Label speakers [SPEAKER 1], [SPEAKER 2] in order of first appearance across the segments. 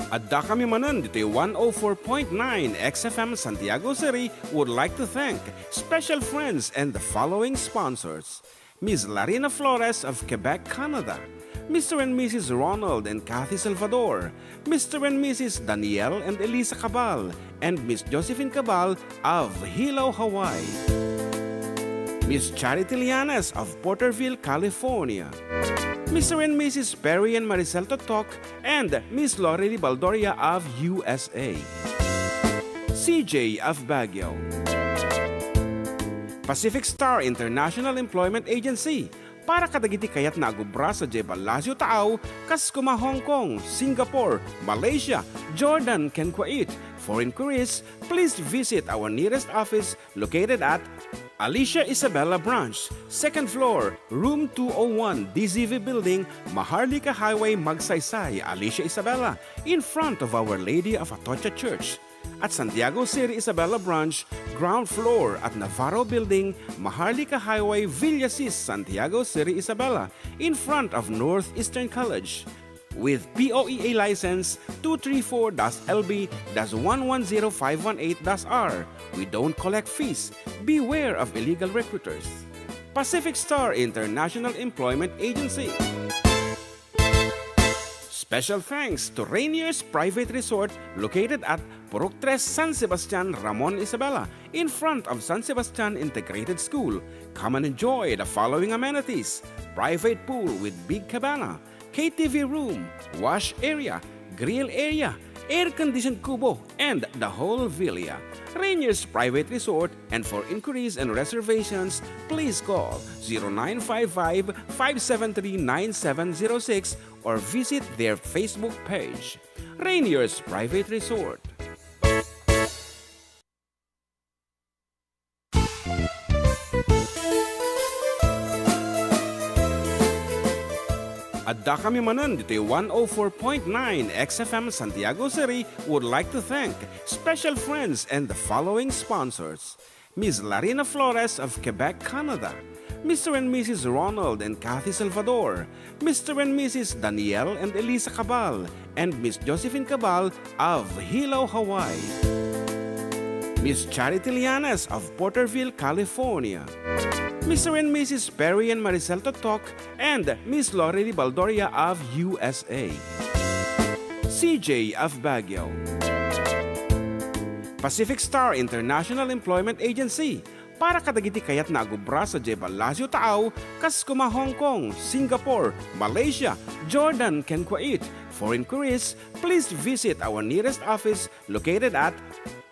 [SPEAKER 1] Adda kami Manen, Ditoy 104.9 XFM Santiago City would like to thank special friends and the following sponsors. Ms. Larina Flores of Quebec, Canada. Mr. and Mrs. Ronald and Kathy Salvador. Mr. and Mrs. Danielle and Elisa Cabal. And Miss Josephine Cabal of Hilo, Hawaii. Miss Charity Lianes of Porterville, California. Mr. and Mrs. Perry and Maricel Totok and Miss Lorely Baldoria of USA. CJ of Baguio. Pacific Star International Employment Agency. Para kadagiti kayat na agubra sa Jebalasyo Taaw, Kaskuma, Hong Kong, Singapore, Malaysia, Jordan, and Kuwait. For inquiries, please visit our nearest office located at Alicia Isabella Branch, 2nd floor, room 201, DZV Building, Maharlika Highway, Magsaysay, Alicia Isabella, in front of Our Lady of Atocha Church. At Santiago City Isabella Branch, ground floor at Navarro Building, Maharlika Highway, Villasis, Santiago City Isabella, in front of Northeastern College. With POEA license 234-LB-110518-R. We don't collect fees. Beware of illegal recruiters. Pacific Star International Employment Agency. Special thanks to Rainier's Private Resort located at Purok 3, San Sebastian, Ramon, Isabela, in front of San Sebastian Integrated School. Come and enjoy the following amenities: private pool with big cabana, KTV room, wash area, grill area, air-conditioned kubo, and the whole villa. Rainier's Private Resort, and for inquiries and reservations, please call 0955-573-9706 or visit their Facebook page. Rainier's Private Resort. Adda kami Manen, Ditoy 104.9 XFM Santiago City would like to thank special friends and the following sponsors. Ms. Larina Flores of Quebec, Canada. Mr. and Mrs. Ronald and Kathy Salvador. Mr. and Mrs. Danielle and Elisa Cabal. And Miss Josephine Cabal of Hilo, Hawaii. Miss Charity Lianes of Porterville, California. Mr. and Mrs. Perry and Maricel Totok and Miss Lorely Baldoria of USA. CJ of Baguio. Pacific Star International Employment Agency. Para kadagiti kayat na agubra sa Jebalasyo Taaw, Kaskuma, Hong Kong, Singapore, Malaysia, Jordan, and Kuwait. For inquiries, please visit our nearest office located at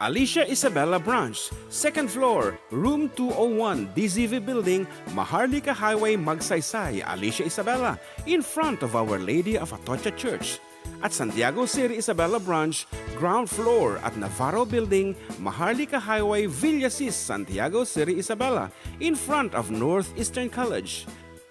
[SPEAKER 1] Alicia Isabella Branch, 2nd floor, room 201, DZV Building, Maharlika Highway, Magsaysay, Alicia Isabella, in front of Our Lady of Atocha Church. At Santiago City Isabella Branch, ground floor at Navarro Building, Maharlika Highway, Villasis, Santiago City Isabella, in front of Northeastern College.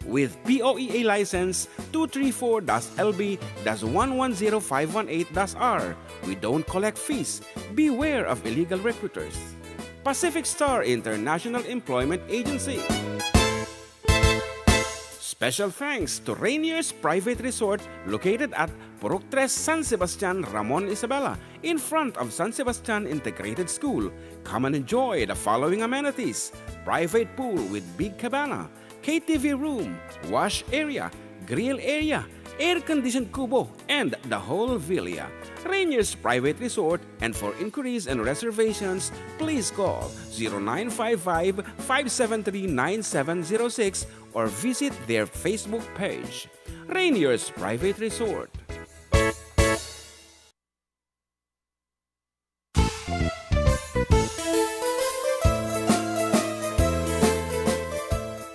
[SPEAKER 1] With POEA license 234-LB-110518-R. We don't collect fees. Beware of illegal recruiters. Pacific Star International Employment Agency. Special thanks to Rainier's Private Resort located at Purok 3, San Sebastian, Ramon, Isabela, in front of San Sebastian Integrated School. Come and enjoy the following amenities: private pool with big cabana, KTV room, wash area, grill area, air-conditioned kubo, and the whole villa. Rainier's Private Resort, and for inquiries and reservations, please call 0955-573-9706 or visit their Facebook page. Rainier's Private Resort.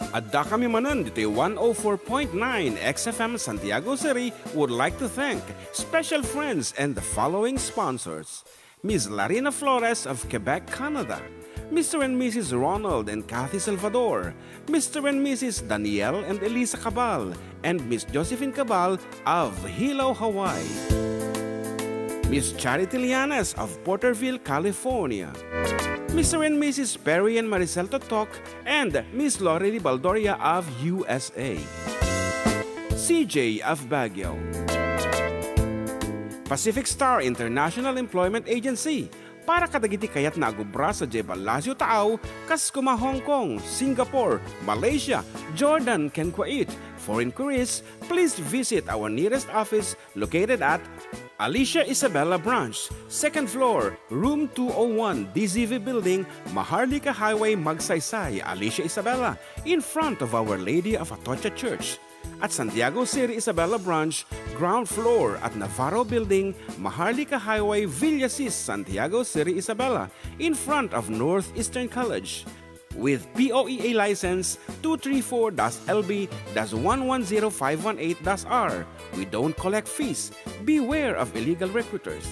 [SPEAKER 1] Adda kami Manen, Ditoy 104.9 XFM Santiago City would like to thank special friends and the following sponsors. Ms. Larina Flores of Quebec, Canada. Mr. and Mrs. Ronald and Kathy Salvador. Mr. and Mrs. Danielle and Elisa Cabal. And Miss Josephine Cabal of Hilo, Hawaii. Miss Charity Lianes of Porterville, California. Mr. and Mrs. Perry and Maricel Totok and Miss Lorely Baldoria of USA. CJ of Baguio. Pacific Star International Employment Agency para kadagiti kayat na agubra sa Jebalasio Taaw, kas kuma Hong Kong, Singapore, Malaysia, Jordan, ken Kuwait. For inquiries, please visit our nearest office located at Alicia Isabella Branch, 2nd floor, room 201, DZV Building, Maharlika Highway, Magsaysay, Alicia Isabella, in front of Our Lady of Atocha Church. At Santiago City Isabella Branch, ground floor at Navarro Building, Maharlika Highway, Villasis, Santiago City Isabella, in front of Northeastern College. With POEA license 234-LB-110518-R. We don't collect fees. Beware of illegal recruiters.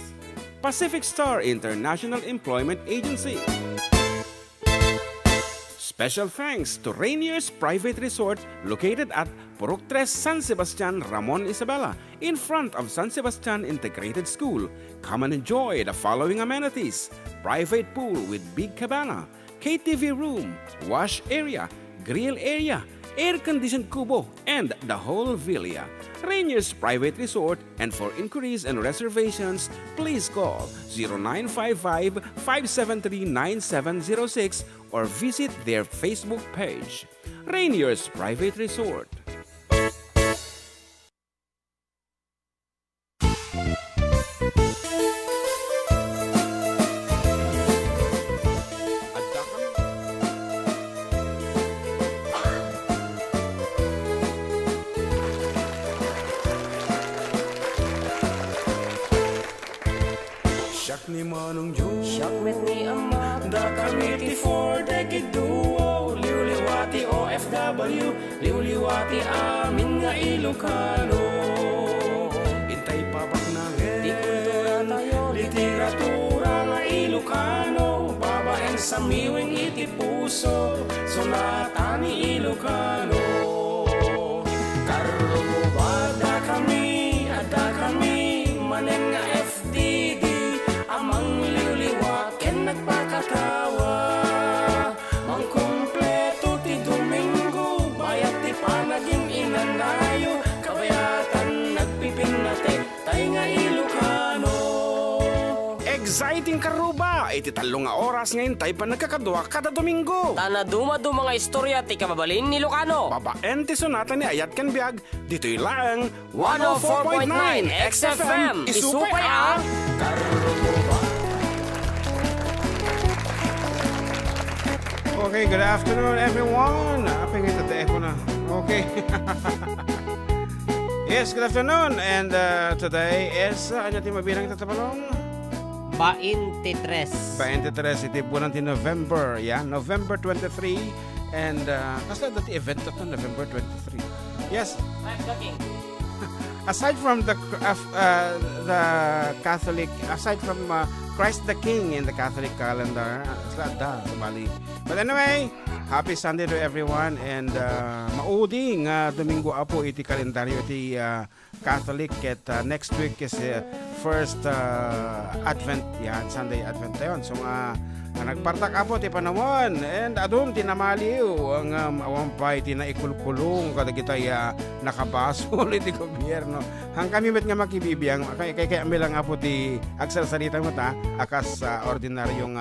[SPEAKER 1] Pacific Star International Employment Agency. Special thanks to Rainier's Private Resort located at Purok 3 San Sebastian, Ramon Isabela, in front of San Sebastian Integrated School. Come and enjoy the following amenities: private pool with big cabana, KTV room, wash area, grill area, air-conditioned kubo, and the whole villa. Rainier's Private Resort, and for inquiries and reservations, please call 0955-573-9706 or visit their Facebook page. Rainier's Private Resort.
[SPEAKER 2] Ni Manong Joe, Shakmet ni Ama, Dakamiti for Decade Duo, Liwliwati OFW, Liwliwati amin nga Ilocano. Intay papak na di kultura tayo, literatura nga Ilocano, babaeng sa miwing iti puso, sonata ni Ilocano. Karulo ba da kami, manen nga FDD, amang liwliwat ken nagpakatawa, mang kompleto ti Domingo, bayat ti panaging inanayo, kabayatan nagpipinate, tay nga Ilocano.
[SPEAKER 1] Exciting karuba! Iti talong nga oras ngayon tayo pa nagkakadwa kada Domingo.
[SPEAKER 3] Tana dumado mga istorya ti kababalin ni Ilocano.
[SPEAKER 1] Babaen ti sonata ni Ayat Ken Biag, dito'y lang
[SPEAKER 3] 104.9 XFM. Isupay ang
[SPEAKER 1] Okay, good afternoon everyone. Aping ito ko na. Okay. Yes, good afternoon. And today is, ano ti mabilang tatapalong?
[SPEAKER 3] 23.
[SPEAKER 1] 23, iti buwan ti November. Yeah, November 23. And, kasi dati event ito, November 23. Yes. Aside from the Catholic, aside from Christ the King in the Catholic calendar, Adda, Bali. But anyway, happy Sunday to everyone, and mauding Domingo apo iti kalendaryo iti Catholic. At next week is first Advent, yan, Sunday Advent tayon. So nagpartak apo ti panawon, and adum tinamaliw ang awampay tinaikulkulong kadagitay nakabasol iti gobyerno. Hang kami met nga makibibiyang kay kami lang apo ti agsalsalita mo ta akas ordinaryong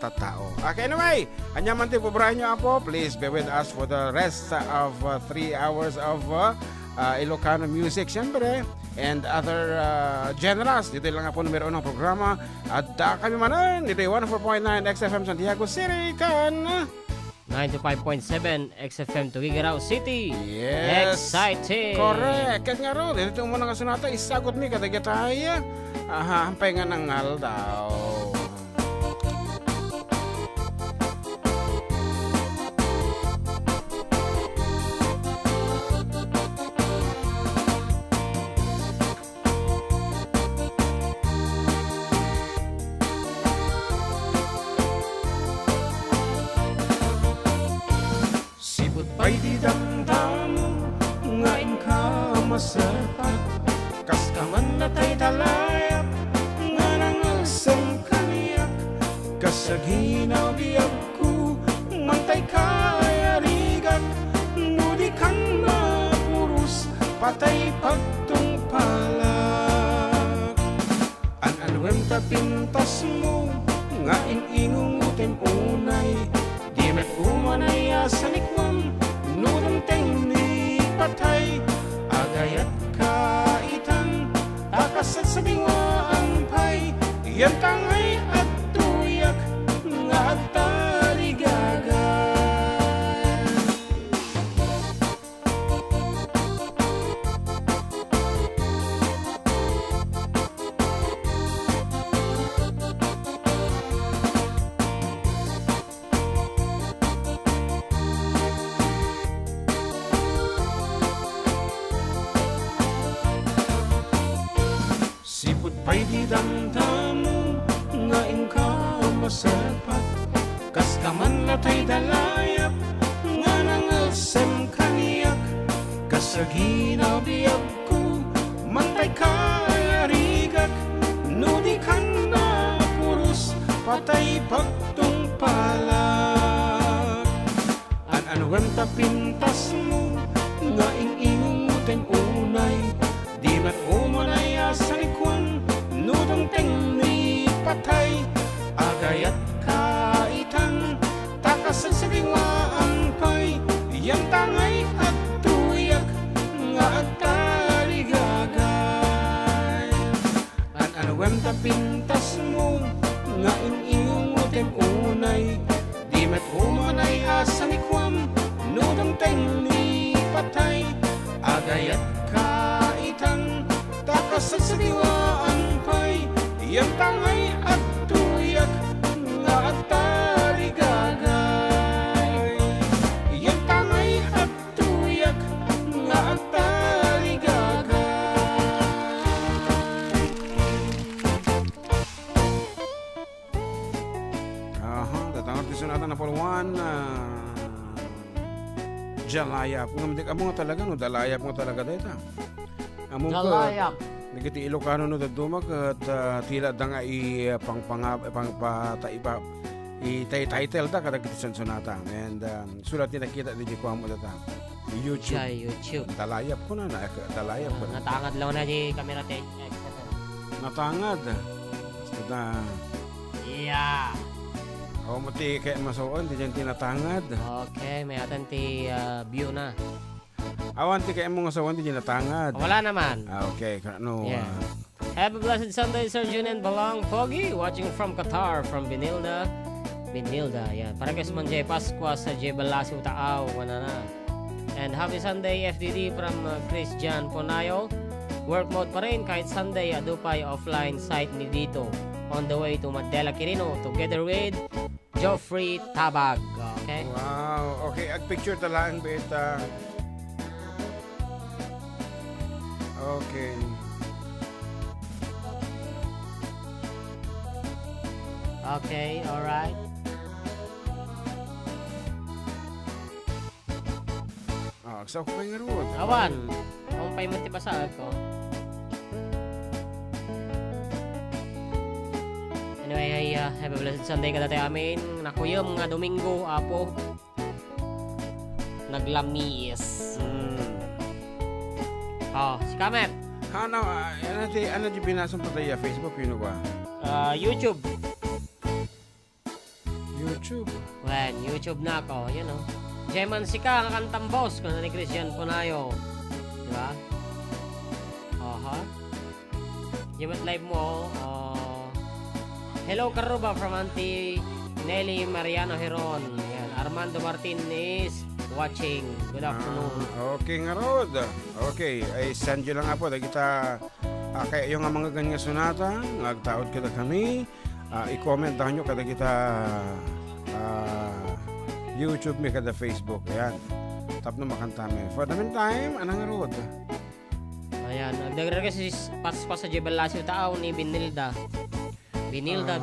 [SPEAKER 1] tattao. Okay, anyway, anyaman ti pobrahan nyo apo, please be with us for the rest of 3 hours of Ilocano music, siyempre, and other genres. Dito lang po numero 1 ng programa. Adda kami Manen, dito 104.9 XFM Santiago City, kan
[SPEAKER 3] 95.7 XFM Tuguegarao City.
[SPEAKER 1] Yes.
[SPEAKER 3] Exciting.
[SPEAKER 1] Correct. Kat nga ro, dito mo nga sunata, isagot mi katagatay. Hampay nga ng ngal daw.
[SPEAKER 2] Ay di damdam ngayon ka masarap, kas kaman na tay talayak nga nangasang kaniyak, kas sa ginaw diyak ko mantay kayarigan, nudi kang mapurus patay pagtungpalak. pintas mo nga iningumutin unay di met umanaya sa likwam nurang tengni patay agayat kaitan takasat sa bingwaan pay yan tangay at tuyak nga at taligaga. Sipot pa'y di damdamo nga ingka masapat kas kaman natay dalayap nga nangasem kaniyak kas ginabiyag ko mantay kayarigak no di kan na puros patay pagtong palak an tapintas mo nga inginguten unay di mat umanaya sa likwan nudong tengni patay agayat kaitan takasan sa liwaan pay yan tangay at tuyak nga at taligagay an anuwem tapintas mo nga inginguten unay di mat umanaya sa likwam nudong tengni patay agayat kaitan takasan sa liwaan pay yan tangay at tuyak nga at taligagay yan tangay at tuyak nga at taligagay.
[SPEAKER 1] Datang artista natin na puluan Jalayap. Amo nga talaga no, dalayap nga talaga dito. Amo ka.
[SPEAKER 3] Dalayap.
[SPEAKER 1] Nagiti Ilocano no dadumag at tila da nga i-title da kada kiti sonata. And sulat ni nakita di ko amo data. YouTube.
[SPEAKER 3] Sa YouTube.
[SPEAKER 1] Dalayap ko na dalayap ko.
[SPEAKER 3] Natangad lang na di camera take.
[SPEAKER 1] Natangad. Basta
[SPEAKER 3] Yeah.
[SPEAKER 1] ako mati kaya masuon di dyan tinatangad.
[SPEAKER 3] Okay, may atan ti view na.
[SPEAKER 1] Awan ti kaya mong masuon di dyan natangad.
[SPEAKER 3] Wala naman.
[SPEAKER 1] Okay, no.
[SPEAKER 3] Yeah. Have a blessed Sunday, Sir Jun and Balang Pogi, watching from Qatar, from Binilda. Binilda, yan. Para kasi man Jay Pasqua sa Jay Balasio Taaw, wana na. And happy Sunday, FDD from Christian Ponayo. Work mode pa rin kahit Sunday, adupay offline site ni Dito. On the way to Mandela Quirino, together with Joffrey Tabag. Okay?
[SPEAKER 1] Wow. Okay, ag picture talaan beta. Okay.
[SPEAKER 3] Okay, alright.
[SPEAKER 1] Sa ko nga rood.
[SPEAKER 3] Awan, kung pa'y matibasa ko. Anyway, have a blessed Sunday ka dati amin. Nakuyom nga Domingo, apo. Naglamis. Oh, si Kamet.
[SPEAKER 1] Ano di pinasang patay Facebook yun ba?
[SPEAKER 3] YouTube.
[SPEAKER 1] YouTube.
[SPEAKER 3] Well, YouTube na ako, you know. Jeman Sika, ang kantang boss ko na ni Christian Ponayo. Diba? Jeman live mo, hello Karuba from Auntie Nelly Mariano Heron. Yan. Armando Martin is watching. Good afternoon.
[SPEAKER 1] Okay nga rood. Okay, ay send nyo lang po. Kita, kaya yung mga ganyan sunata, nagtaod kita kami, i-comment nyo kada kita YouTube mi kada Facebook. Ayan. Tap na makanta mi. For the meantime, anang rood.
[SPEAKER 3] Ayan. Nagdagar kasi Pasqua sa Jebalasio Taaw ni Binilda. Binilda.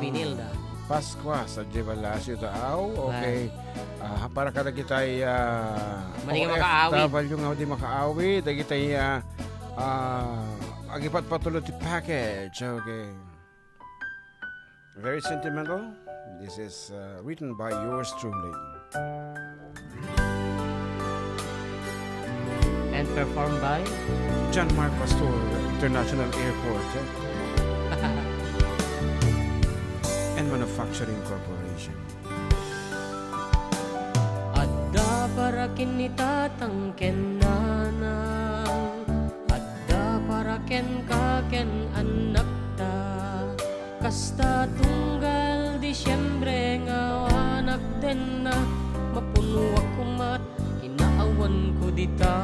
[SPEAKER 1] Pasqua sa Jebalasio Taaw. Okay. Para kada kita ay
[SPEAKER 3] Mali ka makaawi.
[SPEAKER 1] OFW nga di makaawi. Da kita ay agipat patulot ti package. Okay. Very sentimental. This is written by yours truly.
[SPEAKER 3] And performed by
[SPEAKER 1] John Mark Pastor International Airport. and Manufacturing Corporation.
[SPEAKER 3] Adda para kinitatang kenanang, adda para ken kaken anak ta, kasta tunggal Disyembre nga anak den na, mapuno ako mat kinaawan ko dita,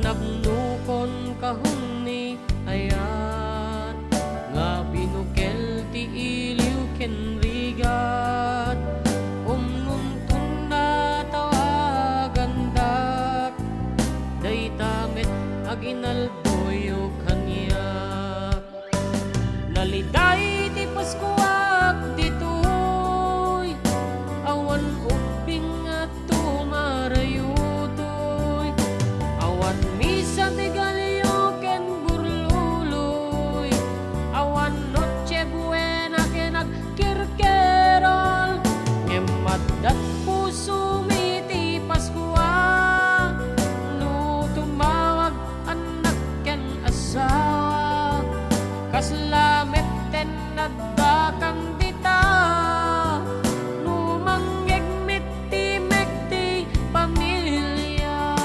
[SPEAKER 3] nabnukon kahon ni ayat, nga binukel ti iliw ken rigat, umnuntun na tawagandak, day tamet aginalboyo kanyak, naliday ti Paskuak ditoy, awan uping at tumarayutoy, awan misa ti galyo ken burluloy, awan noche buena ken agkirkerol, ngemaddat puso mi ti Paskua, no tumawag anak ken asawa, kaslamet ten nadakang dita, no manggegmit ti mekti pamilya.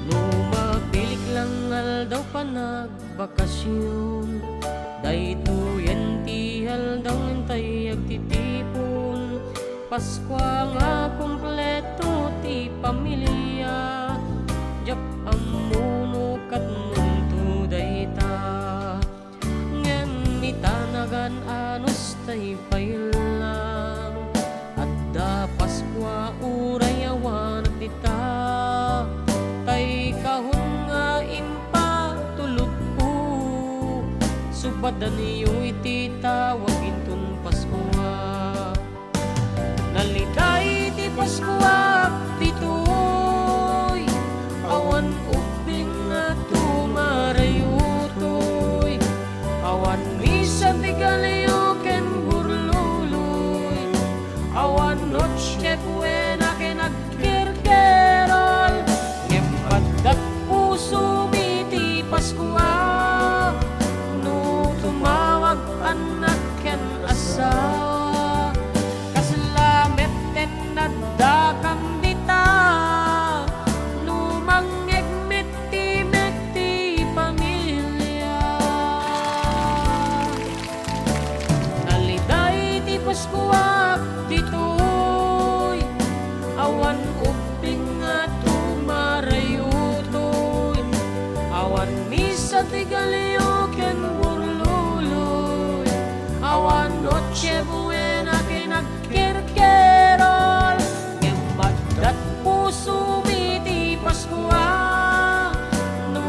[SPEAKER 3] No mapilik lang daw pa nagbakasyon, daytoyen ti daw ngintay agtitipon, Paskwa nga kumpleto ti pamilya, jak amuno kat nunto dayta, ngen itanagan anos tay pailang, adda Paskwa urayawan dita, tay kahon nga impa tulog ko, subadan niyo iti tawag intun Paskwa, naliday ti Paskwa ditoy, awan uping nga tumarayutoy, awan misa ti galyo ken burluloy, awan noche buena ken agkirkerol, ngepaddak puso mi ti Paskwa, no tumawag anak ken asawa, kaslamet ten nadakang dita, no manggegmit ti mekti pamilya. Naliday ti Paskwa ditoy, awan uping nga tumarayutoy, awan misa ti galyo ken burluloy, awan noche buena ken agkirkerol, ngemaddat puso mi ti Paskwa, no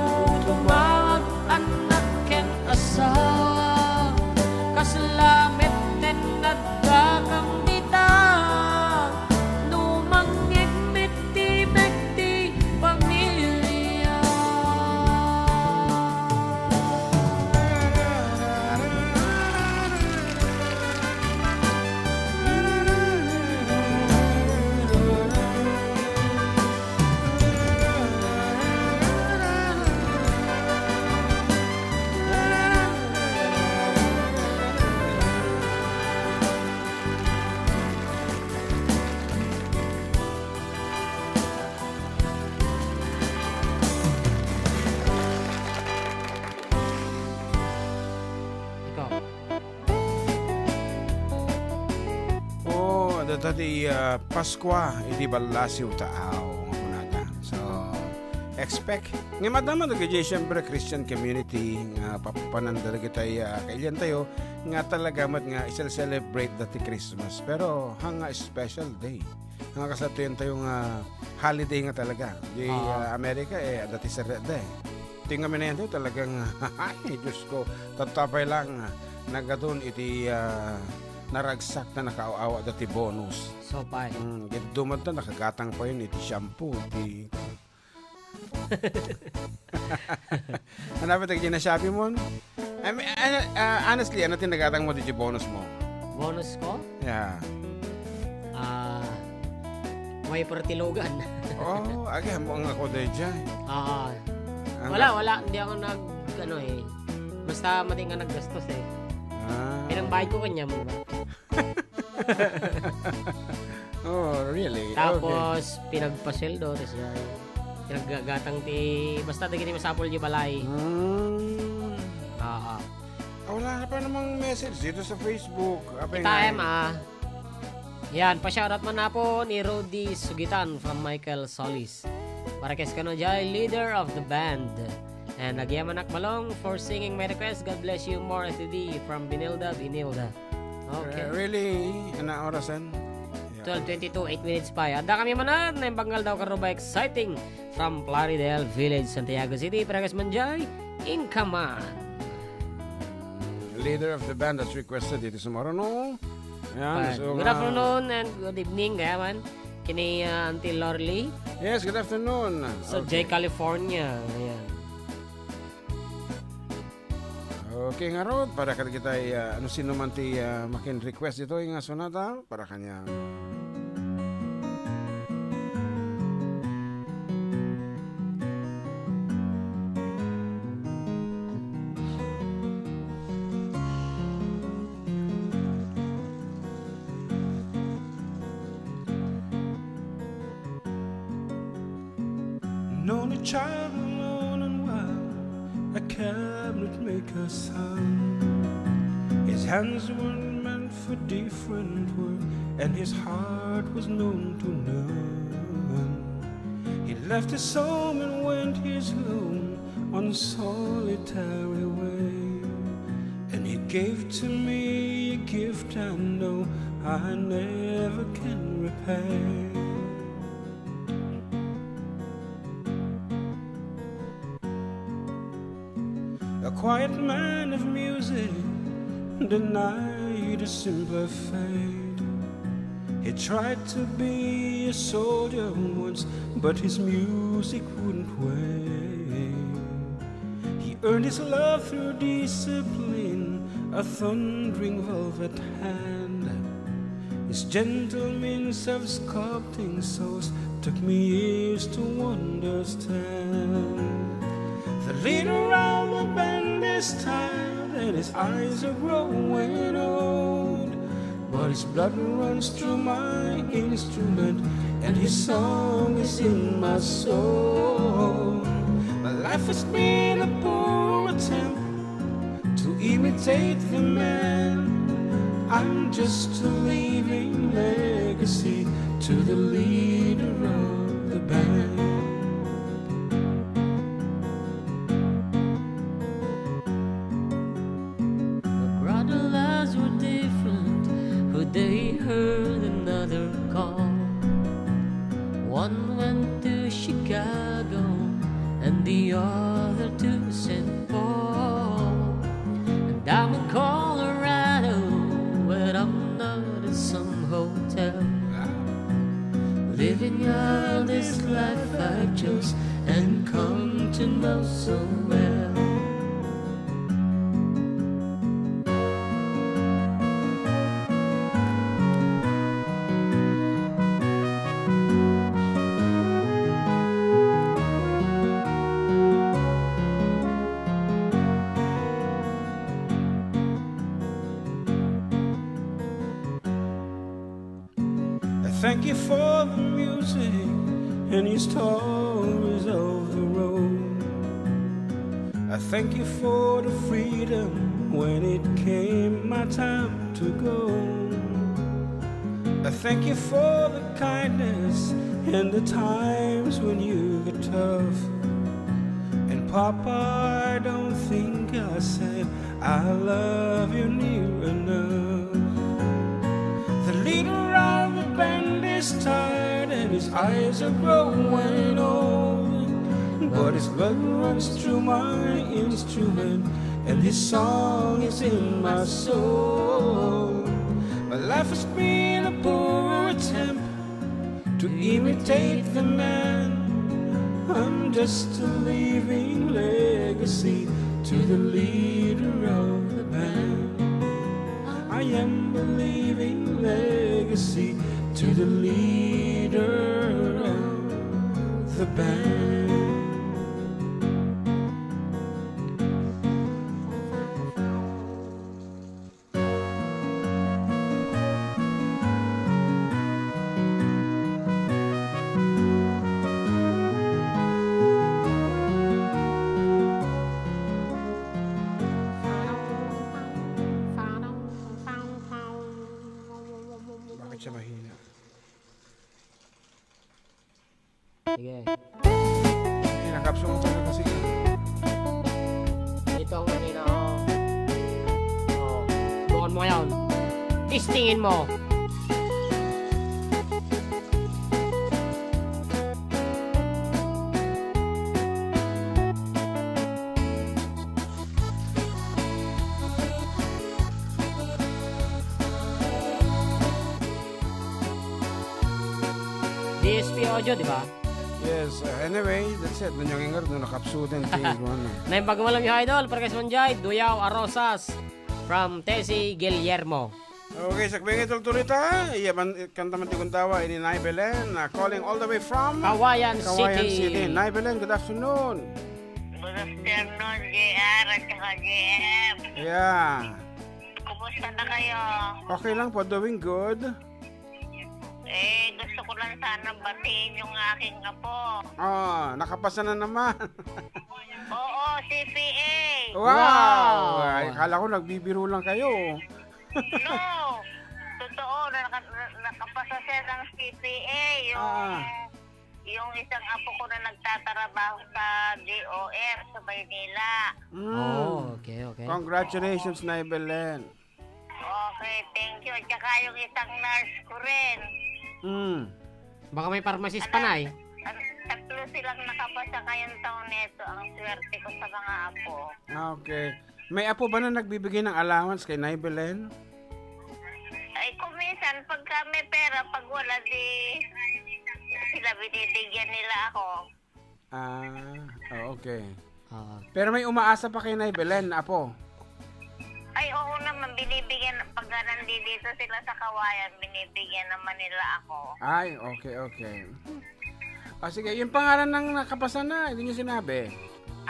[SPEAKER 3] tumawag anak ken asawa, kaslamet ten nadakang dita, no manggegmit ti mekti pamilya. Ikaw.
[SPEAKER 1] Oh, dati Paskwa iti balasiw taaw nga kunada. So expect nga madama dagiti syempre Christian community nga papananda dagiti kailan tayo nga talaga mat nga i-celebrate dati Christmas, pero hanga special day. Hanga kasatuyan tayo nga holiday nga talaga. Di Amerika dati sa day. Tingnan mo na yan tayo talagang ay Diyos ko tatapay lang nagadun iti naragsak na nakaawa dati bonus.
[SPEAKER 3] So pa.
[SPEAKER 1] Dumad na nakagatang pa yun, iti shampoo, iti... Hanapit ang ginasabi mo? I mean, honestly, ano tinagatang mo dito bonus mo?
[SPEAKER 3] Bonus ko?
[SPEAKER 1] Yeah.
[SPEAKER 3] May pertilogan.
[SPEAKER 1] Oh, aga mo ang ako dyan.
[SPEAKER 3] Wala. Hindi ako basta mating ka naggastos eh. Pinambayad ko kanya mo ba?
[SPEAKER 1] Oh, really?
[SPEAKER 3] Tapos, pinagpasweldo. Tapos, pinaggatang basta dagiti masapol yung balay.
[SPEAKER 1] Wala pa namang message dito sa Facebook.
[SPEAKER 3] Yan, pa-shoutout mo na po ni Rudy Sugitan from Michael Solis. Para kay Kanojay, leader of the band. And Nagyamanak Malong for singing my request. God bless you more, STD from Binilda. Okay.
[SPEAKER 1] Really? Ano orasan?
[SPEAKER 3] 12:22, 8 minutes pa. Adda kami manan, na banggal daw karoba exciting from Plaridel Village, Santiago City. Para kay Manjay, Inkaman.
[SPEAKER 1] Leader of the band that's requested dito sa Marano. Ayan, so,
[SPEAKER 3] good afternoon and good evening, kaya man. Kini Auntie Lorly.
[SPEAKER 1] Yes, good afternoon.
[SPEAKER 3] So, J. California. Ayan.
[SPEAKER 1] Okay nga Rod, para kita sino man ti makin request dito yung sonata para kanya.
[SPEAKER 2] Known a child alone and wild, a cabinet maker son. His hands were meant for different work, and his heart was known to none. He left his home and went his lone on a solitary way, and he gave to me a gift I know I never can repay. A quiet man of music, denied a simpler fate. He tried to be a soldier once, but his music wouldn't wait. He earned his love through discipline, a thundering velvet hand. His gentle means of sculpting souls took me years to understand. The leader of the band is tired and his eyes are growing old, but his blood runs through my instrument and his song is in my soul. My life has been a poor attempt to imitate the man. I'm just a living legacy to the leader of the band.
[SPEAKER 3] They heard another call. One went to Chicago and the other to St. Paul. And I'm in Colorado where I'm not in some hotel, living out this life I chose and come to know so well.
[SPEAKER 2] Thank you for the music and your stories of the road. I thank you for the freedom when it came my time to go. I thank you for the kindness and the times when you get tough. And Papa, I don't think I said I love you near enough. The leader of the band is tired and his eyes are growing old, but his blood runs through my instrument and his song is in my soul. life has been a poor attempt to imitate the man. I'm just a living legacy to the leader of the band. I am a living legacy to the leader of the band.
[SPEAKER 1] Bakit siya mahina?
[SPEAKER 3] Sige.
[SPEAKER 1] Nakapsong ko na kasi.
[SPEAKER 3] Ito ang kanina, oh. Oh. Subukan mo yan. Testingin mo. DSP audio, di ba?
[SPEAKER 1] Yes, anyway, that's it. Nanyang ingar doon, nakapsudan.
[SPEAKER 3] Na yung pagmalam yung idol, Parques Manjay, Duyaw Arosas, from Tesi Guillermo.
[SPEAKER 1] Okay, sakbingin tuloy ta. Iya, kanta man tikong tawa, ini Nay Belen, calling all the way from
[SPEAKER 3] Kawayan
[SPEAKER 1] Kawayan
[SPEAKER 3] City.
[SPEAKER 1] City. Nay Belen, good afternoon.
[SPEAKER 4] Good afternoon, JR at saka JM.
[SPEAKER 1] Yeah.
[SPEAKER 4] Kumusta na kayo?
[SPEAKER 1] Okay lang po, doing good.
[SPEAKER 4] Gusto ko lang sana batiin yung aking apo.
[SPEAKER 1] Nakapasa na naman.
[SPEAKER 4] Oo, CPA.
[SPEAKER 1] Wow! Ay, akala ko nagbibiro lang kayo.
[SPEAKER 4] No, totoo, nakapasa siya ng CPA. Yung isang apo ko na nagtatrabaho sa DOR sa Maynila.
[SPEAKER 3] Oh, okay.
[SPEAKER 1] Congratulations, Nay Belen.
[SPEAKER 4] Okay, thank you. At saka yung isang nurse ko rin.
[SPEAKER 3] Baka may pharmacist pa, Nay.
[SPEAKER 4] Tatlo silang nakapasa ngayong taon nito. Ang swerte ko sa mga apo.
[SPEAKER 1] Okay. May apo ba na nagbibigay ng allowance kay Nay Belen?
[SPEAKER 4] Ay, kuminsan, pagka may pera, pag wala, di sila binibigyan nila ako.
[SPEAKER 1] Okay. Pero may umaasa pa kay Nay Belen, apo?
[SPEAKER 4] Ay, oo naman, binibigyan, pag nandito sila sa Kawayan, binibigyan naman nila ako.
[SPEAKER 1] Ay, okay. Sige, yung pangalan ng nakapasa na, hindi niyo sinabi.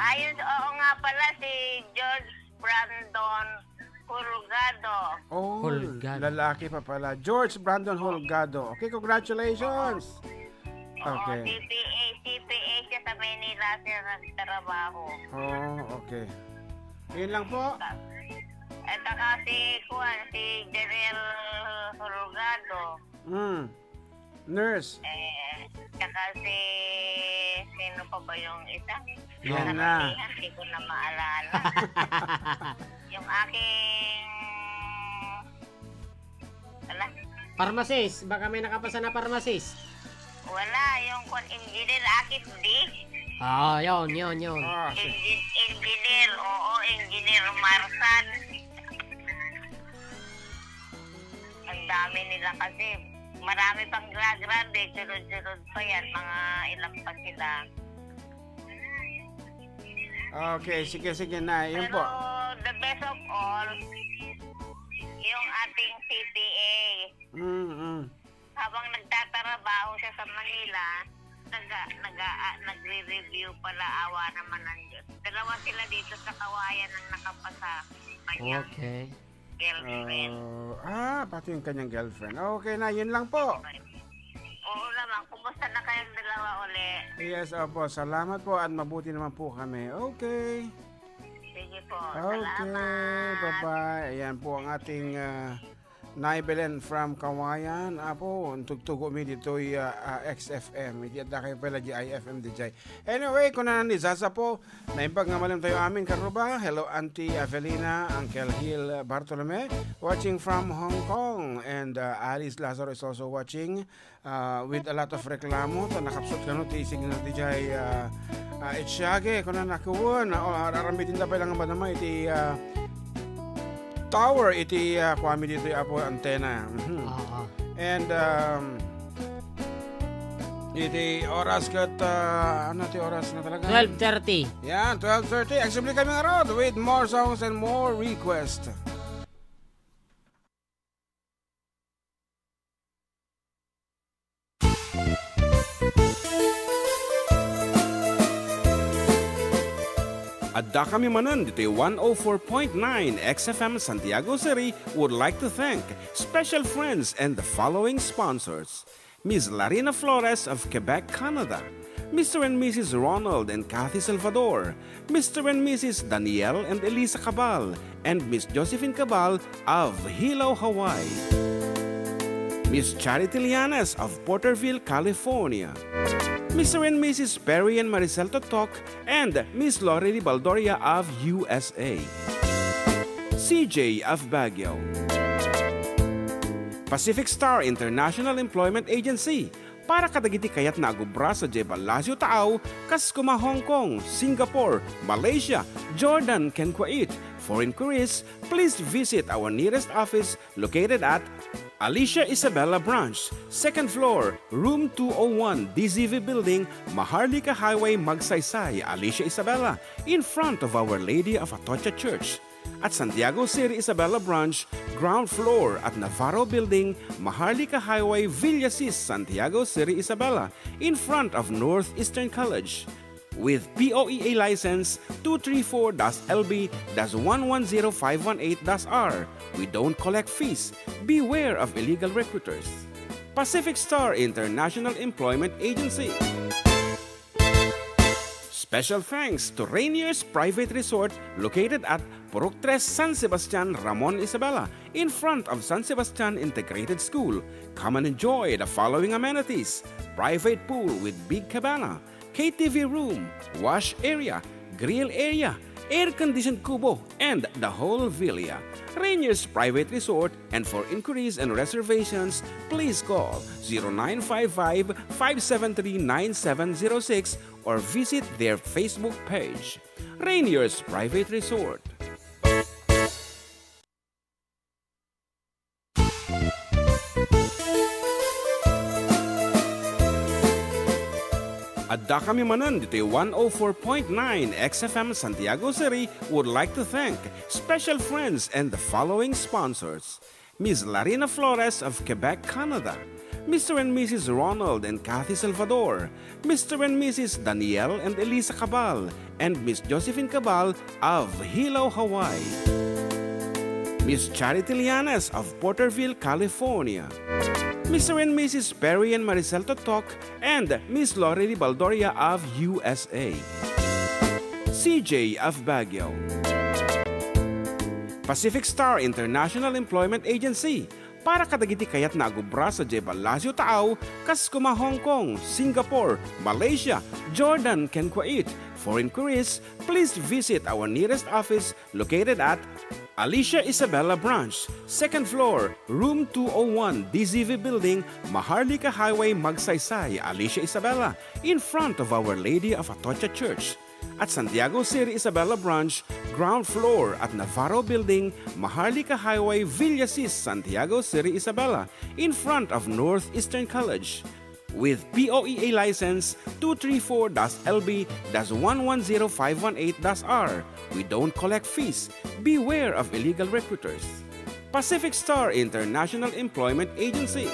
[SPEAKER 4] Ayun, oo nga pala, si George Brandon Hurugado.
[SPEAKER 1] Oh,
[SPEAKER 3] Holgado.
[SPEAKER 1] lalaki pa pala. George Brandon Holgado. Okay, congratulations. Okay.
[SPEAKER 4] Oo, CPA siya sa Maynila siya nagtrabaho.
[SPEAKER 1] Oh, okay. Yun lang po.
[SPEAKER 4] At saka si General Hurugado.
[SPEAKER 1] Nurse.
[SPEAKER 4] Saka sino pa ba yung isa?
[SPEAKER 1] Yan na.
[SPEAKER 4] Hindi ko na maalala. Yung aking... Wala.
[SPEAKER 3] Pharmacist. Baka may nakapasa na pharmacist.
[SPEAKER 4] Wala. Yung engineer akit di.
[SPEAKER 3] Yun.
[SPEAKER 4] Engineer, oo. Engineer Marsan. Ang dami nila kasi. Marami pang grabe. Sunod-sunod pa yan. Mga ilang pa sila.
[SPEAKER 1] Okay, sige na. Yun
[SPEAKER 4] Pero
[SPEAKER 1] po.
[SPEAKER 4] the best of all, yung ating CPA. Habang nagtatrabaho siya sa Manila, nagre-review pala, awa naman ng Diyos. Dalawa sila dito sa Kawayan ang nakapasa. Kanyang
[SPEAKER 3] Okay.
[SPEAKER 4] girlfriend.
[SPEAKER 1] Pati yung kanyang girlfriend. Okay na, yun lang po.
[SPEAKER 4] Oo naman, kumusta na kayong dalawa uli?
[SPEAKER 1] Yes, opo. Salamat po at mabuti naman po kami. Okay.
[SPEAKER 4] Sige po,
[SPEAKER 1] Okay,
[SPEAKER 4] salamat.
[SPEAKER 1] bye-bye. Ayan po ang ating Nay Belen from Kawayan. Apo, tugtugo mi dito'y XFM. Hindi at kayo pala di IFM DJ. Anyway, kung na nizaza po, naimpag nga malam tayo amin karuba. Hello, Auntie Avelina, Uncle Gil Bartolome, watching from Hong Kong. And Alice Lazaro is also watching with a lot of reklamo. To nakapsot ka no, tisig na DJ itsyage. Kung na nakuwan, arambitin na pa lang ba naman iti tower iti kwami dito apo antena.
[SPEAKER 3] Oo.
[SPEAKER 1] And iti oras kat ano ti oras na talaga?
[SPEAKER 3] 12:30.
[SPEAKER 1] Yan, 12:30. Actually kami nga road with more songs and more requests. Adda kami Manen dito 104.9 XFM Santiago City would like to thank special friends and the following sponsors. Ms. Larina Flores of Quebec, Canada. Mr. and Mrs. Ronald and Kathy Salvador. Mr. and Mrs. Danielle and Elisa Cabal. And Miss Josephine Cabal of Hilo, Hawaii. Miss Charity Lianes of Porterville, California. Mr. and Mrs. Perry and Maricel Totok, and Miss Lorely Baldoria of USA. CJ of Baguio. Pacific Star International Employment Agency, para kadagiti kayat na agubra sa Jebalasio Taaw, kas kuma Hong Kong, Singapore, Malaysia, Jordan, ken Kuwait. For inquiries, please visit our nearest office located at Alicia Isabella Branch, 2nd floor, room 201, DZV Building, Maharlika Highway, Magsaysay, Alicia Isabella, in front of Our Lady of Atocha Church. At Santiago City Isabella Branch, ground floor at Navarro Building, Maharlika Highway, Villasis, Santiago City Isabella, in front of Northeastern College. With POEA license 234-LB-110518-R. We don't collect fees. Beware of illegal recruiters. Pacific Star International Employment Agency. Special thanks to Rainier's Private Resort located at Purok 3 San Sebastian, Ramon Isabela, in front of San Sebastian Integrated School. Come and enjoy the following amenities: private pool with big cabana, KTV room, wash area, grill area, air-conditioned kubo, and the whole villa. Rainier's Private Resort, and for inquiries and reservations, please call 0955-573-9706 or visit their Facebook page. Rainier's Private Resort. Adda kami Manen dito 104.9 XFM Santiago City would like to thank special friends and the following sponsors. Ms. Larina Flores of Quebec, Canada. Mr. and Mrs. Ronald and Kathy Salvador. Mr. and Mrs. Danielle and Elisa Cabal. And Miss Josephine Cabal of Hilo, Hawaii. Miss Charity Lianes of Porterville, California. Mr. and Mrs. Perry and Maricel Totok, and Miss Lorely Baldoria of USA. CJ of Baguio. Pacific Star International Employment Agency, para kadagiti kayat na agubra sa Jebalasio Taaw, kas kuma Hong Kong, Singapore, Malaysia, Jordan, ken Kuwait. For inquiries, please visit our nearest office located at Alicia Isabella Branch, 2nd floor, room 201, DZV Building, Maharlika Highway, Magsaysay, Alicia Isabella, in front of Our Lady of Atocha Church. At Santiago City Isabella Branch, ground floor at Navarro Building, Maharlika Highway, Villasis, Santiago City Isabella, in front of Northeastern College. With POEA license 234-LB-110518-R. We don't collect fees. Beware of illegal recruiters. Pacific Star International Employment Agency.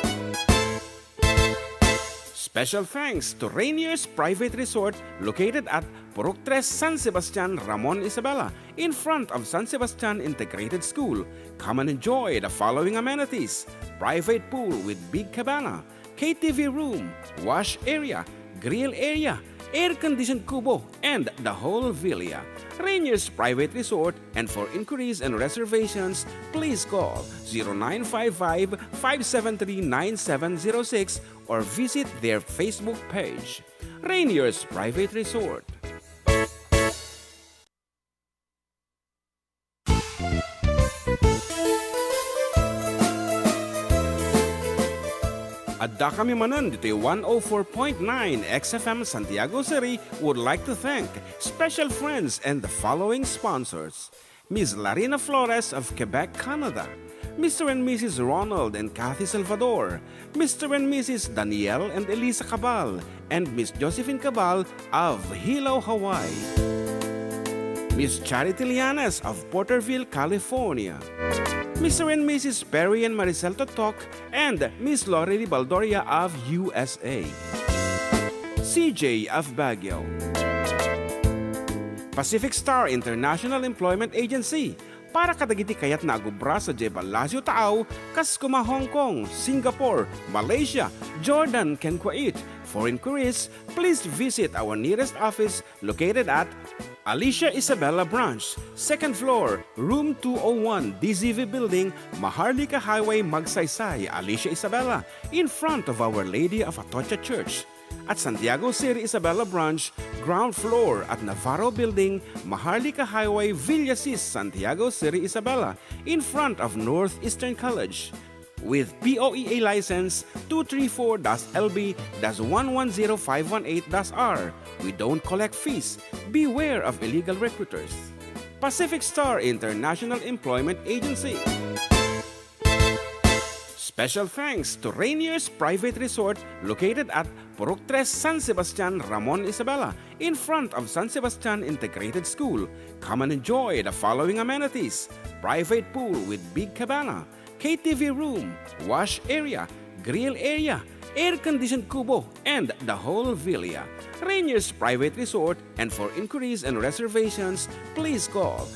[SPEAKER 1] Special thanks to Rainier's Private Resort located at Purok 3 San Sebastian, Ramon Isabela, in front of San Sebastian Integrated School. Come and enjoy the following amenities: private pool with big cabana, KTV room, wash area, grill area, air-conditioned kubo, and the whole villa. Rainier's Private Resort, and for inquiries and reservations, please call 0955-573-9706 or visit their Facebook page. Rainier's Private Resort. Adda kami Manen dito 104.9 XFM Santiago City would like to thank special friends and the following sponsors. Miss Larina Flores of Quebec, Canada, Mr. and Mrs. Ronald and Kathy Salvador, Mr. and Mrs. Danielle and Elisa Cabal, and Miss Josephine Cabal of Hilo, Hawaii. Miss Charity Lianes of Porterville, California. Mr. and Mrs. Perry and Maricel Totok, and Miss Lori Baldoria of USA. CJ of Baguio. Pacific Star International Employment Agency, para kadagiti kayat na agubra sa Jebalasio Taaw, kas kuma Hong Kong, Singapore, Malaysia, Jordan, ken Kuwait. For inquiries, please visit our nearest office located at Alicia Isabella Branch, 2nd floor, room 201, DZV Building, Maharlika Highway, Magsaysay, Alicia Isabella, in front of Our Lady of Atocha Church. At Santiago City Isabella Branch, ground floor at Navarro Building, Maharlika Highway, Villasis, Santiago City Isabella, in front of Northeastern College. With POEA license 234-LB-110518-R. We don't collect fees. Beware of illegal recruiters. Pacific Star International Employment Agency. Special thanks to Rainier's Private Resort located at Purok 3, San Sebastian, Ramon Isabela, in front of San Sebastian Integrated School. Come and enjoy the following amenities: private pool with big cabana, KTV room, wash area, grill area, air-conditioned kubo, and the whole villa. Rainier's Private Resort, and for inquiries and reservations, please call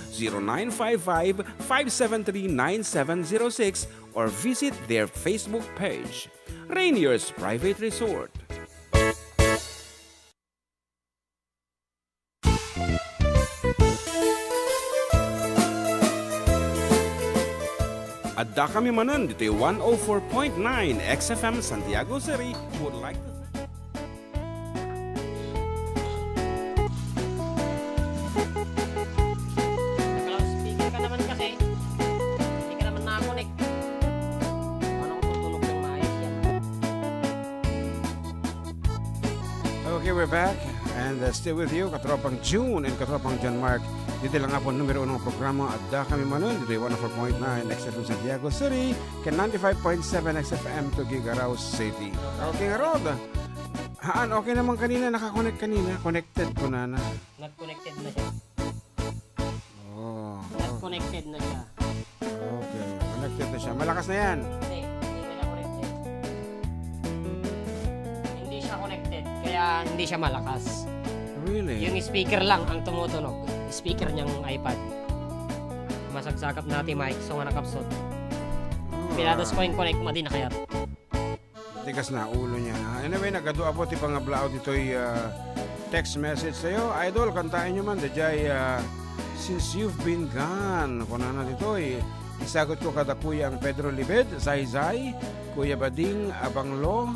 [SPEAKER 1] 0955-573-9706 or visit their Facebook page. Rainier's Private Resort. Adda kami Manen, Ditoy 104.9 XFM Santiago City would like to...
[SPEAKER 3] Naka-loudspeaker ka naman kasi. Hindi ka naman nakakonect. Paano ko tutulog ng maayos yan?
[SPEAKER 1] Okay, we're back and still with you, katropang June and katropang John Mark. Dito lang nga po numero unang programa Adda kami Manen, dito 104.9 XFM Santiago City, ken 95.7 XFM Tuguegarao City. Okay nga Rod, haan okay naman kanina, nakakonect kanina, connected ko na.
[SPEAKER 3] Not connected na siya.
[SPEAKER 1] Oh,
[SPEAKER 3] Not connected na siya.
[SPEAKER 1] okay, connected na siya, malakas na yan.
[SPEAKER 3] Hindi na siya connected. Hindi siya connected, kaya hindi siya malakas.
[SPEAKER 1] Really?
[SPEAKER 3] Yung speaker lang ang tumutunog. Speaker niyang iPad. Masagsakap natin mic, so nga nakapsot. Pinados ko yung connect mo din na kaya.
[SPEAKER 1] Tigas na ulo niya. Anyway, nagkadua po ti pangablao dito'y text message sa'yo. Idol, kantain nyo man. Dajay, since you've been gone. Kuna na dito'y isagot ko kada kuya ang Pedro Libed, Zay, Kuya Bading Abanglo,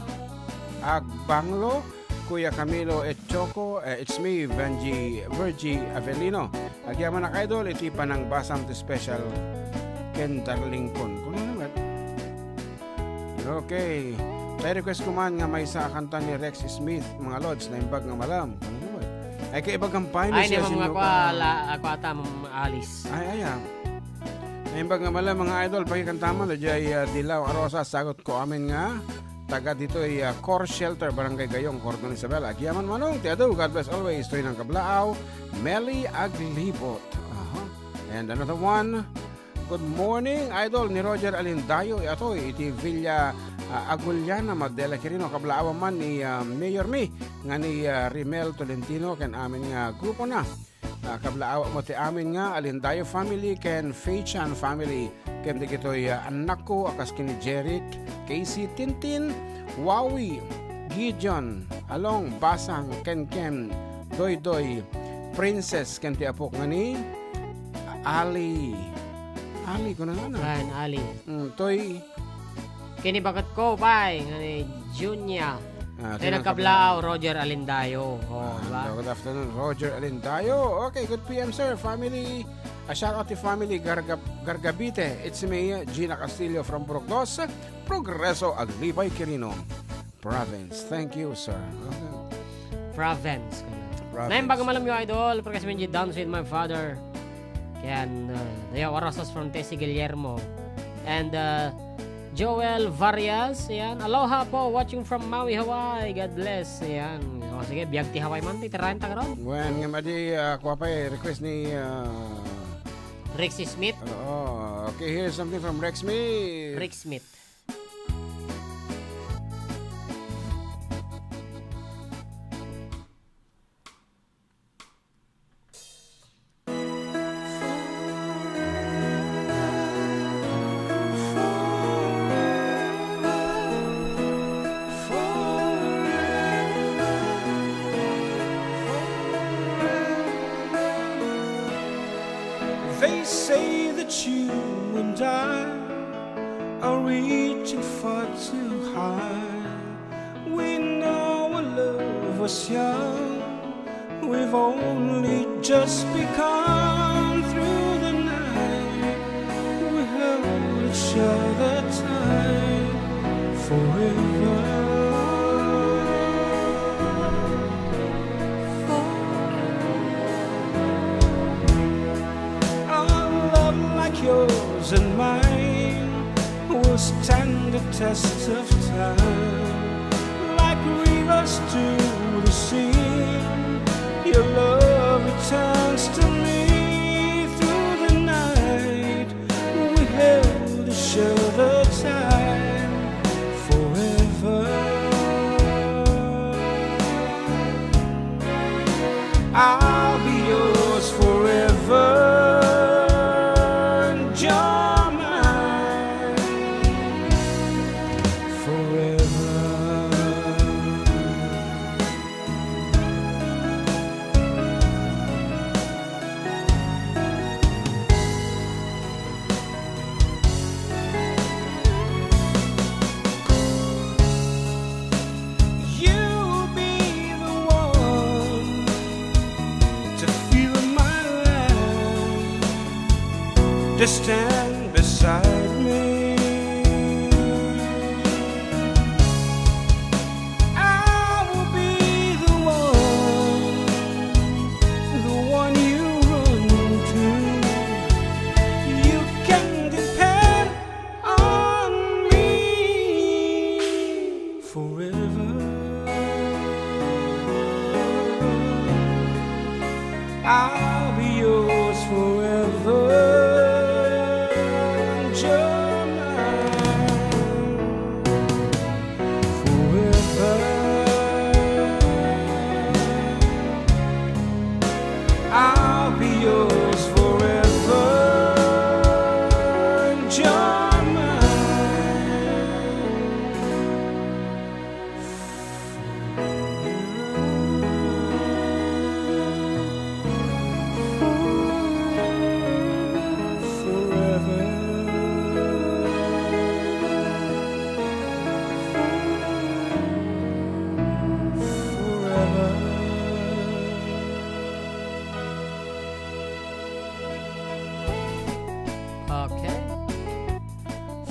[SPEAKER 1] Agbanglo, Kuya Camilo Etchoco, it's me, Virgie Avelino. Agyaman na idol, iti pa ng basam to special Ken Darlington. Kuno naman. Okay. Tayo request ko man nga may sa kanta ni Rex Smith, mga lods, na imbag nga malam. Kuno naman. Ay kay ibang paano
[SPEAKER 3] siya sinyo ka. Ako ata, Alice.
[SPEAKER 1] Ay. Na imbag nga malam, mga idol, pakikantaman, dajay Dilaw Arosa, sagot ko amin nga. Taga dito ay Core Shelter, Barangay Gayong, Cordon Isabela. Agyaman manong, tiado, God bless always. Toy ng Kablaaw, Meli Aglibot. And another one, good morning, idol ni Roger Alindayo. Ito, iti Villa Aguliana, Magdela Quirino. Kablaaw man ni Mayor Mi, nga ni Rimel Tolentino, ken amin nga grupo na. Kablaaw mo ti amin nga, Alindayo family, ken Feichan family. Ken di kito'y anak ko, akas kini Jeric, Casey, Tintin, Wawi, Gideon, Along, Basang, Ken, Doy, Princess, ken ti apok nga ni Ali ko na nga.
[SPEAKER 3] Ryan, Ali.
[SPEAKER 1] Toy.
[SPEAKER 3] Kini bagat ko, bay. Ngani, Junya. Tayo nagkablaaw, Roger Alindayo.
[SPEAKER 1] Good afternoon, Roger Alindayo. Okay, good PM, sir. Family, shout out to family Gargabite. It's me, Gina Castillo from Burgos, Progreso, Aglibay, Quirino Province. Thank you, sir. Okay.
[SPEAKER 3] Province. Naim baga malam yung idol, kasi medyo dance with my father. Yan, Dayo Rosas from Tesi Guillermo. And Joel Varias, yan. Aloha po, watching from Maui, Hawaii. God bless. Yan. O, sige, biyag ti Hawaii man, tirahin ta karon.
[SPEAKER 1] When nga madi, kuha pa request ni...
[SPEAKER 3] Rexy Smith.
[SPEAKER 1] Okay, here's something from Rex Smith.
[SPEAKER 3] Rick Smith.
[SPEAKER 2] They say that you and I are reaching far too high. We know our love was young. We've only just begun. Through the night we held each other tight forever. Yours and mine will stand the test of time, like rivers to the sea. Your love returns to me. Through the night we held each other tight forever. I'll be yours forever. To stand beside me, I will be the one you run to. You can depend on me forever. I'll be yours forever.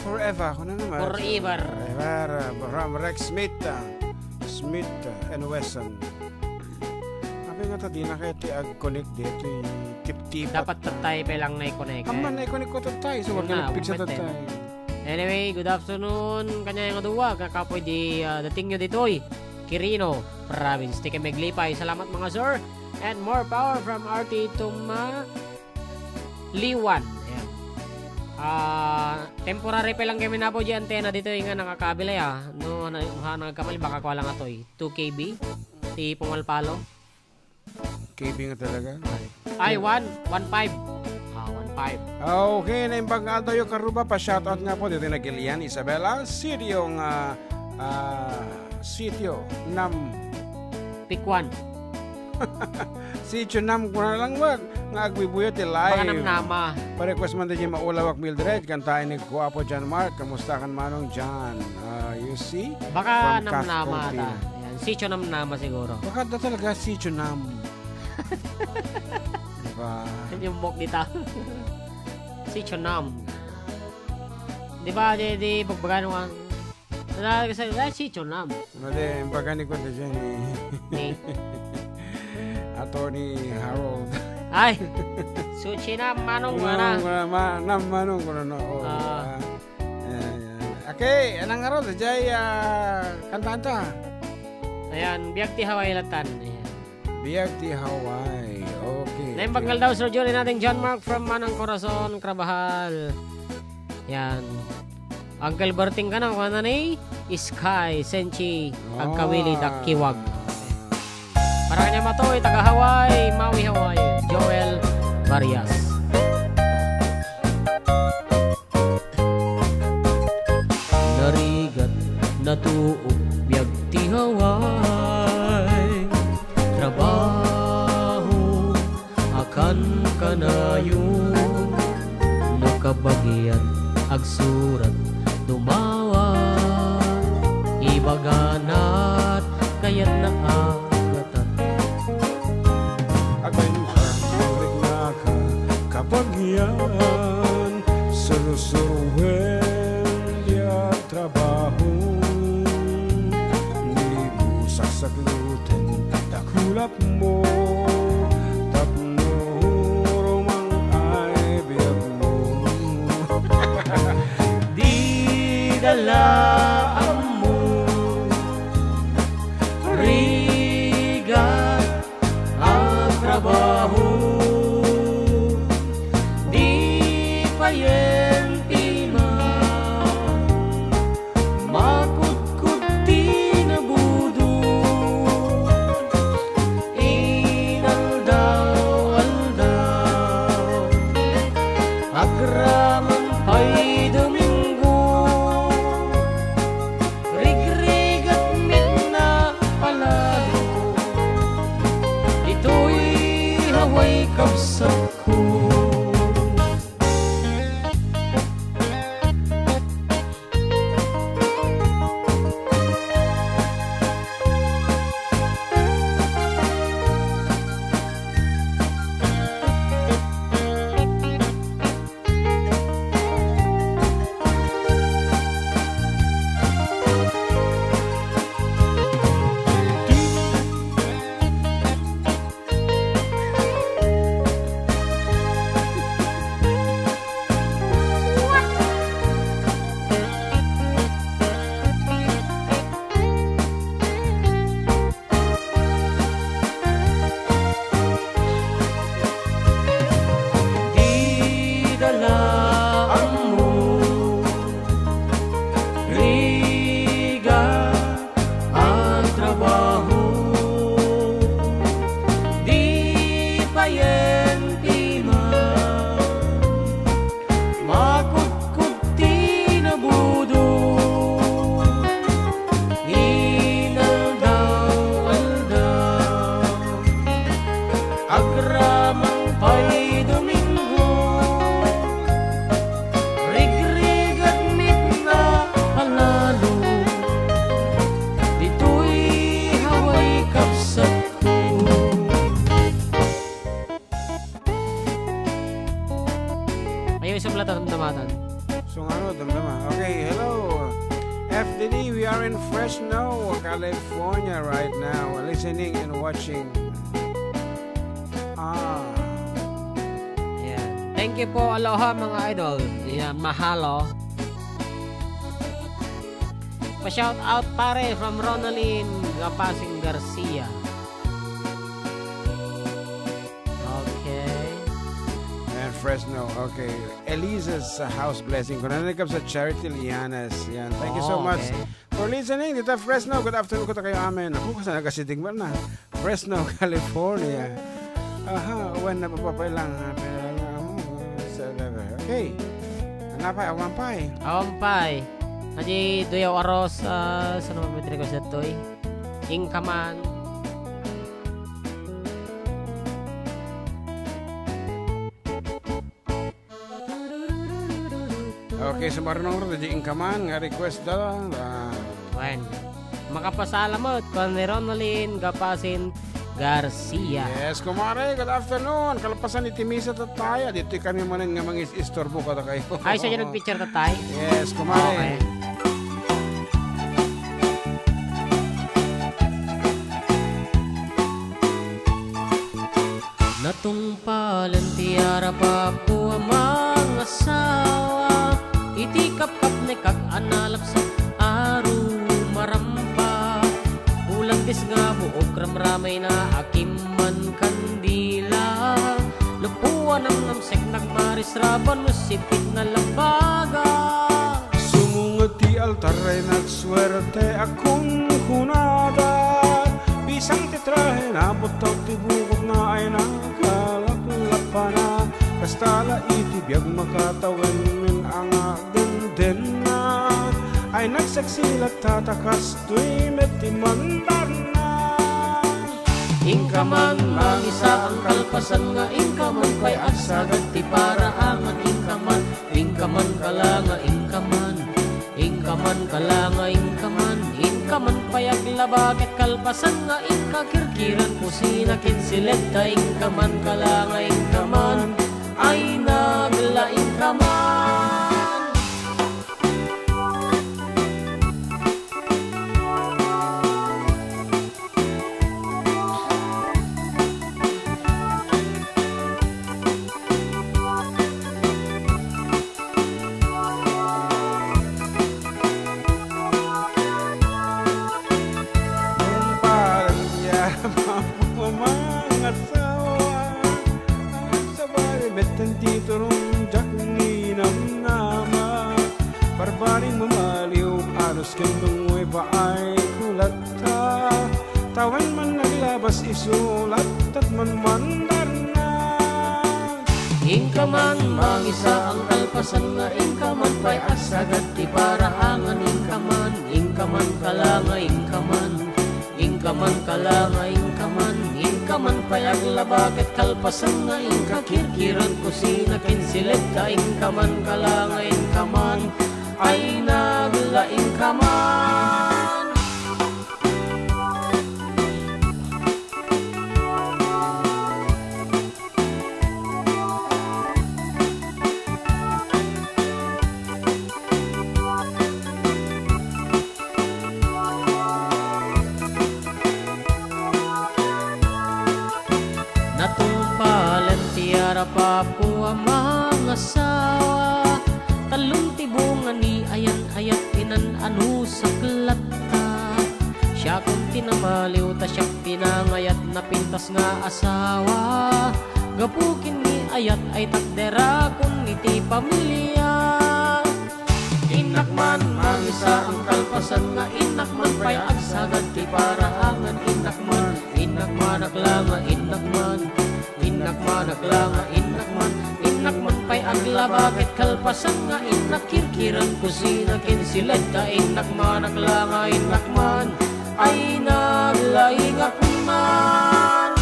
[SPEAKER 1] Forever, ako na naman.
[SPEAKER 3] Forever.
[SPEAKER 1] From Rex Smith. Smith and Wesson. Sabi nga ta, di na kayo ag-connect dito. Tip-tip.
[SPEAKER 3] Dapat tatay pa lang na i-connect.
[SPEAKER 1] Aman, na-connect ko tatay. So, wag ka nagpig sa tatay.
[SPEAKER 3] Anyway, good afternoon. Kanya yung aduwa. Kakapoy di dating nyo ditoy. Quirino, province. Tika Meglipay. Salamat mga sir. And more power from RT Tuma Liwan. Ayan. Temporary pa lang kami na po di antena dito yung nga nakakabilay no nagkamali baka ko lang atoy 2 KB ti Pumalpalo
[SPEAKER 1] KB nga talaga
[SPEAKER 3] ay 1.15
[SPEAKER 1] okay na yung pag-alto yung karuba pa shoutout nga po dito na Gilian Isabela sitio Nam
[SPEAKER 3] Pikwan
[SPEAKER 1] sitio Nam kuna lang wag nga agbibuyo ti live
[SPEAKER 3] baka nama
[SPEAKER 1] pa-request man din yung maulawak Mildred kantain ni Guapo John Mark kamusta kan manong John you see
[SPEAKER 3] baka namnama ta yan sitio namnama siguro
[SPEAKER 1] baka da talaga sitio Nam diba
[SPEAKER 3] yung bok dito sitio Nam diba di bagbagan mo sitio Nam
[SPEAKER 1] hindi bagani ko na dyan
[SPEAKER 3] eh
[SPEAKER 1] Attorney Harold
[SPEAKER 3] Ay, sushi na manong mana.
[SPEAKER 2] Manong ko na no.
[SPEAKER 3] Ah.
[SPEAKER 2] Okay, anong araw? Jay, kanta-kanta.
[SPEAKER 3] Ayan, biyak ti Hawaii latan. Ayan.
[SPEAKER 2] Biag di Hawaii. Okay.
[SPEAKER 3] Naimbanggal daw Sir Julie nating John Mark from Manang Corazon, Krabahal. Yan. Uncle Berting ka na, kung ano ni? Sky, Senchi, Agkawili, Dakiwag. Para kanya matoy, taga Hawaii, Maui, Hawaii. Joel Varias. Narigat, natuog, biag ti Hawaii. Trabaho, akan kanayon. Nakabagyan, agsurat, dumawa. Ibaganat, kaya't naagatan.
[SPEAKER 2] Agay ka, ulit na ka, kapagyan. Surusuruin, diya trabaho. Hindi sasaklutin, takulap mo. Tapno, romang ay biyag mo.
[SPEAKER 3] Di dalaan mo, rigat ang trabaho. Di payenti man, makutkuti na budod. Inaldaw-aldaw, agraman pa'y Domingo. Rig-rigat na palalo, ito'y Hawaii kapsat ko. Di dalaan mo, rigat ang trabaho. Di payenti man, makutkuti na budod. Inaldaw-aldaw, agramang pa'y Domingo. Rig-rigat na palalo, dito'y Hawaii kapsat ko. Ayaw isang latan damatan.
[SPEAKER 2] So ano, damdama. Okay, hello. FDD, we are in Fresno, California right now, listening and watching.
[SPEAKER 3] Ayan. Thank you po, aloha mga idol. Ayan, mahalo. Pa-shout out pare from Ronaldin Gapasing Garcia. Okay.
[SPEAKER 2] And Fresno, okay. Eliza's house blessing. Kung nananig ka sa Charity Lianas. Yan. Thank you so
[SPEAKER 3] Oh,
[SPEAKER 2] much
[SPEAKER 3] okay.
[SPEAKER 2] for listening. Dito Fresno, good afternoon ko kayo amin. Ako kasi nagasiting ba na? Fresno, California. Aha, when napapapailang. Okay. Hanapay, awampay.
[SPEAKER 3] Awampay. Haji Duyaw Aros sa naman may ko sa toy. Ingkaman.
[SPEAKER 2] Okay, sa marunong rin, di ingkaman, nga request daw.
[SPEAKER 3] Wen. Makapasalamot kon ni Ronaldin Gapasin Garcia.
[SPEAKER 2] Yes, kumare, good afternoon. Kalapasan ni Timisa Tataya. Dito kami manin nga mga istorbo ka na kayo.
[SPEAKER 3] Ay, siya yung nag-picture tatay.
[SPEAKER 2] Yes, kumare.
[SPEAKER 3] Okay. Natungpa damay na akiman kandila. Lupuan ang namsek nagmarisraban, sipit na lambaga.
[SPEAKER 2] Sumungat ti altar ay nagswerte akong kunada. Bisang titrahe na butaw ti bukot na ay nakalaklap pa na. Kastala itibiyag makatawen min ang denden na. Ay nagsaksilat tatakas tuy metimandar na.
[SPEAKER 3] Ingkaman mangisa ang kalpasan nga ingkaman pay agsagad ti paraangan ingkaman. Ingkaman kalanga ingkaman. Ingkaman kalanga ingkaman. Ingkaman pay aglabag at kalpasan nga ingkakirkiran kusina kinsileta. Ingkaman kalanga ingkaman ay nagla ingkaman.
[SPEAKER 2] Dito ron jak ninam nama. Barbaring mamaliw anos kandong way pa ay kulata. Tawan man naglabas isulat at manmandar na.
[SPEAKER 3] Ingkaman mangisa ang kalpasan nga ingkaman pay asagad ti paraangan ingkaman. Ingkaman kalanga ingkaman. Ingkaman kalanga ingkaman. Ingkaman pay aglabag at kalpasan nga ingkakirkiran kusina kinsileta. Ingkaman kalanga ingkaman ay nagla ingkaman. Papo ang mga asawa, talong tibungan ni ayan-ayat inan anu sa klata. Siya kung tinamaliw ta siya pinangayat na pintas nga asawa. Gapukin ni ayat ay takdera kung iti pamilya. Inakman mangisa ang kalpasan nga inakman pay agsagad ti paraangan inakman. Inakman aklanga inakman. Inakman aklanga inakman. Inakman pay aglabag at kalpasan nga inakirkiran kusina kinsileta. Inakman aklanga inakman ay naglaing akman.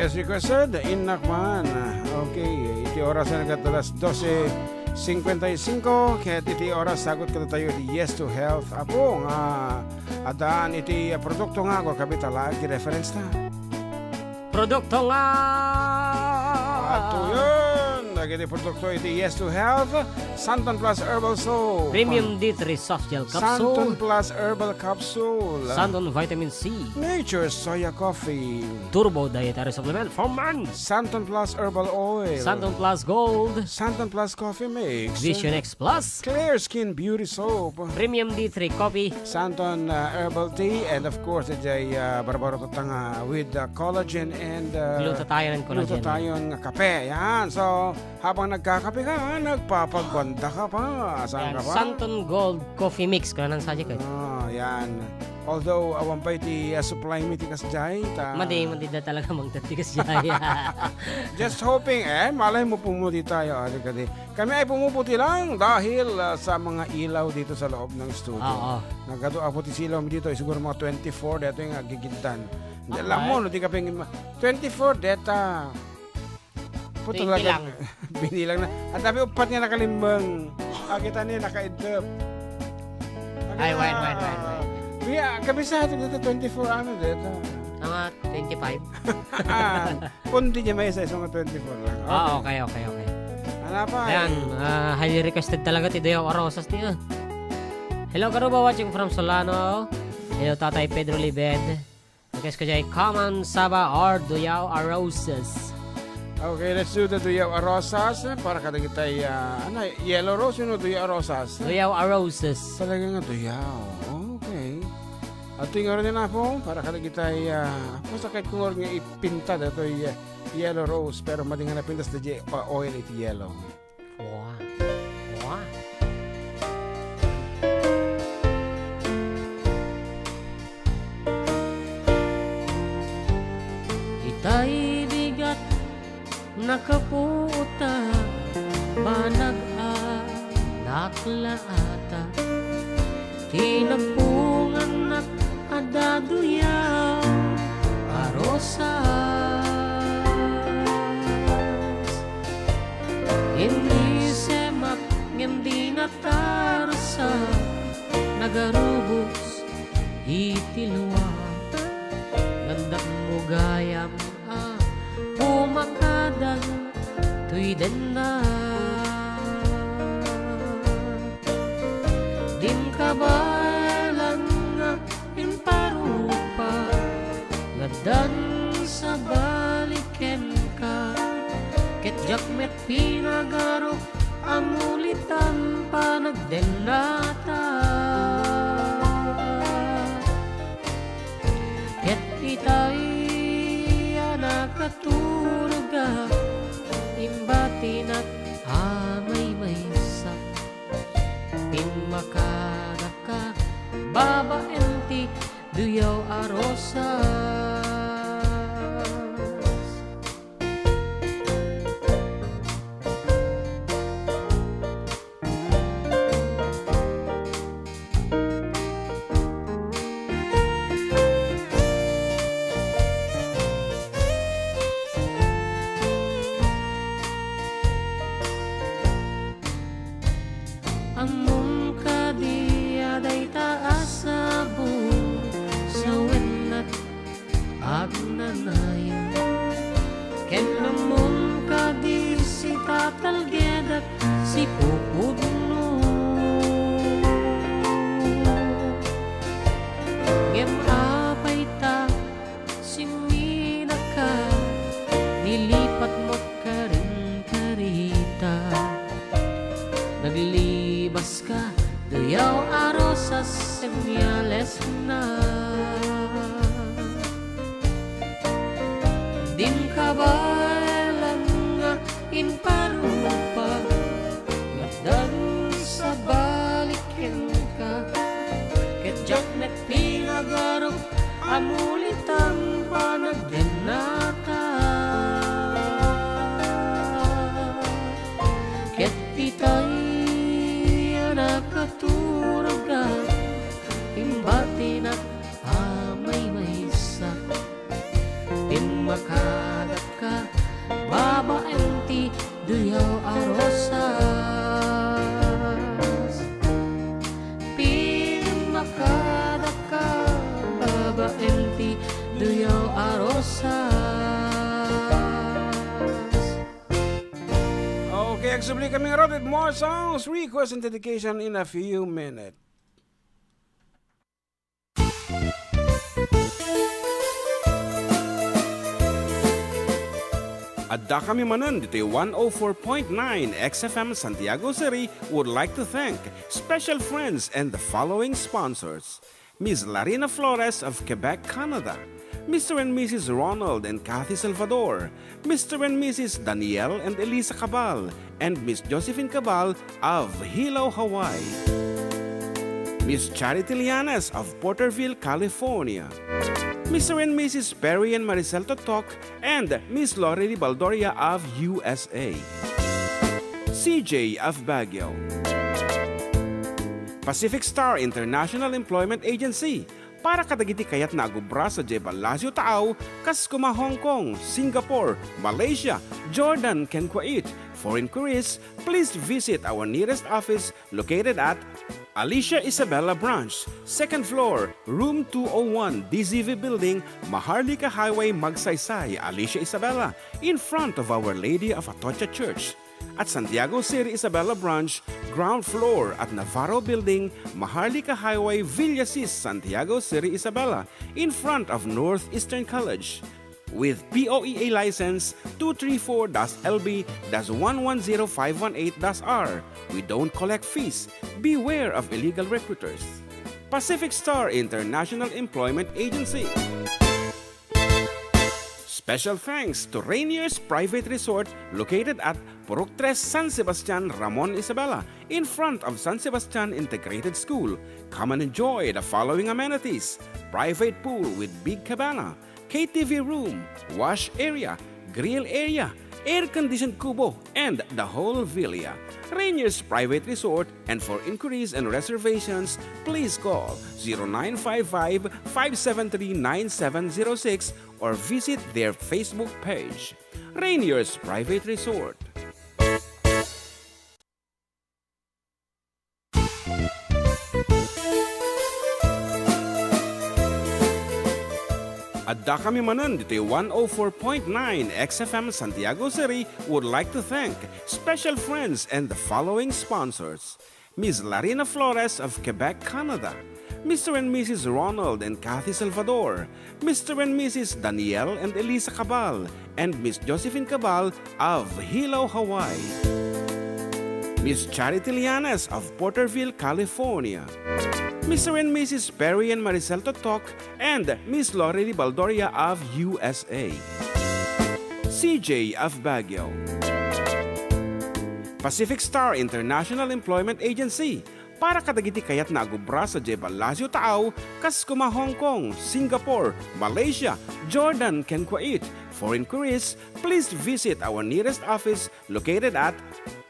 [SPEAKER 2] As requested, inakman. Okay, iti oras na nagatalas 12:55. Kaya iti oras sagot ka tayo iti yes to health. Apo nga adaan iti produkto nga ko kabitalag iti reference na.
[SPEAKER 3] Produkto nga!
[SPEAKER 2] Ato yun. Nagiti produkto iti yes to health. Santon Plus Herbal Soap.
[SPEAKER 3] Premium D3 Soft Gel
[SPEAKER 2] Santon
[SPEAKER 3] Capsule.
[SPEAKER 2] Plus Herbal Capsule.
[SPEAKER 3] Santon Vitamin C.
[SPEAKER 2] Nature's Soya Coffee.
[SPEAKER 3] Turbo Dietary Supplement from Man.
[SPEAKER 2] Santon Plus Herbal Oil.
[SPEAKER 3] Santon Plus Gold.
[SPEAKER 2] Santon Plus Coffee Mix.
[SPEAKER 3] Vision X Plus.
[SPEAKER 2] Clear Skin Beauty Soap.
[SPEAKER 3] Premium D3 Coffee.
[SPEAKER 2] Santon Herbal Tea, and of course iti barbaro tanga with collagen and
[SPEAKER 3] Glutathione and collagen.
[SPEAKER 2] glutathione nga kape. Yan. So habang nagkakape ka, nagpapagbanda ka pa. Saan ka pa?
[SPEAKER 3] Santon Gold Coffee Mix. Kaya nang sadya kayo.
[SPEAKER 2] Yan. Although awan pa iti supply mi ti kasjay ta.
[SPEAKER 3] Madi da talaga magtatigas jaya.
[SPEAKER 2] Just hoping malay mo pumuti tayo. Kami ay pumuputi lang dahil sa mga ilaw dito sa loob ng studio.
[SPEAKER 3] Oo.
[SPEAKER 2] Nagado ako ti silaw mi dito siguro mga 24 dito yung gigintan. Hindi alam mo no di ka pengin 24 deta. Puto
[SPEAKER 3] 20 lang.
[SPEAKER 2] Binilang na. At tabi upat nga nakalimbang. Kita niya naka-edap.
[SPEAKER 3] Ay, wine.
[SPEAKER 2] Kaya kabisado dito 24 ano dito.
[SPEAKER 3] Mga 25.
[SPEAKER 2] Pundi niya may isa mga 24 lang.
[SPEAKER 3] Okay.
[SPEAKER 2] Ano pa?
[SPEAKER 3] Ayan, highly requested talaga ti Deo Arosas niya. Hello Karuba, watching from Solano. Hello, Tatay Pedro Libed. Request ko dyan, Common Saba or Duyaw Aroses.
[SPEAKER 1] Okay, let's do the Duyaw Arosas para kadagitay yellow rose yun o Duyaw Arosas.
[SPEAKER 3] Duyaw Aroses.
[SPEAKER 1] Talaga nga Duyaw. Okay. At tingnan rin na po para kadagitay masakit kung nga ipinta dito yellow rose pero madingan na pintas na oil it yellow.
[SPEAKER 3] Wow. Wow. Ita'y bigat nakaputa banag-anaklaata tinapungan na adaduyaw arosas hindi semak hindi natarasa nagarubos itilwa gandak mo gayam pumakadang tuwiden na din kabalang nga imparupa ngadan sa baliken ka ketjak met pinagaro amulitan pa nagdenata ket itay nakaturaga imbatin at amay maysa pinmakadaka babaenti duyaw arosas among kadiyaday taas sa buong sawin at agnanayan ken among kadi si tatalgedak si pupudno ngem apay ta siminaka nilipat mo't karin karita naglibas ka duyaw arosas senyales na din ka balang nga inparupa ngadan sa balikin ka ketjak net pinagaro amulitan pa nagdenata ket itay nakaturaga imbatin at amay maysa pinmakadak ka babaenti duyaw arosas pinmakadak ka babaenti duyaw arosas.
[SPEAKER 1] Okay, actually coming around with more songs, request and dedication in a few minutes. Adda kami Manen, Ditoy 104.9 XFM Santiago City would like to thank special friends and the following sponsors. Ms. Larina Flores of Quebec, Canada. Mr. and Mrs. Ronald and Kathy Salvador, Mr. and Mrs. Danielle and Elisa Cabal, and Miss Josephine Cabal of Hilo, Hawaii. Miss Charity Lianes of Porterville, California. Mr. and Mrs. Perry and Maricel Totok, and Miss Lori Baldoria of USA. CJ of Baguio. Pacific Star International Employment Agency, para kadagiti kayat na agubra sa Jebalasio Taaw, kas kuma Hong Kong, Singapore, Malaysia, Jordan, ken Kuwait. For inquiries, please visit our nearest office located at Alicia Isabella Branch, 2nd floor, room 201, DZV Building, Maharlika Highway, Magsaysay, Alicia Isabella, in front of Our Lady of Atocha Church. At Santiago City, Isabela Branch, ground floor at Navarro Building, Maharlika Highway, Villasis, Santiago City, Isabela, in front of Northeastern College. With POEA license 234-LB-110518-R. We don't collect fees. Beware of illegal recruiters. Pacific Star International Employment Agency. Special thanks to Rainier's Private Resort located at Purok 3, San Sebastian, Ramon, Isabela, in front of San Sebastian Integrated School. Come and enjoy the following amenities: private pool with big cabana, KTV room, wash area, grill area, air-conditioned kubo, and the whole villa. Rainier's Private Resort, and for inquiries and reservations, please call 0955-573-9706 or visit their Facebook page. Rainier's Private Resort. Adda kami Manen, Ditoy 104.9 XFM Santiago City would like to thank special friends and the following sponsors: Ms. Larina Flores of Quebec, Canada, Mr. and Mrs. Ronald and Kathy Salvador, Mr. and Mrs. Danielle and Elisa Cabal, and Miss Josephine Cabal of Hilo, Hawaii, Miss Charity Lianes of Porterville, California, Mr. and Mrs. Perry and Maricel Totok, and Miss Lorely Baldoria of USA, CJ of Baguio, Pacific Star International Employment Agency, para kadagiti kayat na agubra sa Jebel Lazio Tao, kas kuma Hong Kong, Singapore, Malaysia, Jordan, ken Kuwait. For inquiries, please visit our nearest office located at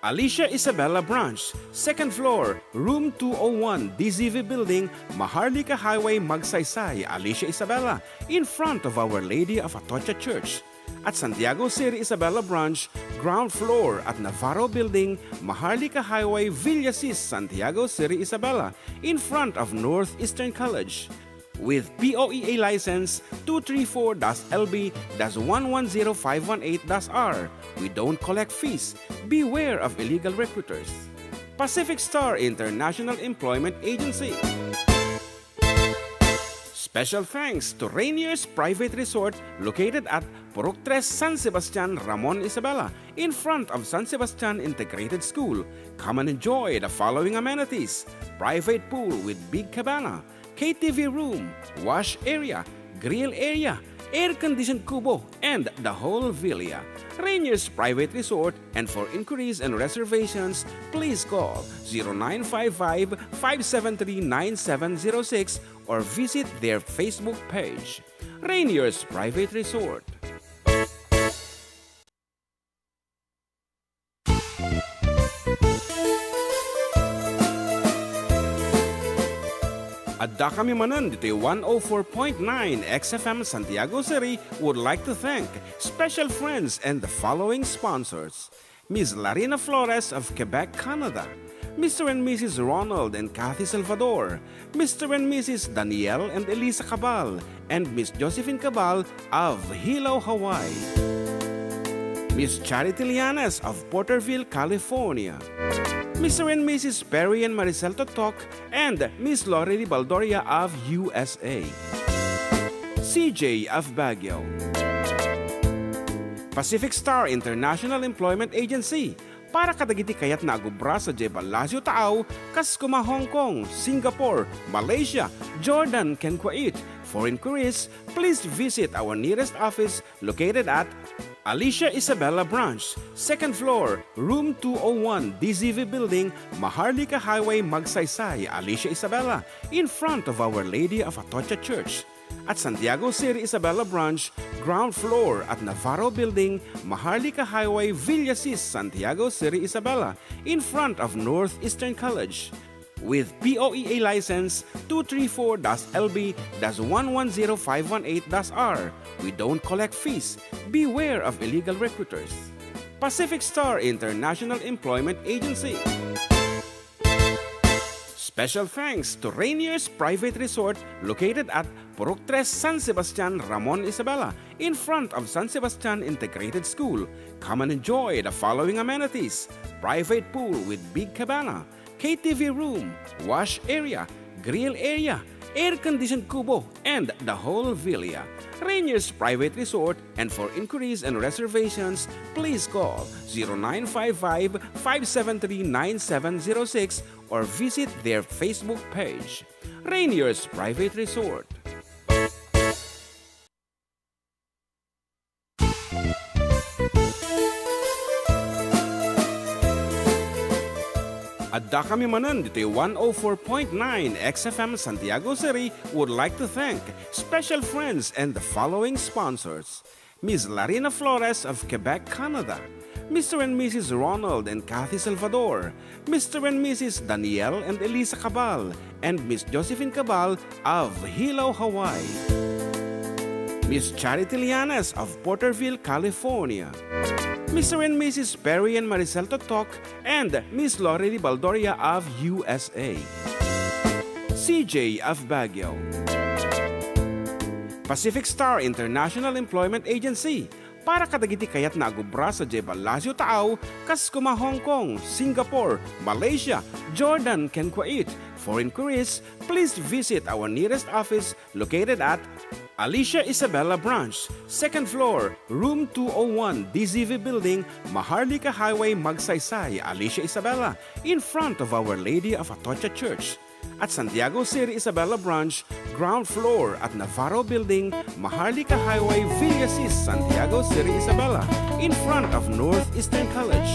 [SPEAKER 1] Alicia Isabela Branch, 2nd floor, room 201, DZV Building, Maharlika Highway, Magsaysay, Alicia Isabela, in front of Our Lady of Atocha Church. At Santiago City, Isabela Branch, ground floor at Navarro Building, Maharlika Highway, Villasis, Santiago City, Isabela, in front of Northeastern College. With POEA license 234-LB-110518-R. We don't collect fees. Beware of illegal recruiters. Pacific Star International Employment Agency. Special thanks to Rainier's Private Resort located at Purok 3, San Sebastian, Ramon, Isabela, in front of San Sebastian Integrated School. Come and enjoy the following amenities: private pool with big cabana, KTV room, wash area, grill area, air-conditioned kubo, and the whole villa. Rainier's Private Resort, and for inquiries and reservations, please call 0955-573-9706 or visit their Facebook page. Rainier's Private Resort. Adda kami Manen, Ditoy 104.9 XFM Santiago City would like to thank special friends and the following sponsors: Ms. Larina Flores of Quebec, Canada, Mr. and Mrs. Ronald and Kathy Salvador, Mr. and Mrs. Danielle and Elisa Cabal, and Miss Josephine Cabal of Hilo, Hawaii, Miss Charity Lianes of Porterville, California, Mr. and Mrs. Perry and Maricel Totok, and Miss Lorely Baldoria of USA, CJ of Baguio, Pacific Star International Employment Agency, para kadagiti kayat na agubra sa Jebel Lazio Tao, kas kuma Hong Kong, Singapore, Malaysia, Jordan, ken Kuwait. For inquiries, please visit our nearest office located at Alicia Isabela Branch, 2nd floor, room 201, DZV Building, Maharlika Highway, Magsaysay, Alicia Isabela, in front of Our Lady of Atocha Church. At Santiago City, Isabela Branch, ground floor at Navarro Building, Maharlika Highway, Villasis, Santiago City, Isabela, in front of Northeastern College. With POEA license 234-LB-110518-R. We don't collect fees. Beware of illegal recruiters. Pacific Star International Employment Agency. Special thanks to Rainier's Private Resort located at Purok 3 San Sebastian, Ramon Isabela, in front of San Sebastian Integrated School. Come and enjoy the following amenities: private pool with big cabana, KTV room, wash area, grill area, air-conditioned kubo, and the whole villa. Rainier's Private Resort, and for inquiries and reservations, please call 0955-573-9706 or visit their Facebook page. Rainier's Private Resort. Adda kami Manen, Ditoy 104.9 XFM Santiago City would like to thank special friends and the following sponsors: Ms. Larina Flores of Quebec, Canada, Mr. and Mrs. Ronald and Kathy Salvador, Mr. and Mrs. Danielle and Elisa Cabal, and Miss Josephine Cabal of Hilo, Hawaii, Miss Charity Lianes of Porterville, California, Mr. and Mrs. Perry and Maricel Totok, and Miss Lori Baldoria of USA, CJ of Baguio, Pacific Star International Employment Agency, para kadagiti kayat na agubra sa Jebalasio Taaw, kas kuma Hong Kong, Singapore, Malaysia, Jordan, ken Kuwait. For inquiries, please visit our nearest office located at Alicia Isabela Branch, 2nd floor, room 201, DZV Building, Maharlika Highway, Magsaysay, Alicia Isabela, in front of Our Lady of Atocha Church. At Santiago City Isabela Branch, ground floor at Navarro Building, Maharlika Highway, Villasis, Santiago City Isabela, in front of Northeastern College.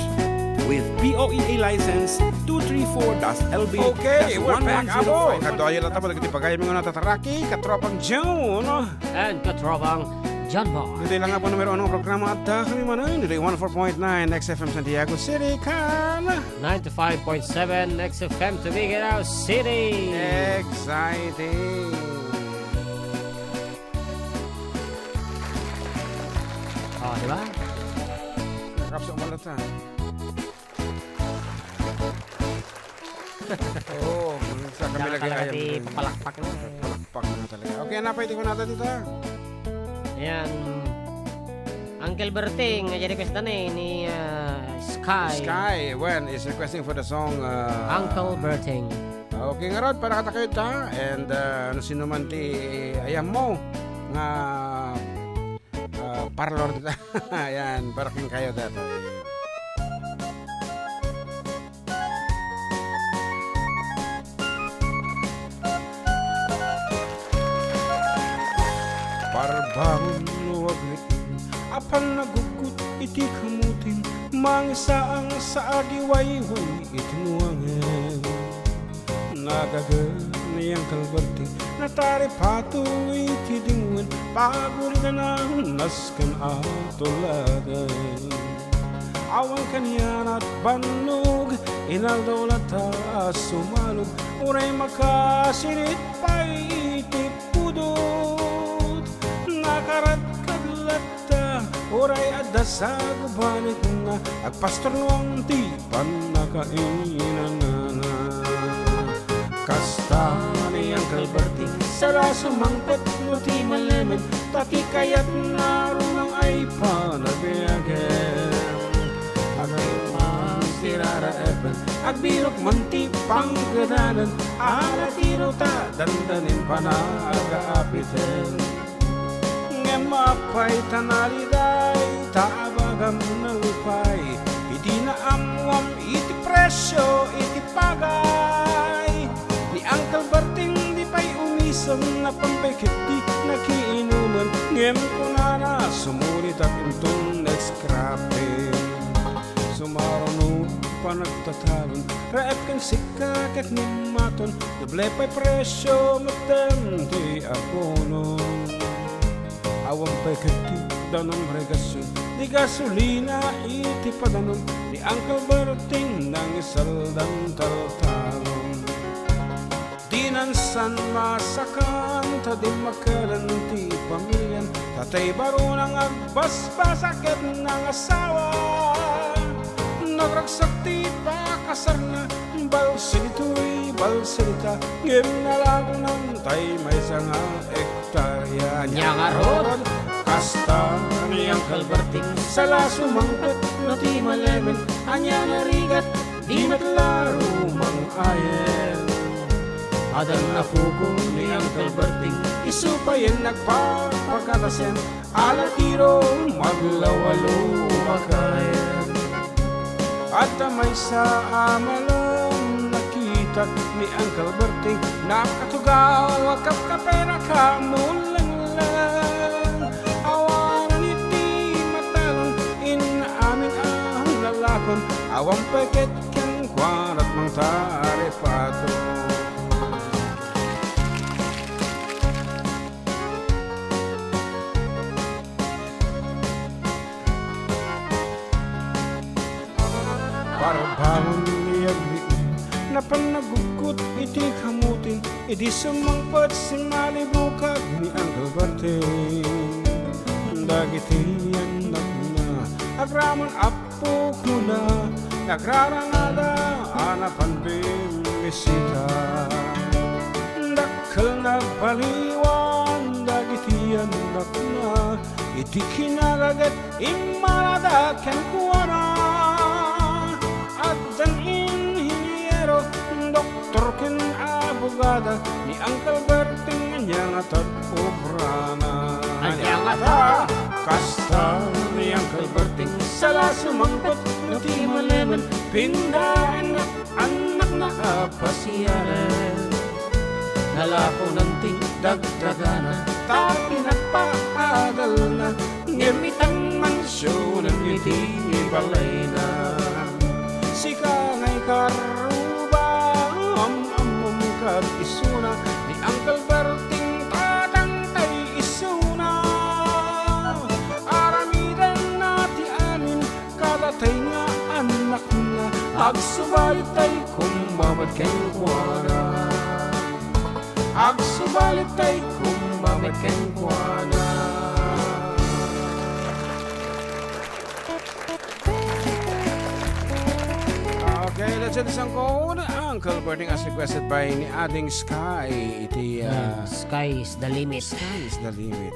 [SPEAKER 1] With POEA license 234-LB.
[SPEAKER 2] Okay, we're back, abo. Kadoya lang tapos nagtipagay mga natataraki, katropang June.
[SPEAKER 3] And katropang John Boy.
[SPEAKER 2] Dito lang nga po numero anong programa at kami Manen. Dito 104.9 XFM Santiago City, kan
[SPEAKER 3] 95.7 XFM Tuguegarao City.
[SPEAKER 2] exciting.
[SPEAKER 3] Oh, di ba?
[SPEAKER 2] Nakapsok malata. Oo, sa kami lagi
[SPEAKER 3] Talaga
[SPEAKER 2] ayam.
[SPEAKER 3] di palakpak na.
[SPEAKER 2] Palakpak na talaga. Okay, napaitin ko natin dito.
[SPEAKER 3] Ayan. Uncle Berting, jadi request na ni Sky.
[SPEAKER 2] Sky, when is requesting for the song
[SPEAKER 3] Uncle Berting.
[SPEAKER 2] Okay nga rod, para katakayod ta. And ano sino man ti ayam mo nga parlor dito. Ayan, para king kayo dito. Parbangon luwaglit apan nagugut iti kamutin mangisaang sa agiwayway itinuangin nagaganiyang kalberti natari pato iti dingun paguri ka ng naskan atulagan awang kanyan at banog inaldolata sumalog uray makasirit pa iti pudot nakarat kaglata oray adda sa gubanit na agpastor nuang ti panakainan na kasta niyang kalberti sa raso mangpet no ti malemen tati kayat narunang ay panagbiyagen agay mastirara epen agbirok manti panggadanan aratiro ta dandanin panagaapiten mapay tanaliday taabagam nalupay iti naamwam iti presyo iti pagay ni Uncle Berting di pay umisang na pampekit di nakiinuman ngem ko na sumulit at intong nagskrapin sumarono panagtatalon raep kang sikakak ni maton doble pay presyo matem di aponon awang pagkati danong regasyon di gasolina iti padanon di Uncle Berting nang isaldang taltalon dinansan masakan tadi makalan ti pamilyan tatay baro nang agbasbasakit ng asawa nagragsak ti pakasar na balsilito'y balsilita ngem na lang ng tay may sanga
[SPEAKER 1] istorya
[SPEAKER 3] Nya nga rod.
[SPEAKER 1] Kasta ni Uncle Berting sa lasumangkat no ti malemen anya narigat di matlaro mang ayen. Adan na pugo ni Uncle Berting isupayin nagpapakatasen ala tiro maglawalo makayen. At may sa amalang nakita ni Uncle Berting nakatugaw kapkapera ka mulang lang. Awan iti matalon inaamin ang lalakon awang peket kang kwanat mang taripato. Parabawang niyagriin na panagukot iti kamutin iti sumangpat si malibukag ni Uncle Berting. Dagiti anak na agramon apo ko na nagrarangada anapan bimisita. Dakal na baliwan dagiti anak na iti kinagagat imarada ken kuwana. Dan inhinyero, doktor ken abogada ni Uncle Berting anya nga obrana. Anya nga kasta ni Uncle Berting sala sumangkot no ti malemen pindahan anak na apasyalan. Nalapo ng ting dagdagana tapi nagpaagal na ngimitan mansyonan iti balay na. Sika ngay karuba amamum kat isuna ni Uncle Berting tatangtay isuna. Aramidan na ti amin kadatay nga anak na agsubalitay kumamad kay kuwana. Agsubalitay kumamad kay kuwana. Okay, that's it. Isang code. Uncle Berting as requested by ni Ading Sky. Iti,
[SPEAKER 3] Sky is the limit.
[SPEAKER 1] Sky is the limit.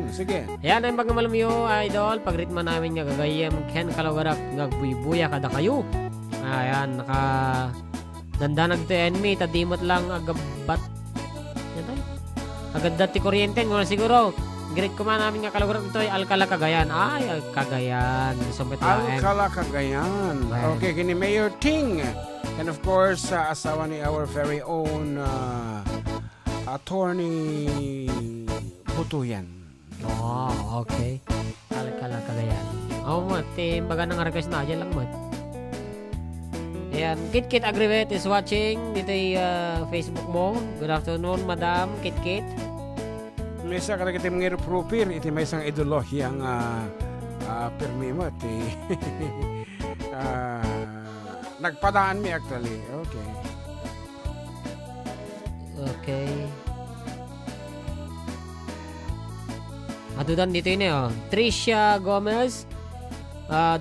[SPEAKER 1] Sige.
[SPEAKER 3] Yan ang pagmamalam yo, idol. Pagritma namin nga gagayem ken kalagarak ngagbuy-buya kada kayo. Ayan, naka dandanag to enemy tadimot lang agabat. Yan tayo. Agad dati kuryente ngol siguro. Great ko man namin nga kalagarak ito ay Alcala Cagayan. Ay, Cagayan.
[SPEAKER 1] Alcala Cagayan. Okay, kini Mayor Ting. And of course, asawa ni our very own attorney Butuyan.
[SPEAKER 3] Oh, okay. Alcala Cagayan. Oh, mat. Baga nang request na. Diyan lang, mat. Ayan. Kit Agrivet is watching. Dito yung Facebook mo. Good afternoon, Madam Kit.
[SPEAKER 1] May isa ka iti mga propir, iti may isang ideolohiyang pirmi mo, iti nagpadaan mi actually. Okay.
[SPEAKER 3] Okay. Adudan dito yun Tricia Gomez,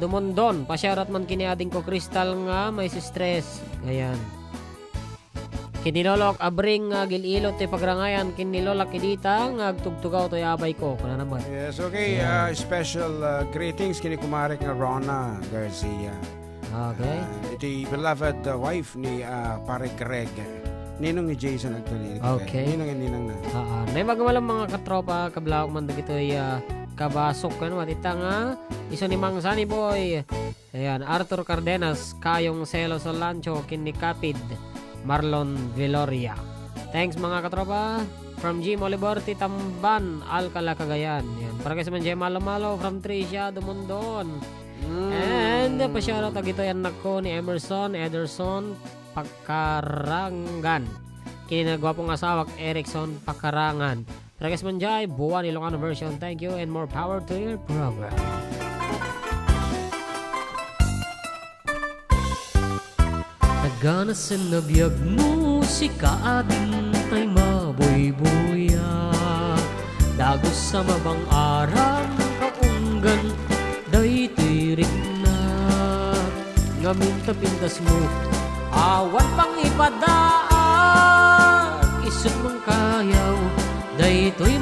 [SPEAKER 3] Dumondon, pasyarat man kiniading ko Crystal nga, may si stress. Ayan. Kinilolok abring gililot ti pagrangayan kinilolak idita ngagtugtugaw to abay ko kuna naman.
[SPEAKER 1] Yes, okay. Special greetings kini kumarik nga Rona Garcia.
[SPEAKER 3] Okay.
[SPEAKER 1] Iti beloved wife ni pare Greg. Ninong ni Jason actually.
[SPEAKER 3] Okay.
[SPEAKER 1] Ninong na.
[SPEAKER 3] May magamalang mga katropa kablaok man dagito kabasok kano atita nga iso ni Mang Sunny Boy. Ayan, Arthur Cardenas, Kayong Celo Solancho, Kinni Kapid, Marlon Viloria. Thanks mga katropa. From Jim Oliborti Tamban, Alcala Cagayan. Yan. Para kasi man Jay Malo from Tricia Dumondon. And pa-shoutout agito yan nako ni Emerson Ederson Pakarangan. Kinagwapong asawak Erickson Pakarangan. Para kasi man Jay buwan Ilocano version. Thank you and more power to your program. Nagana sa nabiyag musika ading tay maboy-boya. Dagos sa mabang arang kaunggan day tirik na. Ngamin tapintas mo awan pang ipadaan. Isut mong kayaw day to'y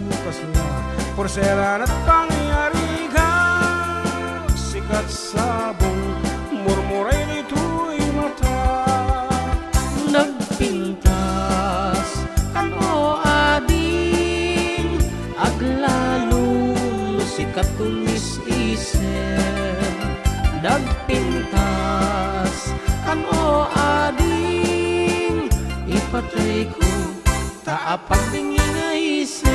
[SPEAKER 2] mukas na porselan at pangyarihan. Sikat sabong murmuray nito'y mata.
[SPEAKER 3] Nagpintas ano ading aglalong sikat tumis-isip. Nagpintas ano ading ipatay ko taapang dingin na isip.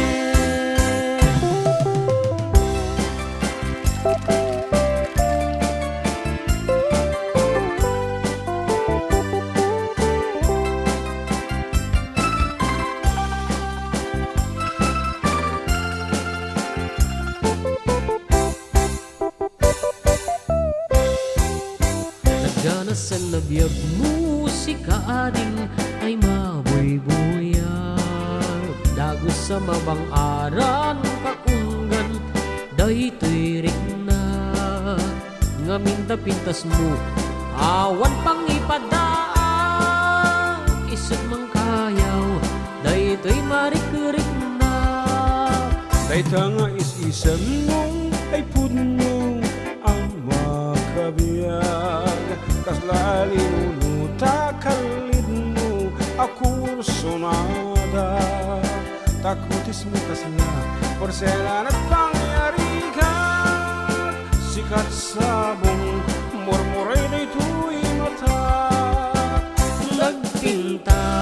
[SPEAKER 3] Nagana sa nabiyag musika ading ay mabuy-buyag. Dagos sa mabang-aran kaunggan daytoy rik na. Ngaminda pintas mo awan pang ipadaan. Isod mang kayaw daytoy marik-rik na.
[SPEAKER 2] Dayta nga is-isam mong ay punong ang makabiyag. Kaslalin mo takalid mo ako sonada. Takutis mo kasla porselan at pangyarihan. Sikat sabong murmuray na ito'y mata.
[SPEAKER 3] Nagpintas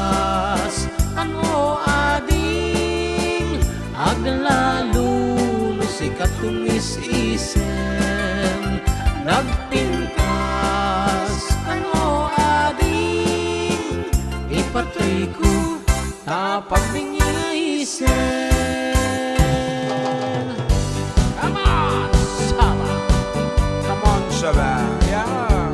[SPEAKER 3] ano ading aglalo no sikat tumis-isem. Nagpintas ano ading ipatay ko tapang dingin na isem. Come on, Saba!
[SPEAKER 2] Come on, Saba. Yeah.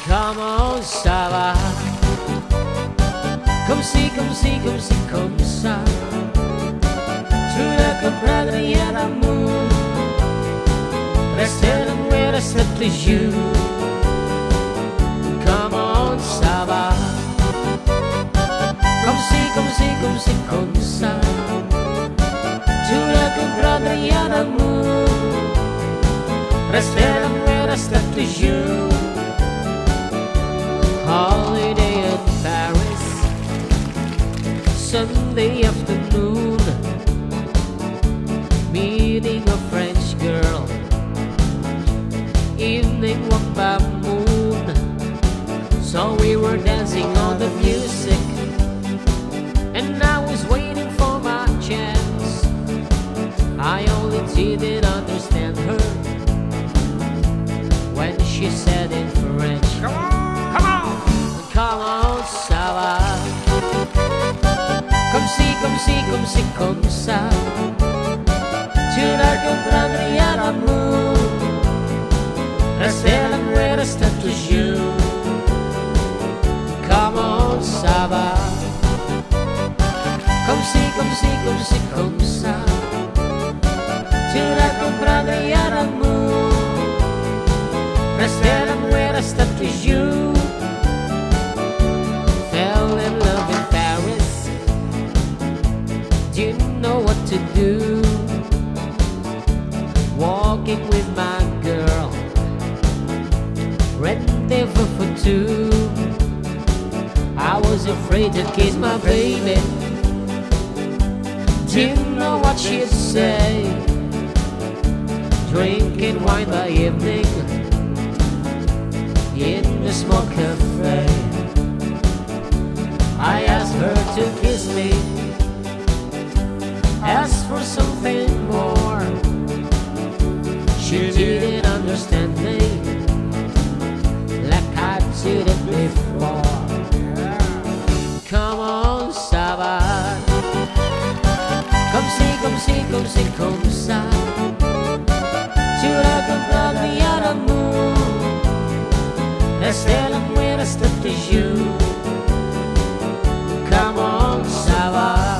[SPEAKER 3] Come on, Saba. Come see, come see, come see, come sa. Through the camaraderie and amour, rester and where I said to you. Come on, Saba. Come see, come see, come see, come sa. Through the camaraderie and amour, rester and where I said to you. Holiday in Paris, Sunday afternoon, meeting a French girl, evening walk by moon. So we were dancing on the music, and I was waiting for my chance. I only didn't understand her when she said in French,
[SPEAKER 2] Come on, come on.
[SPEAKER 3] come on, Saba. Comme si, comme si, comme si, comme ça. Tu la comprendrais à l'amour. Rester là où elle reste toujours. Come on, Saba. Comme si, comme si, comme si, comme ça. Tu la comprendrais à l'amour. Rester là où elle reste toujours. Fell in love in Paris. Didn't know what to do. Walking with my girl, rendezvous for two. I was afraid to kiss my baby. Didn't know what she'd say. Drinking wine by evening in the small cafe. I asked her to kiss me, asked for something more. She didn't understand me like I did it before. Come on, Saba. Come see, come see, come see, come sa. Tu la comprendrais à l'amour. Rester là où elle reste toujours. Come on, Saba.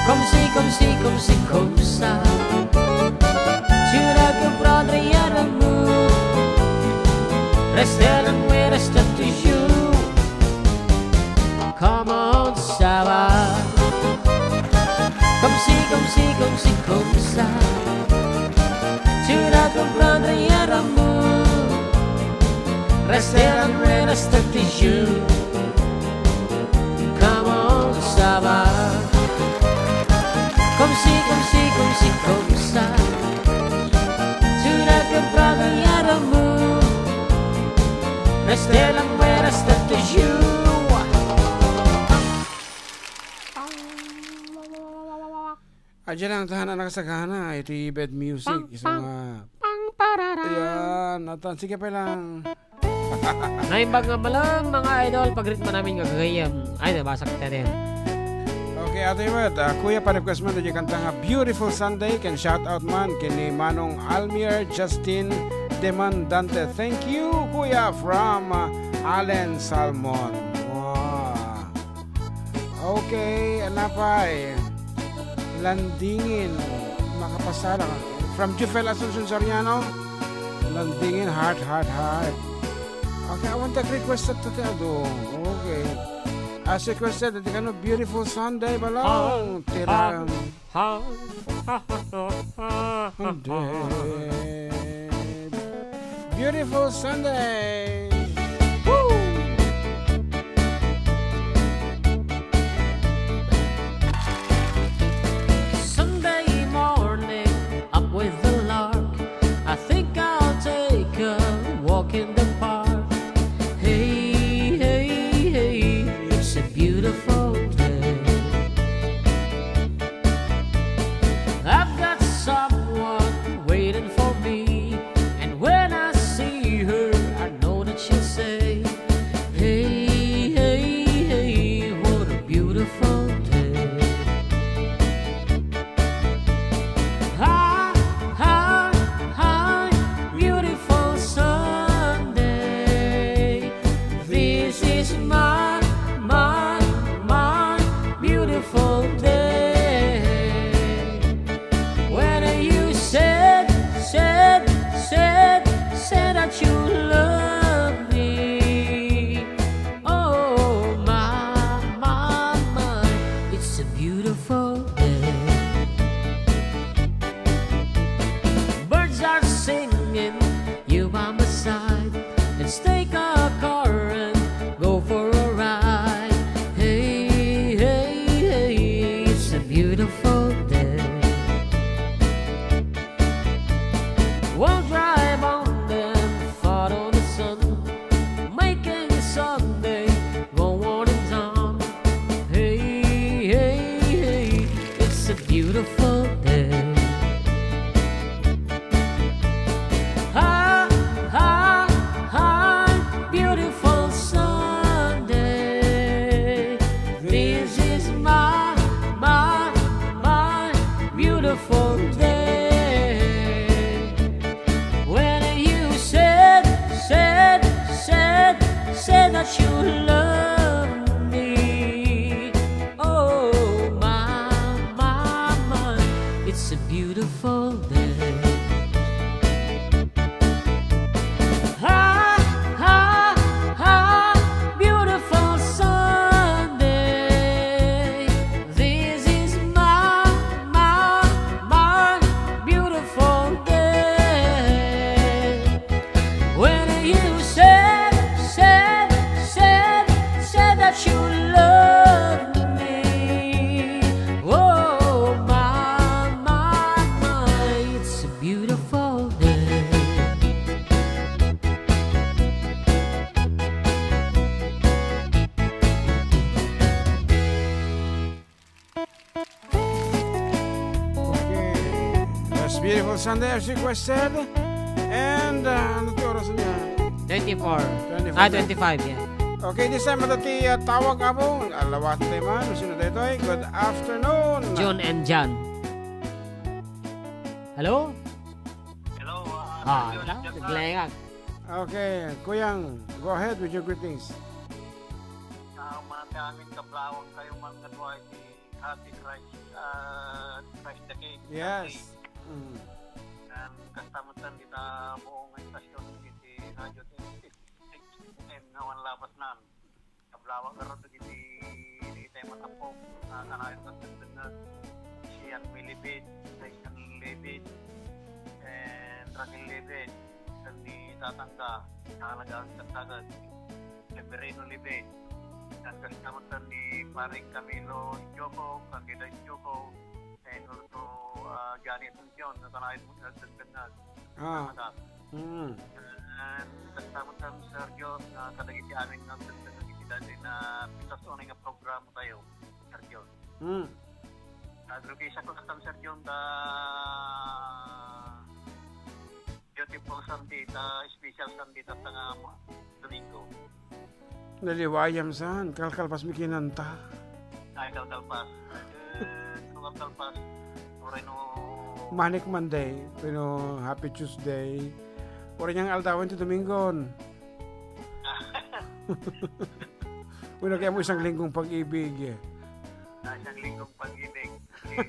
[SPEAKER 3] Comme si, comme si, comme si, comme ça. Tu la comprendrais à l'amour. como sa ciudad comprada y amor resteran buenas de you. Come on, Saba. Como sa ciudad comprada y amor resteran buenas de you.
[SPEAKER 1] Diyan ang tahanan nakasagana. Ito yung bed music. Isang ayan, natan. Sige pa lang.
[SPEAKER 3] Naimbag nga malang mga idol. Pag-ritmo namin gagayam. Ay, nabasa kita din.
[SPEAKER 1] Okay, ato yung kuya pa-request man yung kanta nga Beautiful Sunday. Can shout out man. Kini Manong Almir Justin Demandante. Thank you, kuya, from Allen Salmon. Wow. Okay, anapay. Landingin, makapasara from Jufel Asuncion Soriano. Landingin, heart. Okay, I want to request that to Ado. Okay, as requested, ito ka no, Beautiful Sunday balong tirang Beautiful Sunday.
[SPEAKER 3] In the park, hey, it's a beautiful day. I've got someone waiting for me, and when I see her, I know that she'll say, hey, what a beautiful day. Hi, beautiful sun. Said that you love me. Oh my, it's a beautiful day. Birds are singing, you by my side. Let's take a car and go for a ride. Hey, it's a beautiful day. We'll drive on Sunday, go on and on. Hey, it's a beautiful day. Hi, beautiful Sunday. This is my beautiful day. When you said that you love me. Oh my, it's a beautiful day. Hi, beautiful Sunday. This is my beautiful day. When you said that you love me. Oh my, it's a beautiful day.
[SPEAKER 1] Okay, that's Beautiful Sunday as requested. And ano ito oras niya?
[SPEAKER 3] 24. 25, yeah.
[SPEAKER 1] Okay, this time matati tawag ako. Alawat tayo man. Sunod Ditoy. Good afternoon.
[SPEAKER 3] John and John. Hello?
[SPEAKER 5] Hello.
[SPEAKER 3] Naglengag.
[SPEAKER 1] Okay, Kuyang, go ahead with your greetings.
[SPEAKER 5] Mga aming kablawang kayong mga tuway ni Happy Christ the King.
[SPEAKER 1] Yes.
[SPEAKER 5] Dan kastamutan kita buong istasyon di Radio ngawan labas nan kablawang karoto di tayo matapok kanayon kastamutan na Ian Milibid, Tyson Libid, and Raquel Libid, dan ni Tatangka, Nakalagaan Katagad, Leberino Libid, dan kasamatan ni Paring Camilo Joko, Kagida Joko, and also Johnny Asuncion, na talahin mo sa Tagdanag. And kasamatan Sergio, na kadagiti amin ng Tagdanag, dati na pitas o nga programa tayo, Sergio. Agrupisa ko natam Sergio, da beautiful Sunday, da special Sunday, da tanga Domingo.
[SPEAKER 1] Naliwayam saan, kalkalpas mi kinanta.
[SPEAKER 5] Ay, kalpas. Kalpas. Oreno.
[SPEAKER 1] Manic Monday, pero Happy Tuesday. Ora niyang altawan to Domingon. Wala kaya mo isang linggong pag-ibig.
[SPEAKER 5] Isang linggong pag-ibig. Okay.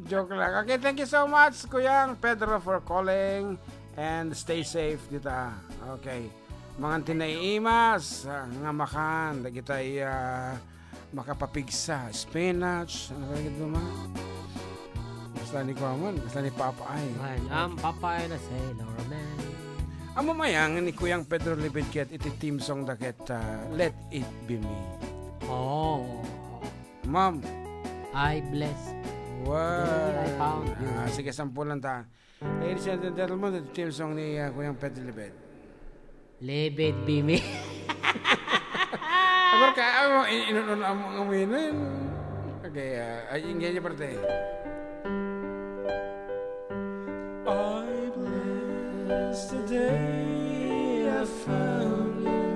[SPEAKER 1] Joke lang. Okay, thank you so much, Kuyang Pedro, for calling. And stay safe dita. Okay. Mga tinaiimas, nga makan, da kita'y makapapigsa, spinach, ano kaya gito mga? Basta ni Kuaman, basta ni Papa ay.
[SPEAKER 3] I'm Papa and a sailor man.
[SPEAKER 1] Ang mamayang ni Kuyang Pedro Libidket, iti team song daket, Let It Be Me.
[SPEAKER 3] Oh.
[SPEAKER 1] Ma'am.
[SPEAKER 3] I bless.
[SPEAKER 1] Wow.
[SPEAKER 3] I found you.
[SPEAKER 1] Sige, sampulan ta. Ladies and gentlemen, iti team song ni Kuyang Pedro Libid.
[SPEAKER 3] Lebed be me.
[SPEAKER 1] Agor ka, inunon ang uminin. Okay, ay ingay niya parte.
[SPEAKER 2] I bless the day I found you.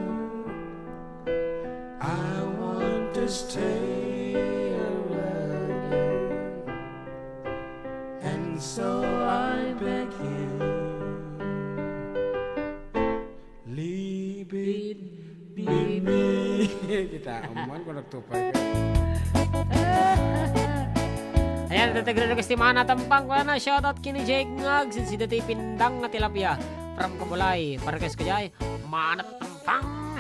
[SPEAKER 2] I want to stay around you, and so I beg you, leave it be me.
[SPEAKER 1] Kita, aman ko nagtupay ka.
[SPEAKER 3] Ayan, tatagre-request mana tampang ko na. Shoutout kini Jake Ngag. Si dati pindang na tilapia. From Kabulay. Para ko jay. Manat tampang.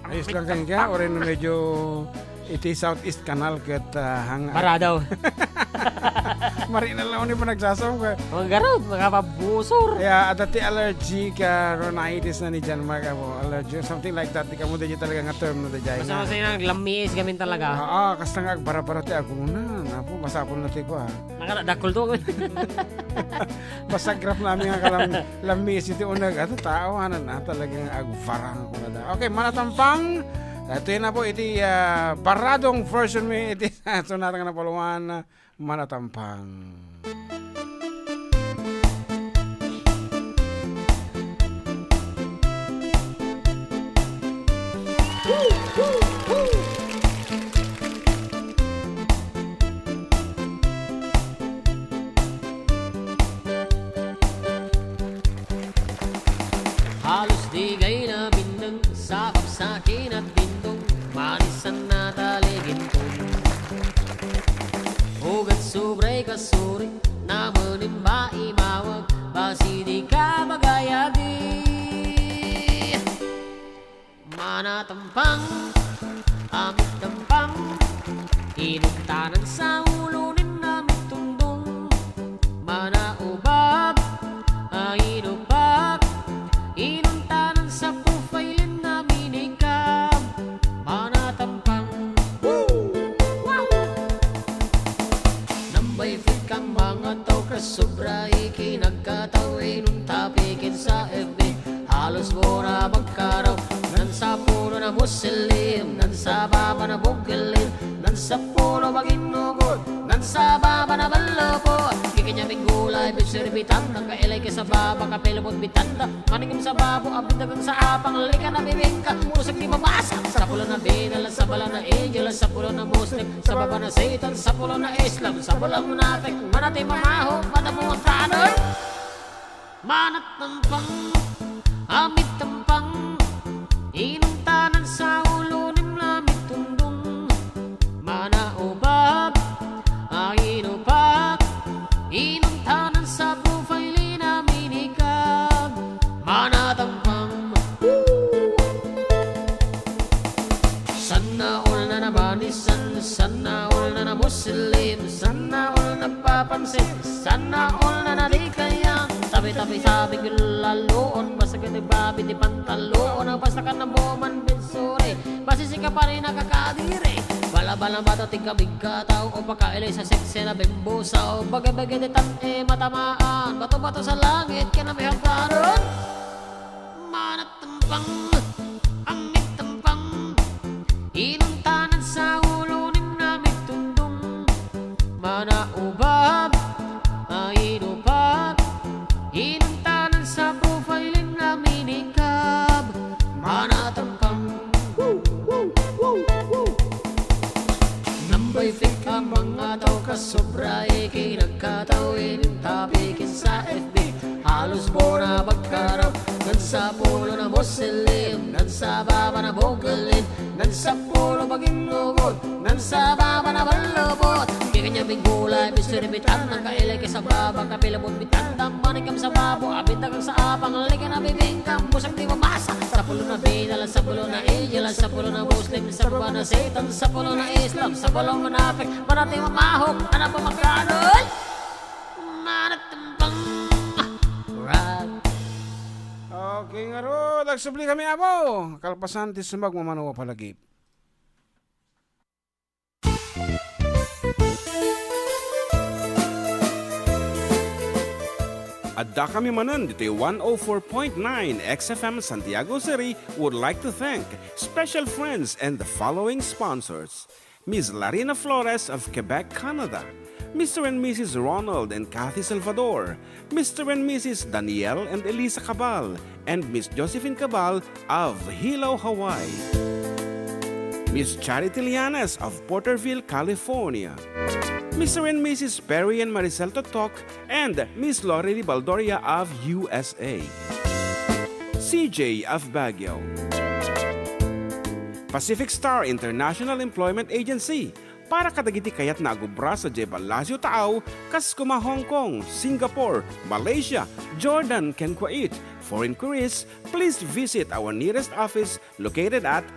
[SPEAKER 1] Ayos lang kayo ka, o rin medyo iti Southeast Canal kat hang...
[SPEAKER 3] Para daw.
[SPEAKER 1] Marina lang ni pa nagsasaw ka.
[SPEAKER 3] Mga garot, makapabusor.
[SPEAKER 1] Kaya dati allergy ka, rhinitis na ni Jan Mark mo. Allergy, something like that. Di ka mo dyan talaga nga term na dyan.
[SPEAKER 3] Basta yung lamis gamin talaga.
[SPEAKER 1] Kasi nga bara-bara ti ako na. Napo, masapon na ti ko ha.
[SPEAKER 3] Nakadakol to.
[SPEAKER 1] Basta graph namin nga kalang lamis iti unag. Ato tao, na talagang agvarang ko na da. Okay, manatampang. Ito yun na po, iti baradong version mo, iti sunatang na paluan, manatampang.
[SPEAKER 3] Halos di gay na bindang sabab sa akin at bindong manisan na taligintong hugat sobray kasuri na manimba imawag basi di ka magayagi manatampang amit tampang inuntanan sa ulunin namit tundong manaubab ay inubab inuntanan sa profilein na minikam manatampang nambay fit kang mga tao kasobra ikinagkataw inuntapikin sa FB halos mura magkaraw nan sa puno na muslim nan sa baba na bugilim nan sa puno maginugod nan sa baba na balopo kikanya gulay bisirbitan ang kailay ka sa baba kapilabot bitanda maningim sa babo abid dagang sa apang lika na bibingka musag di mabasa sa pulo na binala sa bala na angel sa pulo na muslim sa baba na satan sa pulo na islam sa pulo munafik manati mamaho matamuang tanay manat tampang amit tampang inuntanan sa ulunim lamit tundong manaubab ay inupak inuntanan sa profile na minikab manatampang sana all na naman sana all na namos Muslim. Sana all nagpapansin, sana all na nalikayang. Tabi-tabi sa bigil laloon, basta ka nagbabi di pantaloon. Ang basta ka na buman binsuri, basta sika pa rin nakakadiri. Bala-balang bato tigabig-ka tao, o pakailay sa sekse na bimbusa. O bagay-bagay di tan-e matamaan, bato-bato sa langit ka na may hagdaron. Manatambang, ang nagtambang, inuntanan sa ulo ni namig tundong. Manaubab, mainubab, inuntanan sa profiling na minikab. Manatambang, nambay fake ang mga tao kasobra, ikinagkatawin tapikin sa FB. Halos mo na magkarap, nan sa pulo na Muslim, nan sa baba na Bogalin, nan sa pulo maginugod, nan sa baba na balubot. Di kanya bigulay, bisuribitan, ang kailay ka sa baba, kapilabot bitan, damanikam sa babo, abindagang sa apang, likan na bibingkam, busang di mamasa. Sa pulo na binala, sa pulo na Angel, sa pulo na Muslim, sa baba na Satan, sa pulo na Islam, sa pulo manapik, manati mamahok, anak pa magkaroon. Manatambang,
[SPEAKER 1] Okay nga ro, nagsubli kami abo. Kalpasan ti sumag mamanawa palagi. Adda kami Manen, Ditoy 104.9 XFM Santiago City would like to thank special friends and the following sponsors. Ms. Larina Flores of Quebec, Canada. Mr. and Mrs. Ronald and Kathy Salvador, Mr. and Mrs. Danielle and Elisa Cabal, and Miss Josephine Cabal of Hilo, Hawaii. Miss Charity Lianes of Porterville, California. Mr. and Mrs. Perry and Maricel Totok, and Miss Lorely Baldoria of USA. CJ of Baguio. Pacific Star International Employment Agency, para kadagiti kayat na agubra sa Jebalasio Tao, kas kuma Hong Kong, Singapore, Malaysia, Jordan, ken Kuwait. For inquiries, please visit our nearest office located at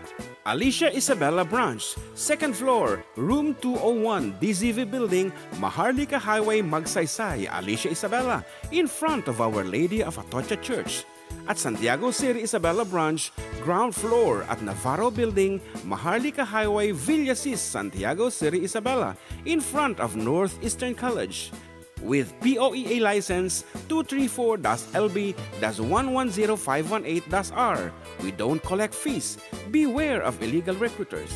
[SPEAKER 1] Alicia Isabella Branch, 2nd floor, room 201, DZV Building, Maharlika Highway, Magsaysay, Alicia Isabella, in front of Our Lady of Atocha Church. At Santiago City Isabella Branch, ground floor at Navarro Building, Maharlika Highway, Villasis, Santiago City Isabella, in front of Northeastern College. With POEA license 234-LB-110518-R. We don't collect fees. Beware of illegal recruiters.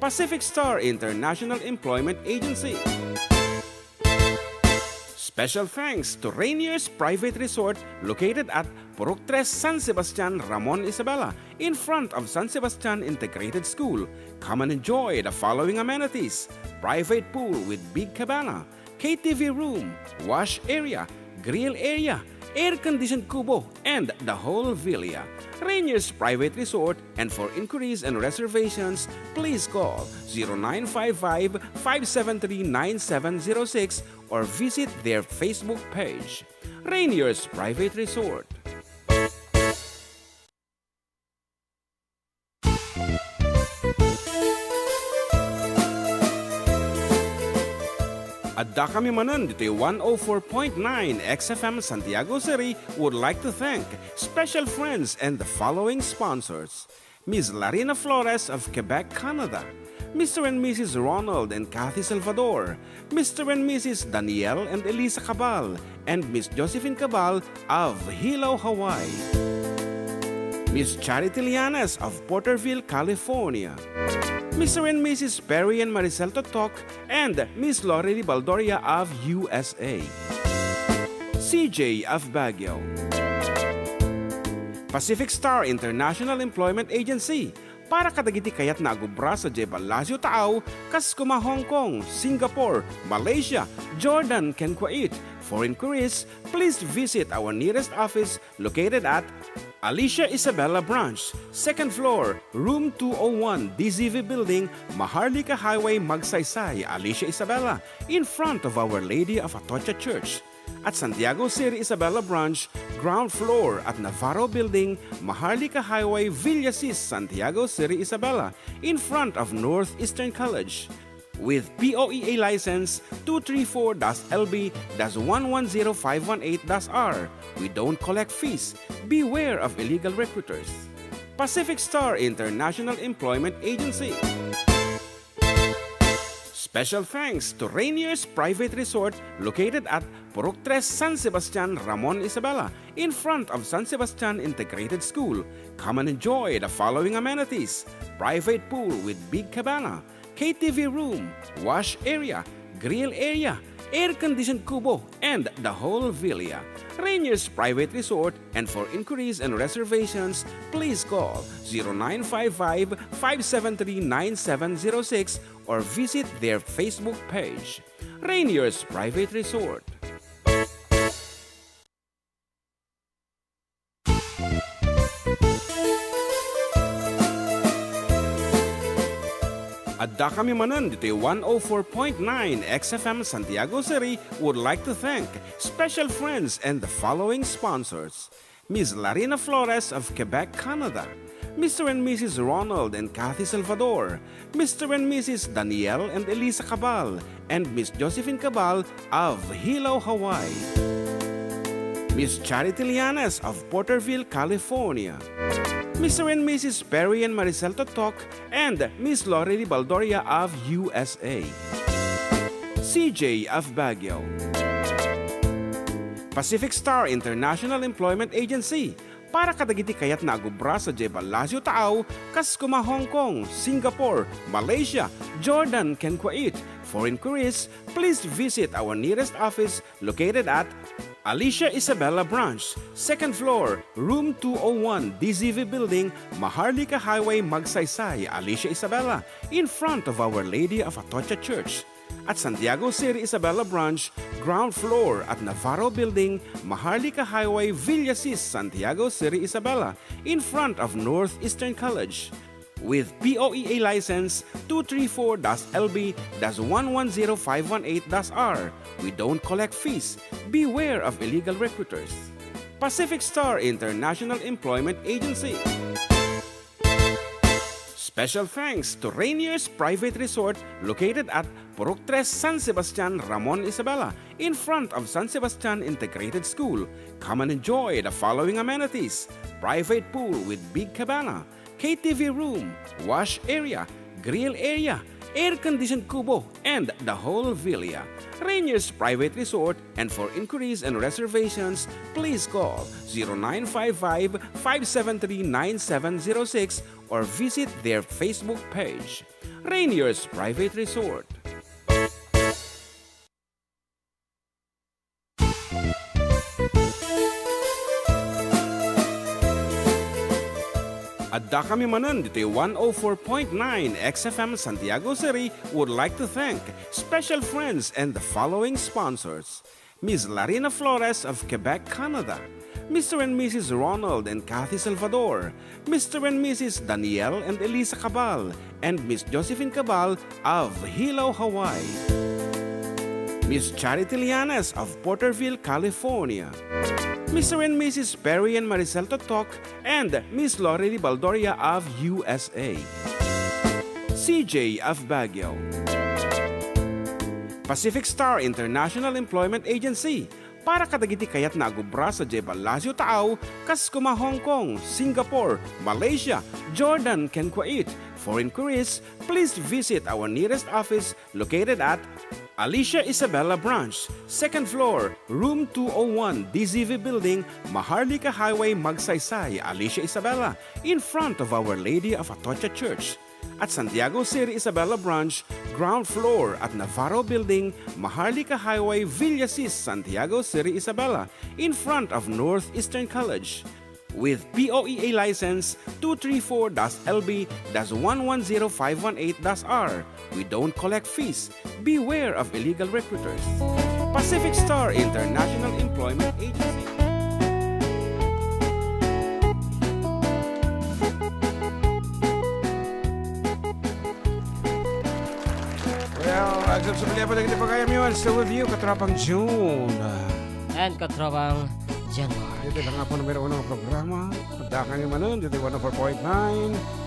[SPEAKER 1] Pacific Star International Employment Agency. Special thanks to Rainier's Private Resort located at Purok 3 San Sebastian, Ramon Isabela, in front of San Sebastian Integrated School. Come and enjoy the following amenities: private pool with big cabana, KTV room, wash area, grill area, air-conditioned kubo, and the whole villa. Rainier's Private Resort, and for inquiries and reservations, please call 0955-573-9706 or visit their Facebook page. Rainier's Private Resort. Adda kami Manen, Ditoy 104.9 XFM Santiago City would like to thank special friends and the following sponsors. Ms. Larina Flores of Quebec, Canada. Mr. and Mrs. Ronald and Kathy Salvador. Mr. and Mrs. Danielle and Elisa Cabal, and Miss Josephine Cabal of Hilo, Hawaii. Miss Charity Lianes of Porterville, California. Mr. and Mrs. Perry and Maricel Totok, and Miss Lorely Baldoria of USA. CJ of Baguio. Pacific Star International Employment Agency, para kadagiti kayat na agubra sa Jebalasio Tao, kas kuma Hong Kong, Singapore, Malaysia, Jordan, ken Kuwait. For inquiries, please visit our nearest office located at Alicia Isabella Branch, 2nd floor, room 201, DZV Building, Maharlika Highway, Magsaysay, Alicia Isabella, in front of Our Lady of Atocha Church. At Santiago City Isabella Branch, ground floor at Navarro Building, Maharlika Highway, Villasis, Santiago City Isabella, in front of Northeastern College. with POEA license 234-LB-110518-R. We don't collect fees. Beware of illegal recruiters. Pacific Star International Employment Agency. Special thanks to Rainier's Private Resort located at Purok 3 San Sebastian, Ramon Isabela, in front of San Sebastian Integrated School. Come and enjoy the following amenities: private pool with big cabana, KTV room, wash area, grill area, air-conditioned kubo, and the whole villa. Rainier's Private Resort, and for inquiries and reservations, please call 0955-573-9706 or visit their Facebook page. Rainier's Private Resort. Adda kami Manen, Ditoy 104.9 XFM Santiago City would like to thank special friends and the following sponsors: Ms. Larina Flores of Quebec, Canada; Mr. and Mrs. Ronald and Kathy Salvador; Mr. and Mrs. Danielle and Elisa Cabal; and Miss Josephine Cabal of Hilo, Hawaii; Miss Charity Lianes of Porterville, California; Mr. and Mrs. Perry and Maricel Totok, and Miss Lorely Baldoria of USA; CJ of Baguio; Pacific Star International Employment Agency, para kadagiti kayat na agubra sa Jebel Lazio Taaw, kas kuma Hong Kong, Singapore, Malaysia, Jordan, ken Kuwait. For inquiries, please visit our nearest office located at Alicia Isabella Branch, 2nd floor, room 201, DZV Building, Maharlika Highway, Magsaysay, Alicia Isabella, in front of Our Lady of Atocha Church. At Santiago City Isabella Branch, ground floor at Navarro Building, Maharlika Highway, Villasis, Santiago City Isabella, in front of Northeastern College. With POEA license 234-LB-110518-R. We don't collect fees. Beware of illegal recruiters. Pacific Star International Employment Agency. Special thanks to Rainier's Private Resort located at Purok 3 San Sebastian, Ramon Isabela, in front of San Sebastian Integrated School. Come and enjoy the following amenities: private pool with big cabana, KTV room, wash area, grill area, air-conditioned kubo, and the whole villa. Rainier's Private Resort, and for inquiries and reservations, please call 0955-573-9706 or visit their Facebook page. Rainier's Private Resort. Adda kami Manen, Ditoy 104.9 XFM Santiago City would like to thank special friends and the following sponsors: Ms. Larina Flores of Quebec, Canada; Mr. and Mrs. Ronald and Kathy Salvador; Mr. and Mrs. Danielle and Elisa Cabal; and Miss Josephine Cabal of Hilo, Hawaii; Miss Charity Lianes of Porterville, California; Mr. and Mrs. Perry and Maricel Totok, and Miss Lorely Baldoria of USA; CJ of Baguio; Pacific Star International Employment Agency, para kadagiti kayat na agubra sa Jebel Lazio Taaw, kas kuma Hong Kong, Singapore, Malaysia, Jordan, ken Kuwait. For inquiries, please visit our nearest office located at Alicia Isabella Branch, 2nd floor, room 201, DZV Building, Maharlika Highway, Magsaysay, Alicia Isabella, in front of Our Lady of Atocha Church. At Santiago City Isabella Branch, ground floor at Navarro Building, Maharlika Highway, Villasis, Santiago City Isabella, in front of Northeastern College. With POEA license 234-LB-110518-R. We don't collect fees. Beware of illegal recruiters. Pacific Star International Employment Agency. Well, agad sa pagkaya po, nagkita pa kaya mo. Still with you, Katrapang June.
[SPEAKER 3] And Katrawang January.
[SPEAKER 1] Dito lang nga po numero 1 ng programa. Dakan yung Manen, dito 104.9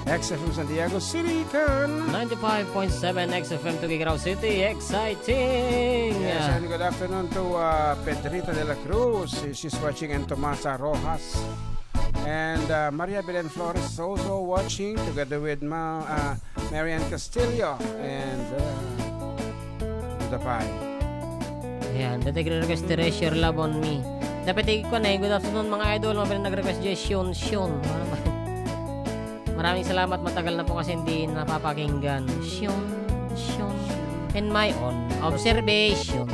[SPEAKER 1] XFM Santiago City, Can.
[SPEAKER 3] 95.7 XFM Tuguegarao City. Exciting!
[SPEAKER 1] Yes, and good afternoon to Pedrita de la Cruz. She's watching, and Tomasa Rojas. And Maria Belen Flores is also watching together with Marian Castillo and Ditoy.
[SPEAKER 3] Ayan, dati nag-request ni Share Love on Me. Dapat ko na good afternoon mga idol. Mabilis nag-request dyan, Shion. Maraming salamat, matagal na po kasi hindi napapakinggan. Shion. In my own observation.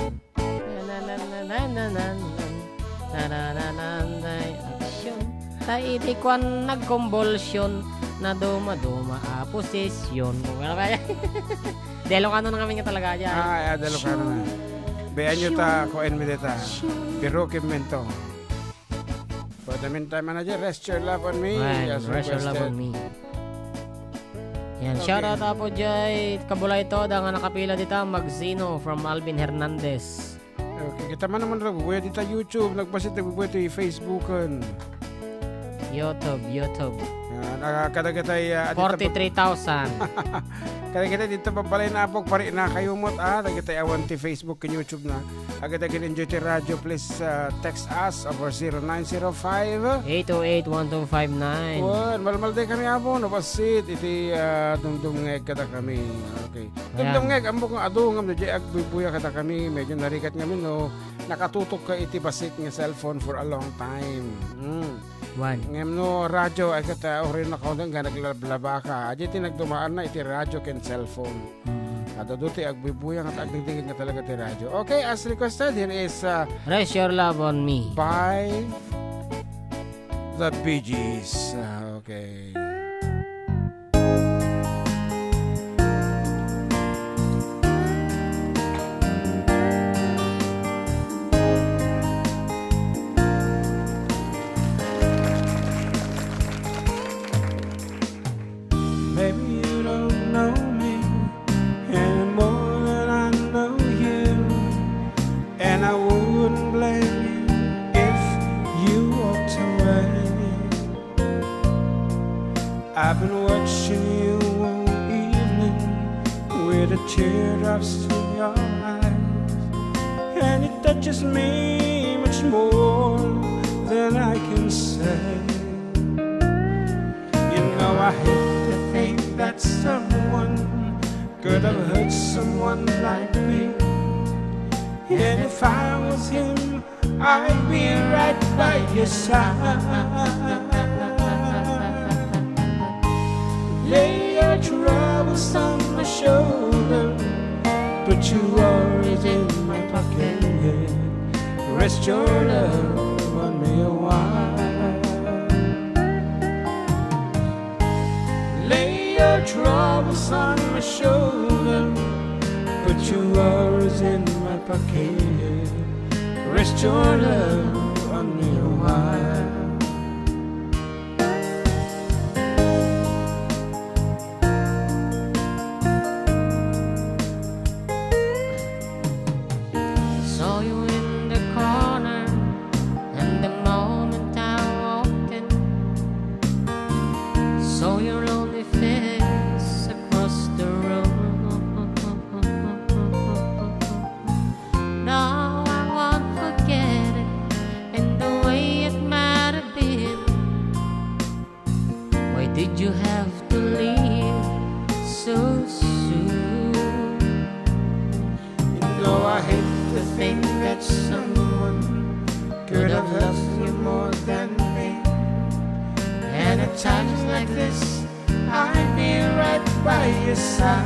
[SPEAKER 3] Action. Taidikwan nagkonvulsyon na duma-duma posisyon. Ano ba yan? Ilocano na kami nga talaga dyan.
[SPEAKER 1] Ilocano na. Bayan nyo ta, koen mo dita. Pero kimento. For the meantime, manager, rest your love on me.
[SPEAKER 3] Yes, rest your love on me. Yan,
[SPEAKER 1] Okay.
[SPEAKER 3] shoutout po dyan. Kabulay to, da nga nakapila dita, Magzino from Alvin Hernandez.
[SPEAKER 1] Okay, kita man naman nagbubuhay dito YouTube, nagbasit nagbubuhay dito Facebookan.
[SPEAKER 3] YouTube.
[SPEAKER 1] Kadagatay
[SPEAKER 3] 43,000.
[SPEAKER 1] Kadagatay dito pabalay na apog pari na kayo mot kadagatay awan ti Facebook and YouTube na. Kadagatay enjoy ti radio, please text us over 0905
[SPEAKER 3] 828-1259.
[SPEAKER 1] malmalday kami apon nabasit iti dumdumngeg kada kami. Okay.
[SPEAKER 3] Ayan.
[SPEAKER 1] Dumdumngeg ambok nga adu ngam di agbubuya kada kami, medyo narikat ngamin no. Nakatutok ka iti basit nga cellphone for a long time. Ngem no radyo ay kata orin na kaunang nga naglablaba ka. Adi ti nagdumaan na iti radyo ken cellphone. Ato duti agbibuyang at agdingdingin nga talaga ti radyo. Okay, as requested, here is
[SPEAKER 3] Rest your love on me.
[SPEAKER 1] by the Bee Gees. Okay.
[SPEAKER 2] Maybe you don't know me any more than I know you, and I wouldn't blame you if you walked away. I've been watching you all evening with the teardrops to your eyes, and it touches me much more than I can say. You know I hate to think that someone could have hurt someone like me. And if I was him, I'd be right by your side. Lay your troubles on my shoulder, put your worries in my pocket. Rest your love on me a while. Lay your troubles on my shoulder, put your worries in my pocket. Rest your love on me a while.
[SPEAKER 3] Saw you in the corner, and the moment I walked in, saw your lonely face across the room. Now I won't forget it, and the way it might have been. Why did you have to leave so soon?
[SPEAKER 2] You know I hate to think that someone could have loved you more than me.
[SPEAKER 3] And at times like this,
[SPEAKER 2] I'd be right by your side.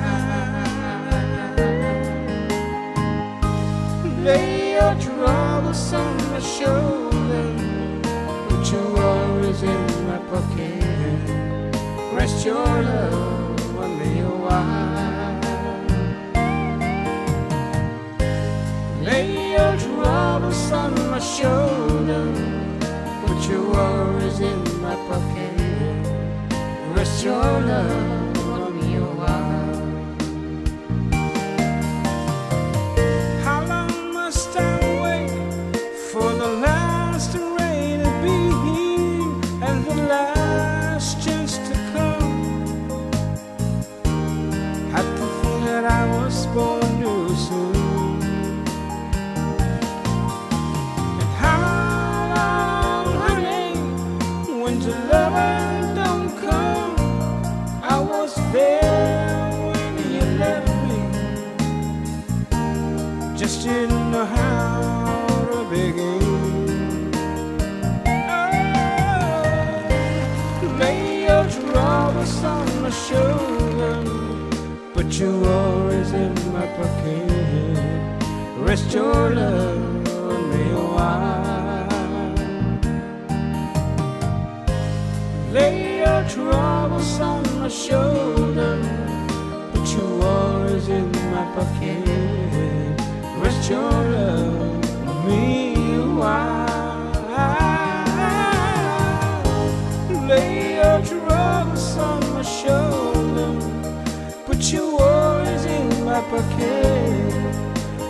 [SPEAKER 2] Lay your troubles on my shoulder, put your worries in my pocket. Rest your love on me a while. Lay your troubles on my shoulder, put your worries in my pocket. Rest your love on me a while. How long must I wait for the last rain your worries in my pocket. Rest your love on me a while. Lay your troubles on my shoulder. Put your worries in my pocket. Rest your love on me a while. Lay your troubles on my shoulder. Put your worries in my pocket.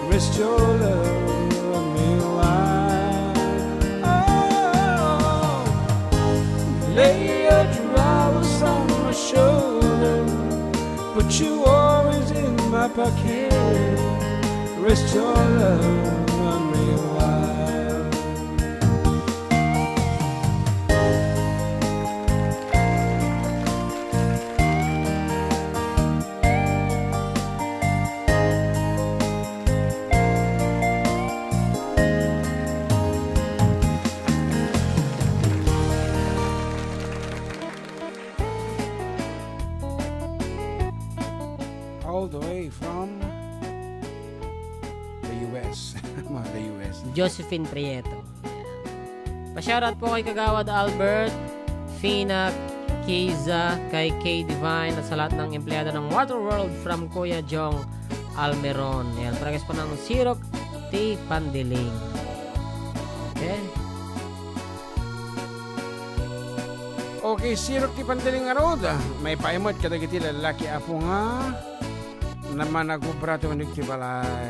[SPEAKER 2] Rest your love on me a while. Oh, lay your troubles on my shoulder. Put your worries in my pocket. Rest your love on me a while. All the way from the US. The US.
[SPEAKER 3] Josephine Prieto. Ayan. Pa-shoutout po kay Kagawad Albert, Fina, Kiza, kay K Divine at sa lahat ng empleyado ng Waterworld from Kuya Jong Almeron. Yan, paragis po ng Sirok T. Pandiling. Okay.
[SPEAKER 2] Okay, sirok ti pandaling arod. May paimot kadagiti lalaki apo nga naman nagubrato ni kibalay.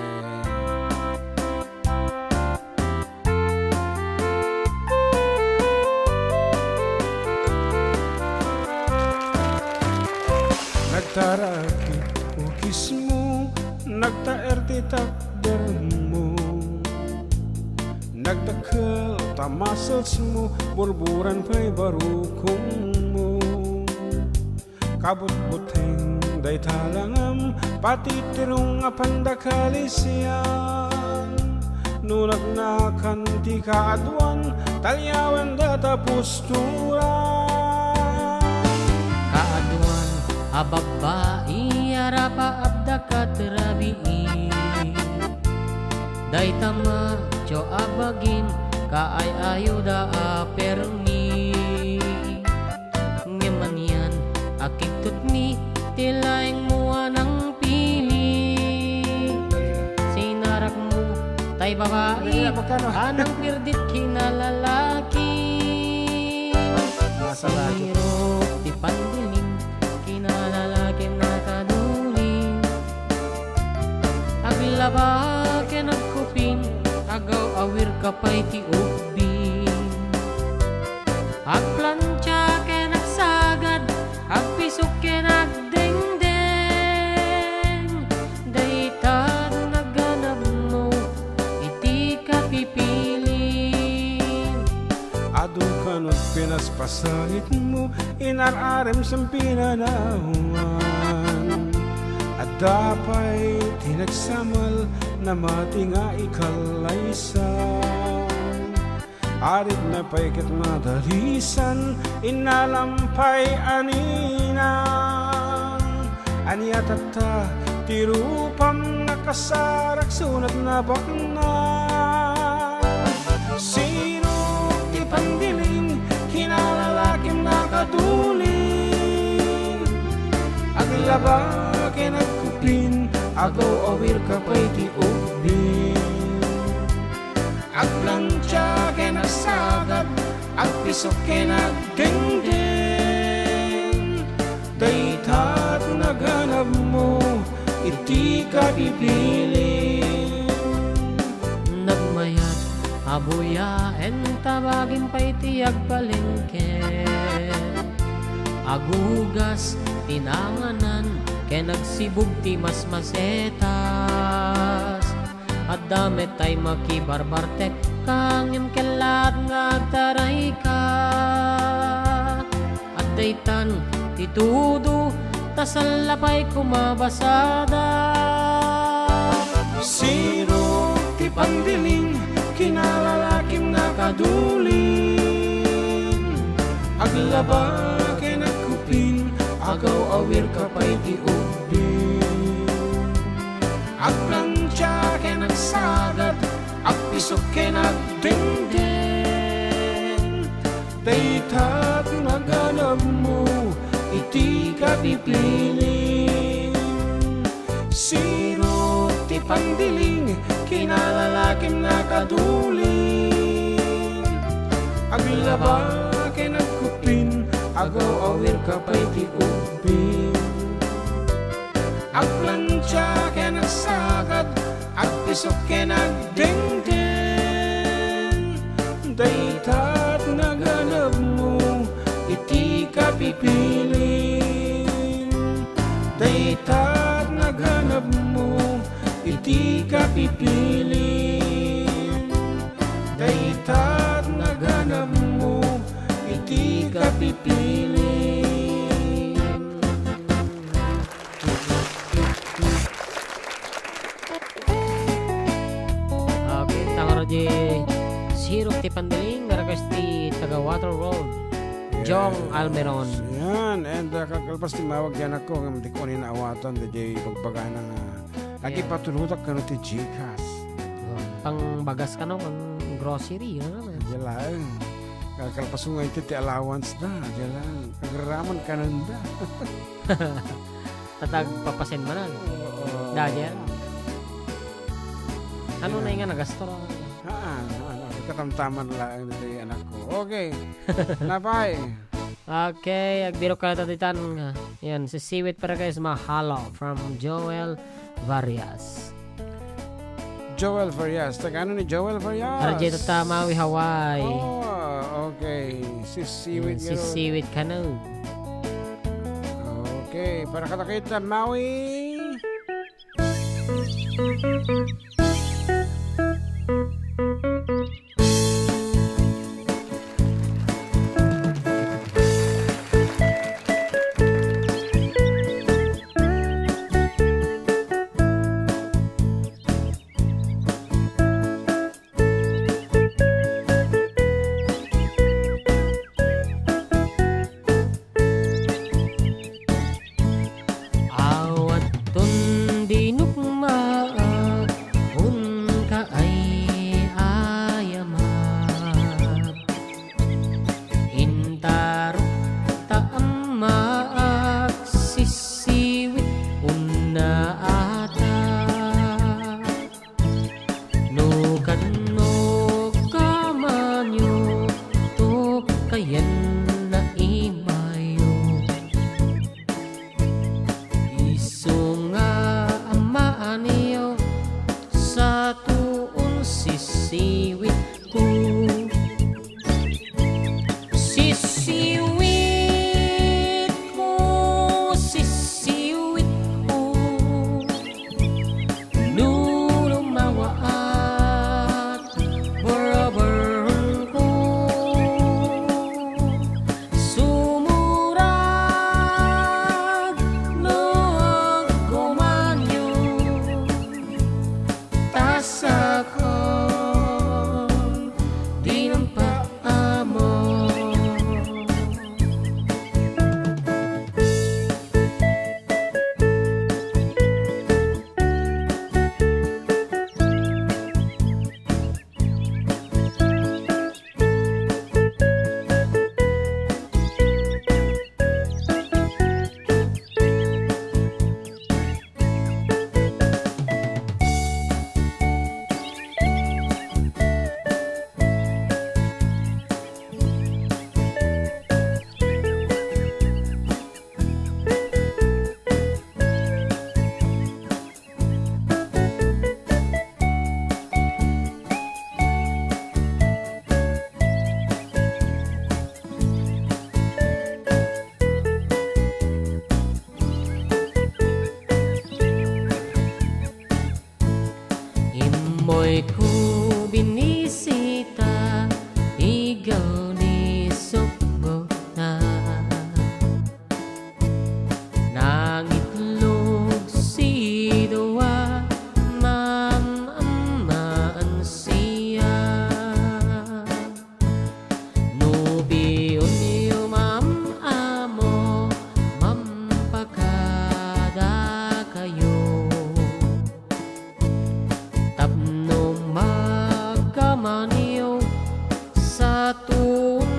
[SPEAKER 2] Nagtaraki ukis mo, nagtaerti takder mo, nagdakal tamasals mo, burburan pa'y barukong mo. Kabut-buting day talangam, pati tirong apandakalisyan. Nunag na kanti kaadwan, talyawan datapos turan.
[SPEAKER 3] Kaadwan, ababai, arapa abda katrabii. Day tama, jo abagin, kaay ayuda apermi. Ngeman yan, akitut mi, tilaing mua ng pili. Sinarak mo, tay babae, anang pirdit kinalalaki.
[SPEAKER 2] Nasa radyo.
[SPEAKER 3] Sirok di pandiling, kinalalaki na kaduling. Aglaba ke nagkupin, agaw awir kapay ti ubing. Agplantya ke nagsagad, agpisok ke nagdengdeng. Daytad naganap mo, iti ka pipilin.
[SPEAKER 2] Adong kanot pinaspasalit mo, inararem sa pinanahuan. At dapay tinagsamal na matinga ikalaysan. Arit na pa'y kat madalisan, inalampay aninan. Anyatata, tirupam nakasarak sunat na bakna. Sino ti pandiling, kinalalakim nakaduling. Aglaba ke nagkupin, agaw awir kapay ti ubing. Agplantya ke nasagad, agpisok ke nagdengdeng. Daytat naganap mo, iti ka pipilin.
[SPEAKER 3] Nagmayat, abuya, en tabagin pa'y tiyag palengke. Agugas, tinanganan, ke nagsibog ti masmasetas. At damit ay makibarbartek, kangim kelat nga agtaray ka. At daytan, titudo, tasalapay kumabasada.
[SPEAKER 2] Sino ti pandiling, kinalalakim nakaduling. Aglaba ke nagkupin, agaw awir kapay ti ubing. nagsagad at pisok kinagdingding. Daytat naganap mo, iti ka pipiling. Sino ti pandiling, kinalalakim na kaduling. Aglaba kinagkupin, agaw awir ka pa'y ti upin. Agplansya kinagsagad, agpisok kinagdingding. Daytat naganap mo, iti ka pipiling. Daytat naganap mo, iti ka pipiling. Daytat naganap mo, iti ka pipiling.
[SPEAKER 3] Okay, tangaro di sirok ti pandaling ngaragas ti taga Water Road. Jong Almeron.
[SPEAKER 1] Yan, and kakalpas timawag yan ako, hindi ko ninaawatan, di pagbaga ng agi patulutak ka no ti Gcash.
[SPEAKER 3] Pang bagas ka no, pang grocery, ano naman.
[SPEAKER 1] Jalan, kakalpas mo ngayon ti allowance na, jalan, kagraman ka nanda.
[SPEAKER 3] Tatag papasen manan. Dahil ano na nga nagasto ra?
[SPEAKER 1] Katamtaman lang nito yung anak ko. Okay, napay.
[SPEAKER 3] Okay, agbiro ka na tatitan. Yan, si Siwit para guys, mahalo from Joel Varias.
[SPEAKER 1] Joel Farias. Taga ano ni Joel Farias?
[SPEAKER 3] Arjito Tamawi, Hawaii.
[SPEAKER 1] Oh, okay. Si Siwit.
[SPEAKER 3] Si Siwit ka na.
[SPEAKER 1] Okay, para katakita, Maui.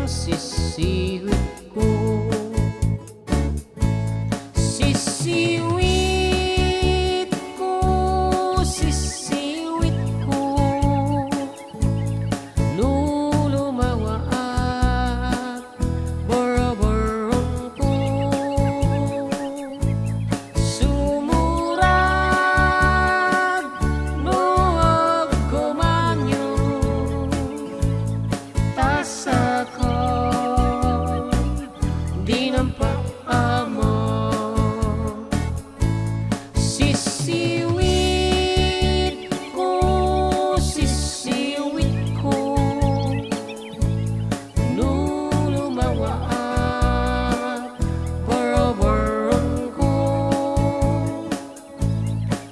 [SPEAKER 3] sisiwit ko. Sisiwit ko, sisiwit ko, lulumawa at barabarong ko. Sumurag, luwag kumanyo, tasakal, di nampak amo. Sisiwit ko, sisiwit ko, lulumawa at barabarong ko.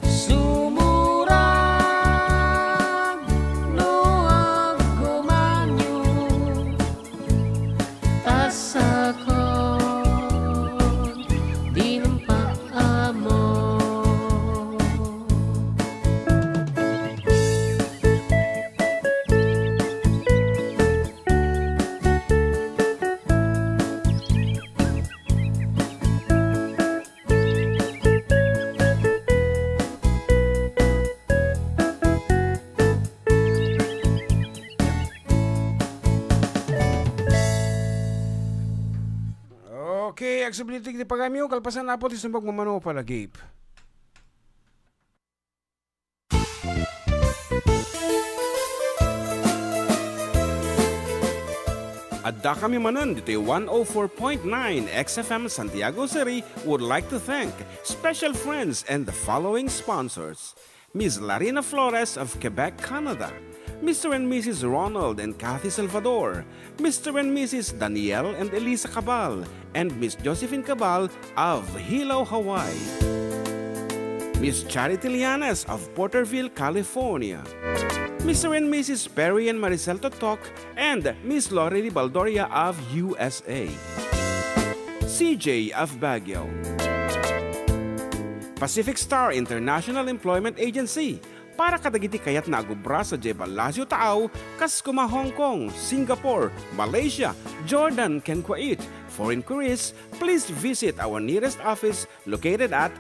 [SPEAKER 3] Sumurag, luwag kumanyo, tasakal, di nampak amo.
[SPEAKER 1] Okay, accessibility di pagamyo, kalpasan na po isumbag mamano palagip. Adda kami Manen, Ditoy 104.9 XFM Santiago City would like to thank special friends and the following sponsors. Ms. Larina Flores of Quebec, Canada. Mr. and Mrs. Ronald and Kathy Salvador. Mr. and Mrs. Danielle and Elisa Cabal. And Miss Josephine Cabal of Hilo, Hawaii. Miss Charity Lianes of Porterville, California. Mr. and Mrs. Perry and Maricel Totok, and Miss Lorely Baldoria of USA. CJ of Baguio. Pacific Star International Employment Agency, para kadagiti kayat na agubra sa Jebel Lazio Taaw, kas kuma Hong Kong, Singapore, Malaysia, Jordan, ken Kuwait. For inquiries, please visit our nearest office located at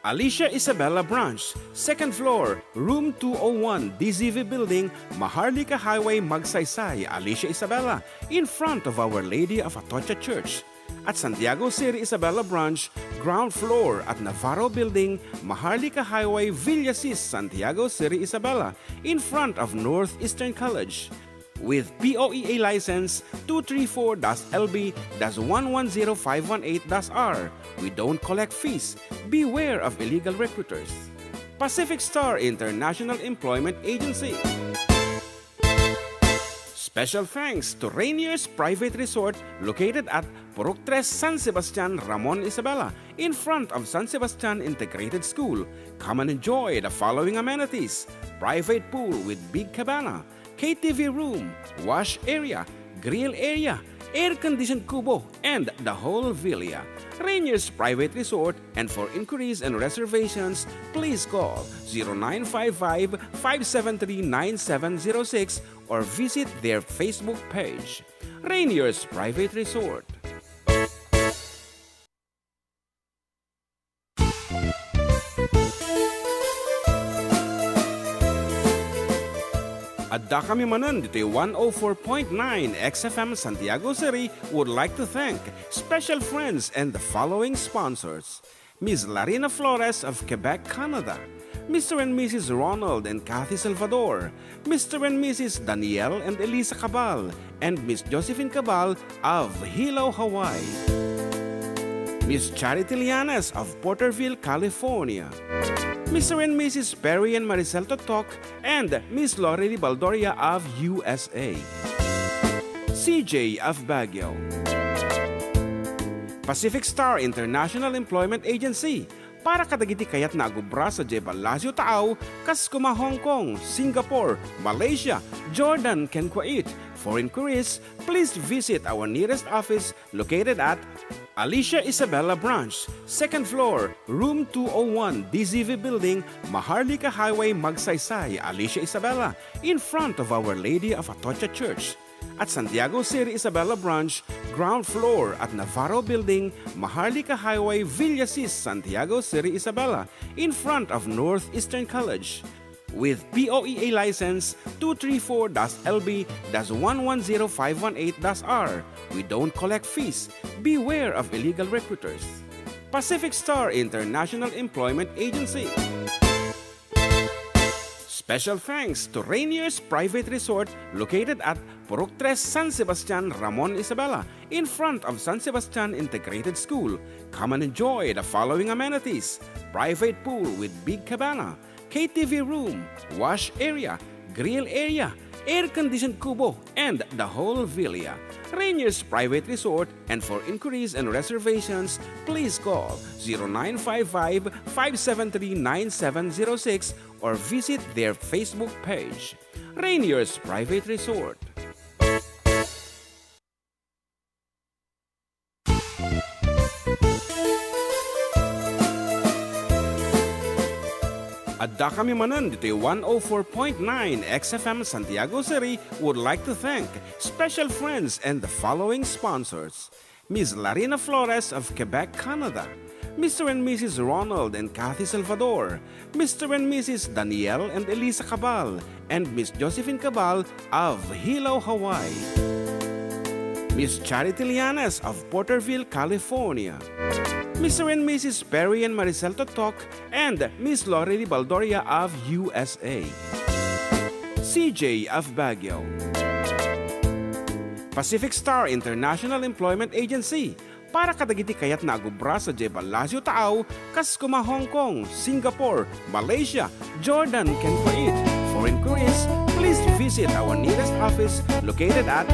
[SPEAKER 1] Alicia Isabella Branch, 2nd floor, room 201, DZV Building, Maharlika Highway, Magsaysay, Alicia Isabella, in front of Our Lady of Atocha Church. At Santiago City Isabella Branch, ground floor at Navarro Building, Maharlika Highway, Villasis, Santiago City Isabella, in front of Northeastern College. With POEA license 234-LB-110518-R. We don't collect fees. Beware of illegal recruiters. Pacific Star International Employment Agency. Special thanks to Rainier's Private Resort located at Purok 3, San Sebastian, Ramon Isabela, in front of San Sebastian Integrated School. Come and enjoy the following amenities: private pool with big cabana, KTV room, wash area, grill area, air-conditioned kubo, and the whole villa. Rainier's Private Resort, and for inquiries and reservations, please call 0955-573-9706 or visit their Facebook page. Rainier's Private Resort. Adda kami Manen, Ditoy 104.9 XFM Santiago City would like to thank special friends and the following sponsors. Ms. Larina Flores of Quebec, Canada. Mr. and Mrs. Ronald and Kathy Salvador. Mr. and Mrs. Danielle and Elisa Cabal. And Miss Josephine Cabal of Hilo, Hawaii. Miss Charity Lianes of Porterville, California. Mr. and Mrs. Perry and Maricel Totok, and Miss Lorely Baldoria of USA. CJ of Baguio. Pacific Star International Employment Agency, para kadagiti kayat na agubra sa Jebel Lazio Taaw, kas kuma Hong Kong, Singapore, Malaysia, Jordan, ken Kuwait. For inquiries, please visit our nearest office located at Alicia Isabella Branch, 2nd floor, room 201, DZV Building, Maharlika Highway, Magsaysay, Alicia Isabella, in front of Our Lady of Atocha Church. at Santiago City, Isabela Branch, ground floor at Navarro Building, Maharlika Highway, Villasis, Santiago City, Isabela, in front of Northeastern College. With POEA license 234-LB-110518-R. We don't collect fees. Beware of illegal recruiters. Pacific Star International Employment Agency. Special thanks to Rainier's Private Resort located at Purok 3, San Sebastian, Ramon, Isabela, in front of San Sebastian Integrated School. Come and enjoy the following amenities: private pool with big cabana, KTV room, wash area, grill area, air-conditioned kubo, and the whole villa. Rainier's Private Resort, and for inquiries and reservations, please call 0955-573-9706 or visit their Facebook page. Rainier's Private Resort. Adda kami Manen, Ditoy 104.9 XFM Santiago City would like to thank special friends and the following sponsors: Ms. Larina Flores of Quebec, Canada, Mr. and Mrs. Ronald and Kathy Salvador, Mr. and Mrs. Danielle and Elisa Cabal, and Miss Josephine Cabal of Hilo, Hawaii, Miss Charity Lianes of Porterville, California, Mr. and Mrs. Perry and Maricel Totok, and Miss Lorely Baldoria of USA, CJ of Baguio, Pacific Star International Employment Agency, para kadagiti kayat na agubra sa Jebel Lasio Taaw, kas kuma Hong Kong, Singapore, Malaysia, Jordan, can Kuwait. For inquiries, please visit our nearest office located at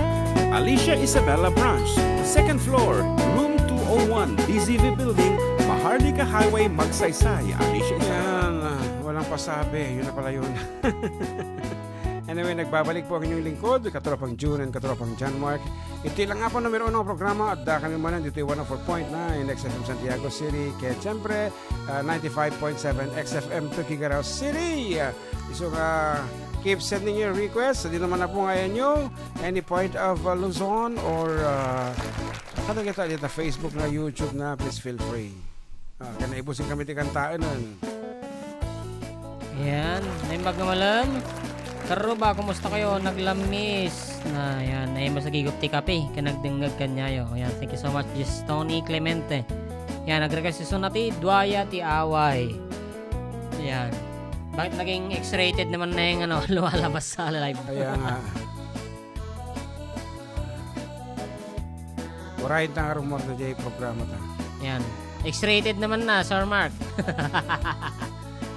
[SPEAKER 1] Alicia Isabela Branch, second floor, room 201, DZV Building, Maharlika Highway, Magsaysay, Alicia Isabela.
[SPEAKER 2] Yan, walang pasabi. Yun na pala yun. Anyway, nagbabalik po ang inyong lingkod, Katropang June and Katropang John Mark. Ito lang nga po numero 1 programa at kami Manen dito 104.9 XFM Santiago City. Kaya siyempre, 95.7 XFM Tuguegarao City. So, keep sending your requests. Hindi naman na po ngayon nyo. Any point of Luzon or kada kita dito Facebook na YouTube na, please feel free. Kaya naibusin kami tikantaan nun.
[SPEAKER 3] Yan, naimbag na malam. Karo ba, kumusta kayo? Naglamis na yan, ay masagigop ti kape, kanagdengag kanyayo. Yan, thank you so much, just Tony Clemente. Yan, nag-request si Sunati, Duaya ti Away. Yan. Bakit naging X-rated naman na yung lumalabas sa live?
[SPEAKER 2] Kaya nga. Alright na rumor na dyan yung programa ta.
[SPEAKER 3] Yan. X-rated naman na, Sir Mark.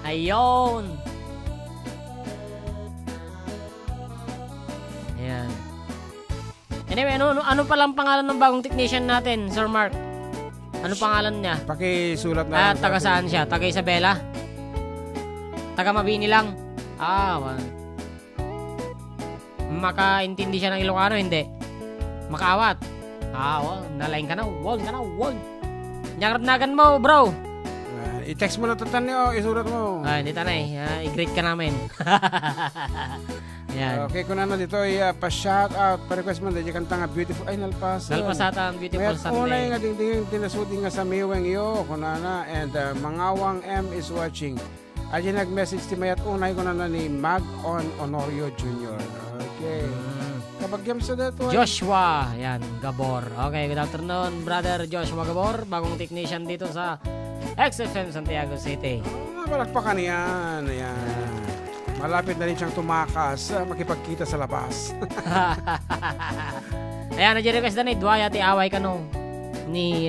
[SPEAKER 3] Ayun. Yan. Anyway, ano palang pangalan ng bagong technician natin, Sir Mark? Ano pangalan niya?
[SPEAKER 2] Pakisulat na.
[SPEAKER 3] Taga saan siya? Taga Isabela? Taga Mabini lang? Makaintindi siya ng Ilocano, hindi? Makaawat? Nalain ka na. Wag. Nyakarnagan mo, bro.
[SPEAKER 2] I-text mo na tatan niyo, isulat mo.
[SPEAKER 3] Hindi tanay. I-greet ka namin. Yan.
[SPEAKER 2] Okay, kung ano dito, pa-shoutout, pa-request mo, dahil kanta nga beautiful, ay nalpasa.
[SPEAKER 3] Nalpasata ang beautiful Sunday.
[SPEAKER 2] Unay nga ding tinasuti nga sa miweng iyo, kunana, and Mangawang M is watching. Ay nag-message ti mayat unay kunana ni Mag-on Honorio Jr. Okay. Kapag yam sa dato.
[SPEAKER 3] Joshua, yan, Gabor. Okay, good afternoon, brother Joshua Gabor, bagong technician dito sa XFM Santiago City.
[SPEAKER 2] Palakpakan yan. Ayan. Malapit na rin siyang tumakas, makipagkita sa labas.
[SPEAKER 3] Ayan, na-request na ni Duaya ti Away Kano ni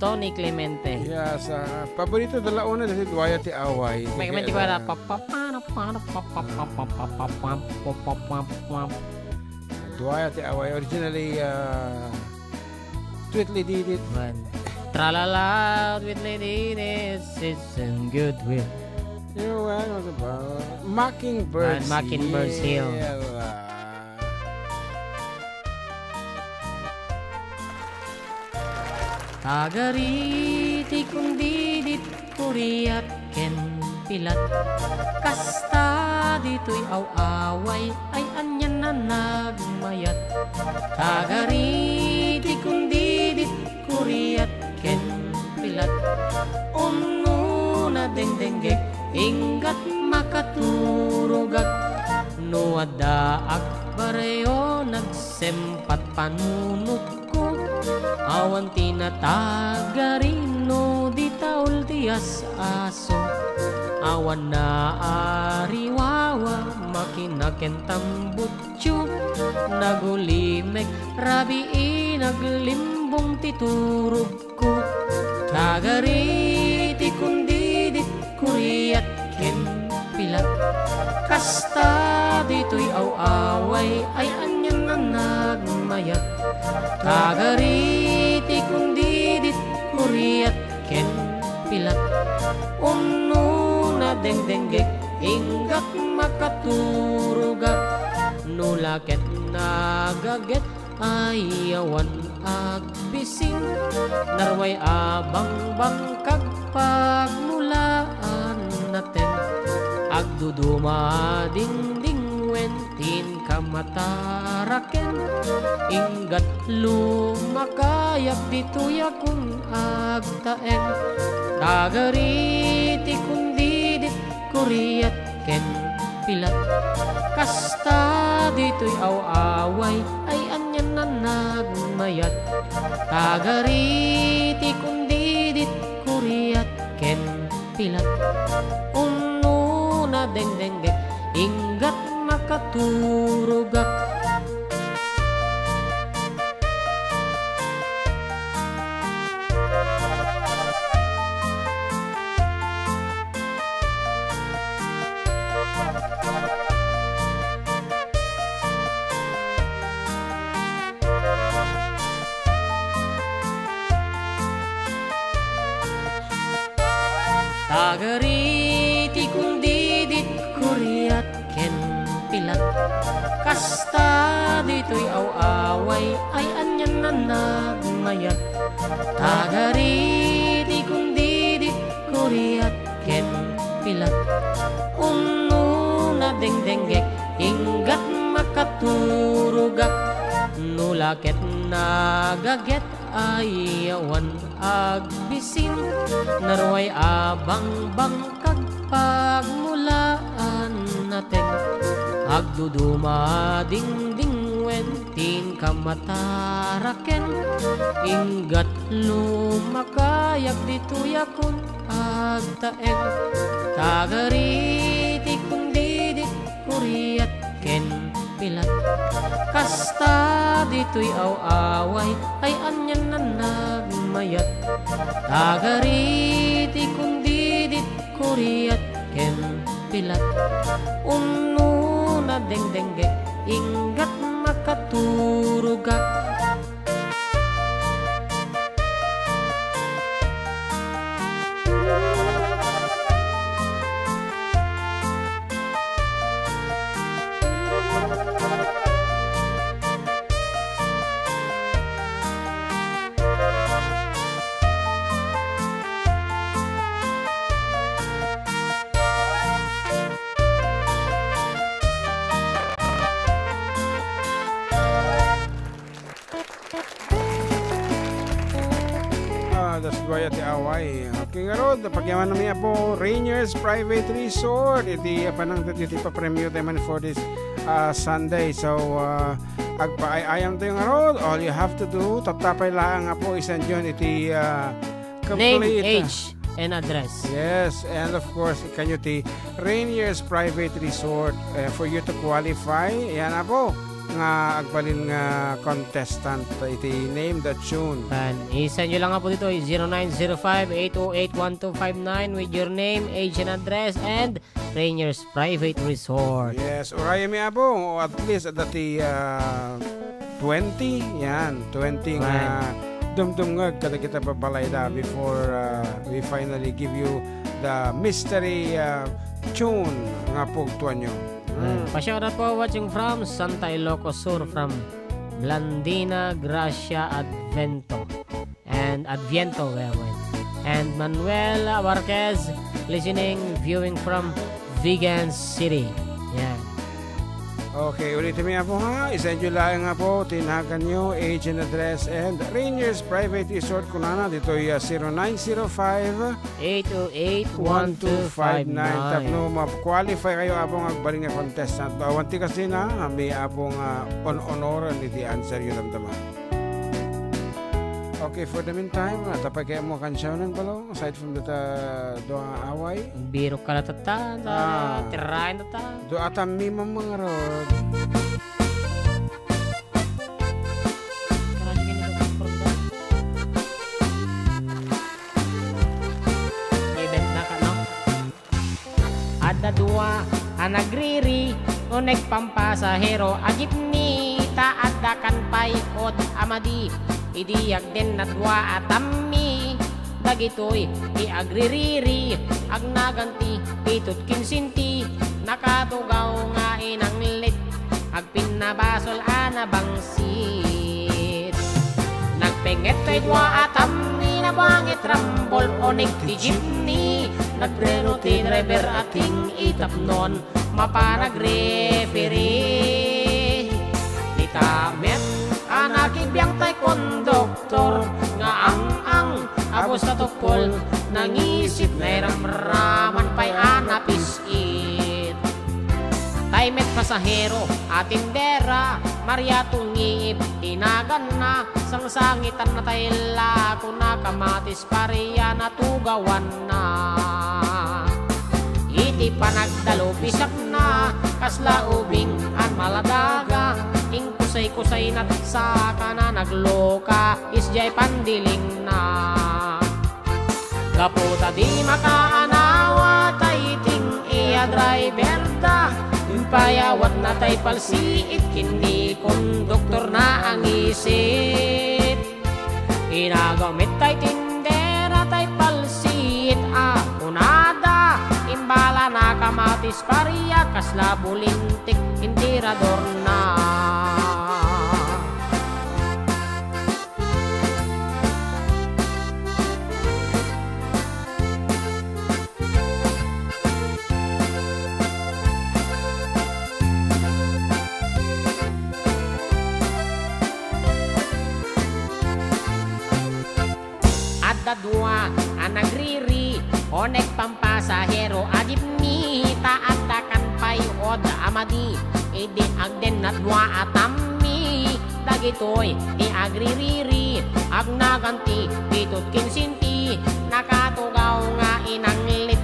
[SPEAKER 3] Tony Clemente.
[SPEAKER 2] Yes, paborito dala una si Duaya ti Away.
[SPEAKER 3] May comment ko na
[SPEAKER 2] Duaya ti Away originally Tweetly did it.
[SPEAKER 3] Tralala, Tweetly did it, it's in goodwill.
[SPEAKER 2] You know what was about Mockingbirds.
[SPEAKER 3] Mockingbirds Hill. Tagariti kundi dit kuriat ken pilat. Kasta dito'y aw-away ay anyan na nagmayat. Tagariti kundi dit kuriat ken pilat Umno na dengdenggek inggat makaturugak No adda agbareo nagsempat panunot ko Awan tinatagarino di taul tias aso Awan na ariwawa makinaken butyo Nagulimek rabii naglimbong titurog ko Tagariti kundi dit kuriat ken pilat Kasta dito'y awaway ay anyan na nagmayat Tagariti kundi dit kuriat ken pilat Umno na dengdenggek inggat makaturugak Nulaket nagaget ayawan agbising Narway abang bangkag pagmulaan natin Agduduma dingding wentin kamataraken Inggat lumakayak dito'y akong agtaen Tagariti kundi dit kuriat ken pilat Kasta dito'y awaway ay anyan na nagmayat Tagariti kundi dit kuriat ken pilat Umno na dengdenggek inggat makaturugak Tagariti kundi dit kuriat ken pilat Kasta dito'y awaway ay anyan na nagmayat Tagariti kundi dit kuriat ken pilat Umno na dengdenggek inggat makaturugak Nulaket nagaget ayawan agbisin Narway abang bangkag pagmulaan natin Agduduma dingding wentin kamataraken Inggat lumakayak dito'y akong agtaen Tagariti kundi dit kuriat ken pilat Kasta dito'y awaway ay anyan na nagmayat Tagariti kundi dit kuriat ken pilat Umno na dengdenggek inggat makaturugak
[SPEAKER 1] Das Duaya ti Away. Okay nga ron, pagyaman namin po, Rainier's Private Resort. Iti panang iti pa-premio tayo for this Sunday. So, agpaayam tayo nga ron. All you have to do, tatapay lang nga po, isan yun, iti
[SPEAKER 3] Name,
[SPEAKER 1] complete.
[SPEAKER 3] age, and address.
[SPEAKER 1] Yes, and of course, kanyo ti Rainier's Private Resort for you to qualify. Yan na po, nga agbalin nga contestant iti name the tune.
[SPEAKER 3] And i-send nyo lang nga po dito 0905-808-1259 with your name, age, and address, and Rainier's Private Resort.
[SPEAKER 1] Yes, oraya mi abo, at least at dati 20, yan, 20 nga dumdumngag kada kita papalayda before we finally give you the mystery tune nga pugtuan nyo.
[SPEAKER 3] Pa-shoutout po watching from Santa Ilocano Sur, from Blandina, Gracia, Adviento, and Manuel Marquez listening, viewing from Vegan City. Yeah.
[SPEAKER 1] Okay, ulitin mo nga po ha. Isend nyo lang nga po. Tinahagan nyo, age and address, and Rangers Private Resort Kunana. Dito ay
[SPEAKER 3] 0905-828-1259.
[SPEAKER 1] Tapno ma-qualify kayo abong agbaling nga contestant. Awanti kasi na, may abong on-honor ni the answer yung damdaman. Okay, for the meantime, tapay kayo mo kansyanan balo, aside from the doang away.
[SPEAKER 3] Biro ka na tata, tirahin tata.
[SPEAKER 1] Do atam mi mga rod.
[SPEAKER 3] Event na ka, no? Adda dua, anagriri, unek pampasahero, agip ni, taadda kan pay, od amadi, idiyag din na dua atami, dagitoy, iagririri, agnaganti, pitut kinsinti, nakatugaw nga inang lit, agpinabasol anabangsit. Nagpenget kay dua atami, nabangit rambol, onik ti jeepney, nagpreno ti driver ating itapnon, mapanag-referee. Nitamet, anakibiyang tay konduktor, nga ang abos na tukol, nangisip na iramraman pa'y anapisit. Taymet pasahero, atindera, Maria tungiip, tinagan na, sangsangitan na tayla, kuna kamatis pariya na tugawan na. Iti panagdalo pisak na, kasla ubing an maladaga, ing kusay-kusay na sa kana nagloka, isjay pandiling na. Kaputa di makaanawa, tayting iya driver da, impayawat na tay palsiit, kini konduktor na ang isit. Inagamit tay tindera, tay palsiit, unada, imbala na kamatis pariya, kasla bulintik, intirador na. Dua, anagriri, onek pampasahero, agip ni, taatakan pay, od amadi, idi agden na dua atami, dagitoy, di agririri, agnaganti, pitut kinsinti, nakatugaw nga inanglit,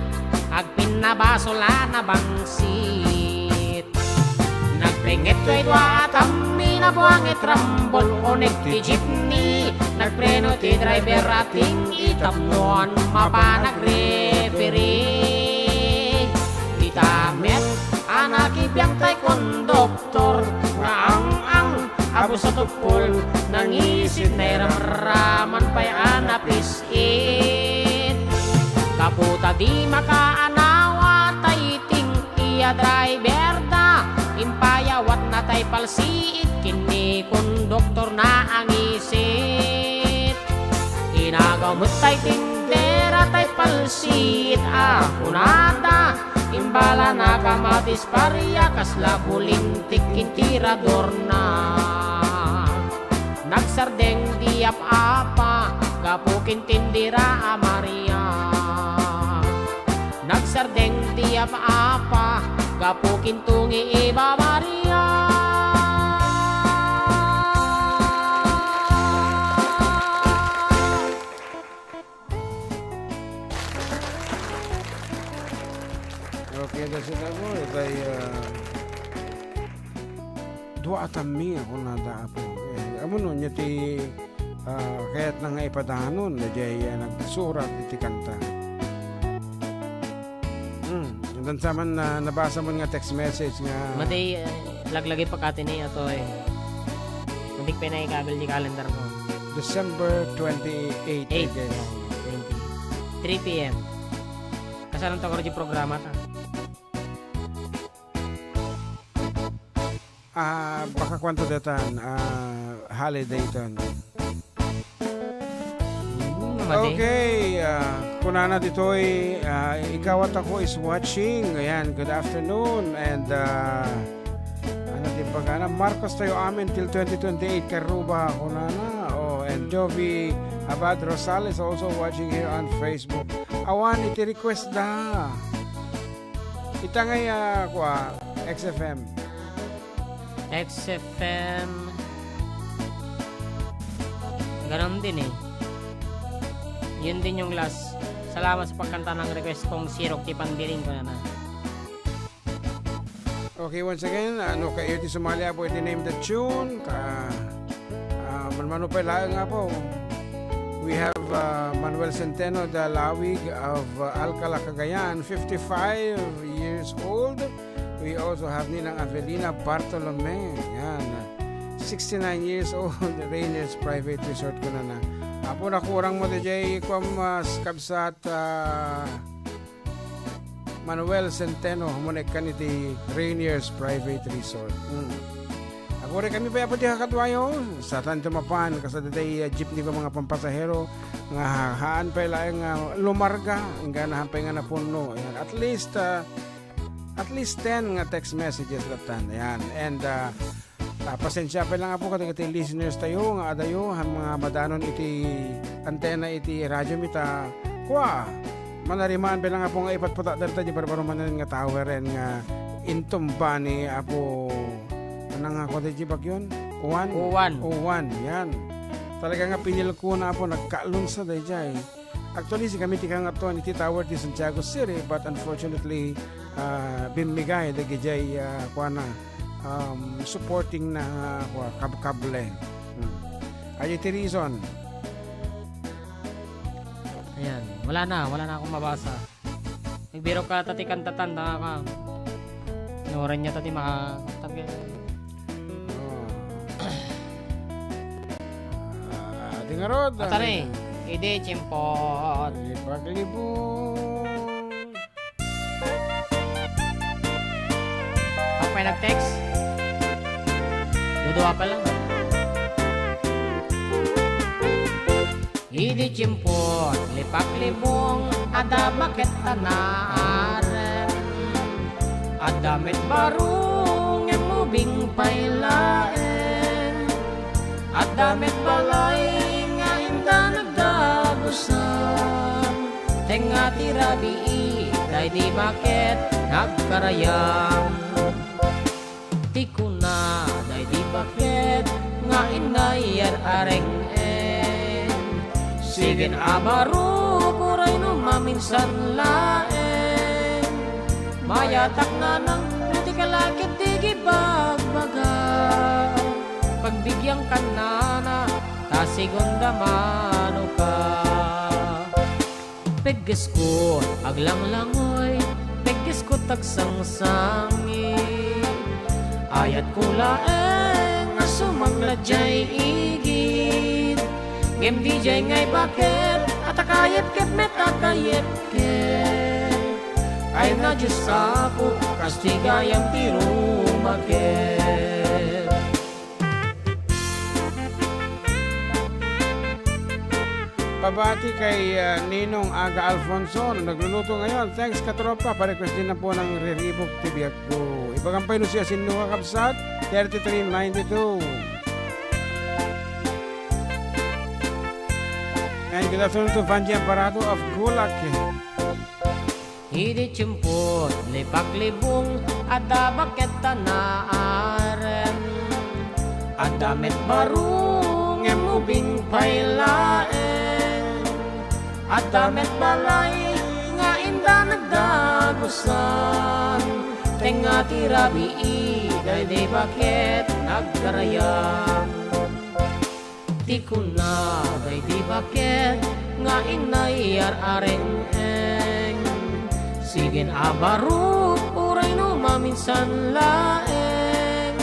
[SPEAKER 3] agpinabasula na bangsit. Nagpringet kay dua atami, nabuangit rambol, onek ti jeepney, nagpreno ti driver ating itapnon, mapanag-referee. Itamet, anakibiyang tay konduktor, nga ang abos sa tupol, nangisip na iramraman pa'y anapisit. Kaputa di makaanawa, tayting iya driver da, impayawat na tay palsiit, kini konduktor na ang isit. Inagamot tay tindera, tay palsit, unada, imbala na kamatis pariya, kasla bulintik, intirador na. Nagsardeng diap apa, gapukin tindira Maria. Nagsardeng diap apa, gapukin tungi iba Maria.
[SPEAKER 1] Okay, that's it ako. Itay, dua atami ako nada po. Amo nun, yati, kaya't na nga ipadahanon, na jay nagsurat iti kanta. Dan saman na nabasa mo nga text message nga.
[SPEAKER 3] Matay, laglagay pa katin eh, ato eh. Hindi pa na ikabel di calendar ko.
[SPEAKER 1] December 28.
[SPEAKER 3] 8. 3 p.m. Kasalan to ko rin programa ta.
[SPEAKER 1] Baka kwanto datan, holiday tan. Okay, kunana Ditoy, ikaw at ako is watching. Ayan, good afternoon. And ano pagana. Marcos tayo amin till 2028 Karuba Honana. Oh, and Jovi Abad Rosales also watching here on Facebook. Awan iti request da. Itangay kwa XFM.
[SPEAKER 3] XFM. Ganon din eh. Yun din yung last. Salamat sa pagkanta ng request kong Sirok Tipandiring ko na.
[SPEAKER 1] Okay, once again, ano kayo ti Somalia po iti name the tune. Manmano pa lang nga po. We have Manuel Centeno Dalawig of Alcala, Cagayan, 55 years old. We also have Ninang Avelina Bartolome, yan, 69 years old, Rainier's Private Resort ko na na. Apo na kurang mo DJ kom kabsat Manuel Centeno humunek ka iti Rainier's Private Resort. Ako rin kami pa pati kakatwayo sa Tantumapan kasi datay jeepney ko mga pampasahero nga haan pa lang lumarga hanggang nahampay nga na puno. Ayan. At least 10 nga text messages latan. Ayan. And pasensya pa lang po kati listeners tayo nga adayo mga madanon iti antena iti radyo mita kwa manariman pa lang po nga ipatputa darta di barbarumanan nga toweren nga intumba ni apo anang ako di bagyon Uwan yan talaga nga pinil ko na po nagkalun sa dayjay. Actually si kami tikang ato ni Tower di Santiago City but unfortunately bimigay dagijay kuana supporting na kable. Ay iti reason.
[SPEAKER 3] Ayan, wala na akong mabasa. Nagbiro ka tati kantatan na ka. Inuran niya tati makakatag.
[SPEAKER 1] Tingarod.
[SPEAKER 3] Atari, ide chimpot.
[SPEAKER 1] Paglibong.
[SPEAKER 3] Ako may nag-text. Dudua pa lang. Ide chimpot, lipak-libong, ada bakit tanaren. Ada met barong, emubing pailaen. Ada met balay, nga inda nagdagusan. Tenga tirabi, day di bakit nagkarayam. Tikuna, day di bakit nga inday areng. Sigin abaro kuray no maminsan laen. Mayatak na nang nuti kalakit di gibagbaga. Pagbigyan ka na tasigon damano ka. Pegges ko aglang-langoy, pegges ko tagsangsangi. Ayat ko laeng asumangladjay igid. Game DJ ngay bakit atakayet ket met akayet ket. Ay na Diyos ako kastigayang tiro maket.
[SPEAKER 1] Pabati kay Ninong Aga Alfonso na nagluluto ngayon. Thanks katropa. Pa-request din na po ng Riribok Tibiak ko. Ipagampay no siya sinuha kapsat 3392. And good afternoon to Vanji Amparato of Gulak.
[SPEAKER 3] Hindi tiyempot, lipak-libong, ada bakit tanaaren. Ada met barong, emubing pailaen. Ada met balay, nga inda nagdagusan. Tenga tirabi, day di bakit nagkarayam. Di ko na, day di bakit nga inay areng-eng. Sigin abaro, uray no maminsan laeng.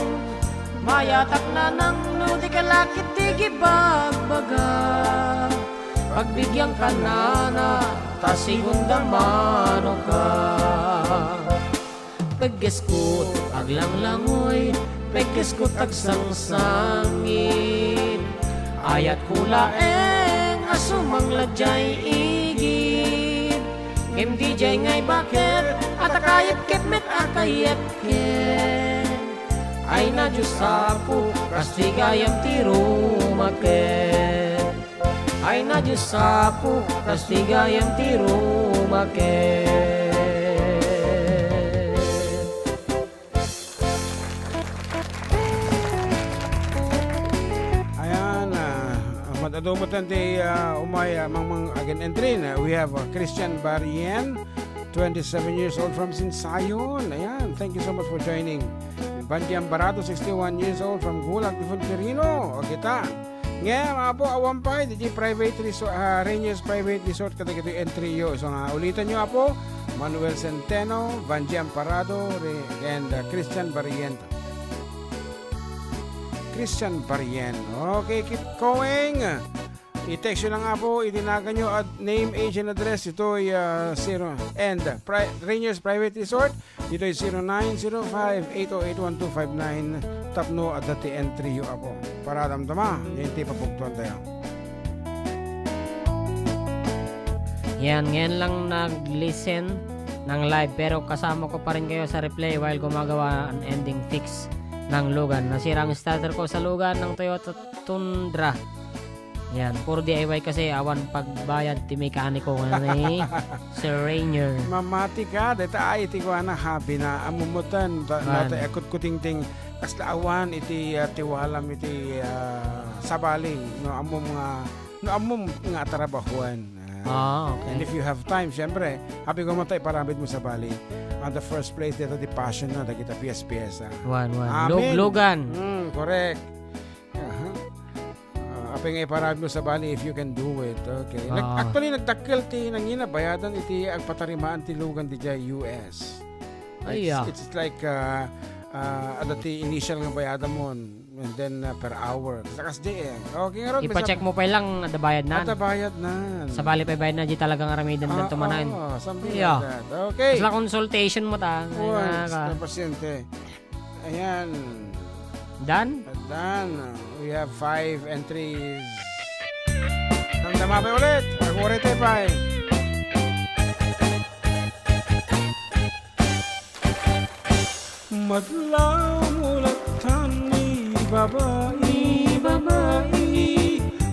[SPEAKER 3] Mayatak na nang no di kalakit di gibagbaga. Pagbigyan ka na tasigon damano ka. Pagges ko aglang-langoy, pagges ko tagsangsangin. Ayat kulaeng asumangladjay igid. Game DJ ngay bakit atakayet ket met akayet ket. ay na Diyos sapo, kastigayam tiro maket. Ay na Diyos sapo, kastigayam tiro maket.
[SPEAKER 1] Madadumutan di umay mang again entry na. We have Christian Barien, 27 years old from Sinsayon. Ayan, thank you so much for joining. Bandiang Barato, 61 years old from Gulag, Quirino. O kita. Ngayon, mga po, awampay, DJ Private Resort, Rangers Private Resort, kadagiti entry yo. So, ulitan nyo po, Manuel Centeno, Bandiang Parado, and Christian Barien. Christian Barien. Okay, keep going. I-text nyo lang nga po, itinagan nyo at name, age, and address. Ito ay Rangers Private Resort. Dito ay 0905-808-1259. Tapno at dati entry yung ako. Para damdama, yung tipa pagtuan tayo.
[SPEAKER 3] Yan, ngayon lang nag-listen ng live pero kasama ko pa rin kayo sa replay while gumagawa ang ending fix ng Logan. Nasira ang starter ko sa Logan ng Toyota Tundra. Yan, puro DIY kasi awan pagbayad ti mekaniko ni Sir Rainier.
[SPEAKER 1] Mamati ka, dito ay iti ko na habi na amumutan. Nata ekot kuting-ting kasla awan iti tiwalam iti sabali. No amom nga trabahuan.
[SPEAKER 3] Okay.
[SPEAKER 1] And if you have time, syempre, happy ko mo tayo paramid mo sa Bali. On the first place, dito di passion na, kita PS-PS.
[SPEAKER 3] Amen. Logan.
[SPEAKER 1] Correct. Happy nga paramid mo sa Bali if you can do it. Okay. Actually, nagtakil ti nang bayadan iti agpatarimaan ti Logan di US. It's like adati initial nga bayadan mo and then per hour. Sakas di eh. Okay,
[SPEAKER 3] ipa-check mo pa lang ada bayad na.
[SPEAKER 1] Ada bayad na.
[SPEAKER 3] Sa bali pa bayad na di talagang aramidan dan tumanan.
[SPEAKER 1] Something like that. Okay.
[SPEAKER 3] Sa consultation mo ta.
[SPEAKER 1] Once na pasyente. Ayan.
[SPEAKER 3] Done?
[SPEAKER 1] We have 5 entries. Tama pa ulit. Agurete pa eh.
[SPEAKER 2] Madlaw mulat tani babae,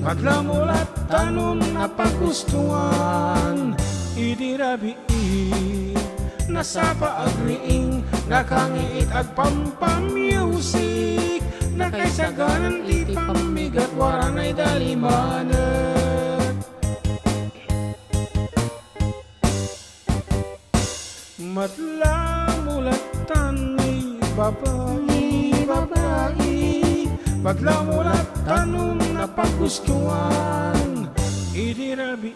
[SPEAKER 2] madlaw mulat tanon na pagustuhan, idirabi nasapa agriing, nakangiit ag pampamusik, nakaisaganan iti pamigat waranay dalimanet. Madlaw mulat tani babae, madlaw mulat tanon na pagustuhan, idirabi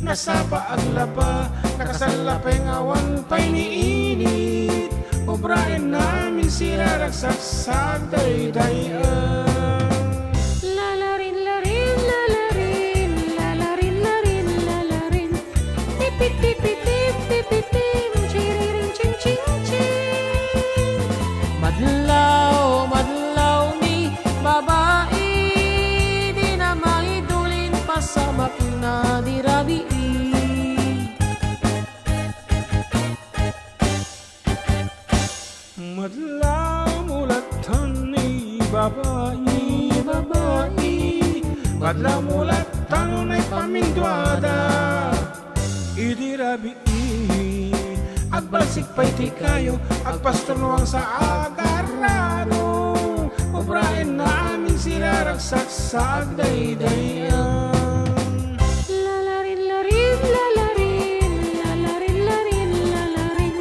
[SPEAKER 2] nasapa aglaba, nakasalapay ngawan pa'y niinit, obrain namin sila ragsaksak day-dayan.
[SPEAKER 3] Lalarin, larin, lalarin, lalarin, larin, lalarin, tipit, tipit, tipit, chiriring, ching, ching, ching. Madlaw, madlaw ni babae, di na maidulin pa sa makina di rabi.
[SPEAKER 2] Madlaw mulat tani babae, madlaw mulat tanon ay pamindwada, idirabi agbalsik pa'y ti kayo, agpastunuang sa agarano, obrain namin sila ragsak sa agdaydayan.
[SPEAKER 3] Lalarin, larin, lalarin, lalarin, larin, lalarin,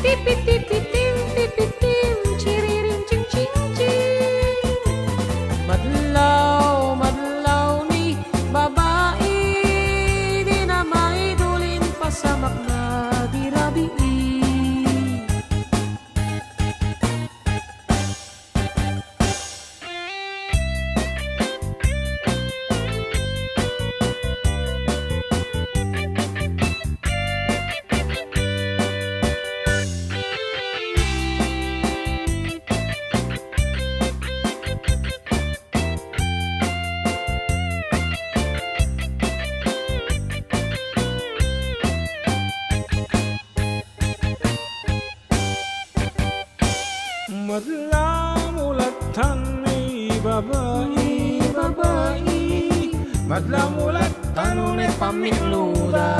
[SPEAKER 3] tipit, tipit, tipitim, chiriring, ching, ching, ching. Madlaw, madlaw ni babae, di na maidulin pasamak na di rabi.
[SPEAKER 2] babae, babae, madlang ulat tanong pamikluda.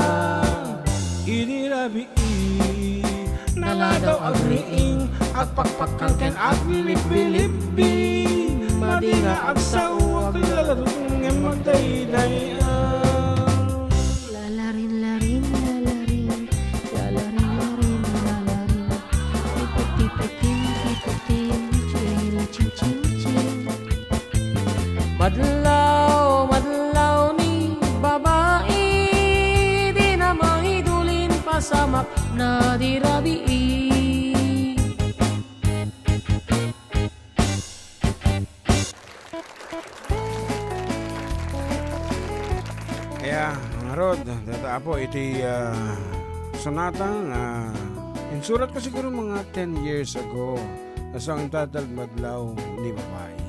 [SPEAKER 2] Idirabi naladaw agriing at pakpakan ken at lipi-lipi. Madinga at sa uwag lalarong ng magdaydayan.
[SPEAKER 6] Lalarin, larin, lalarin, lalarin, larin, lalarin. Iputi-puting, iputing, chila, ching, ching, ching.
[SPEAKER 3] Madlaw, madlaw ni babae, di na mahidulin pasamak na dirabi.
[SPEAKER 1] Kaya, mga Rod, data po, iti sonatang insurat ko siguro mga 10 years ago. Na song entitled Madlaw ni Babae.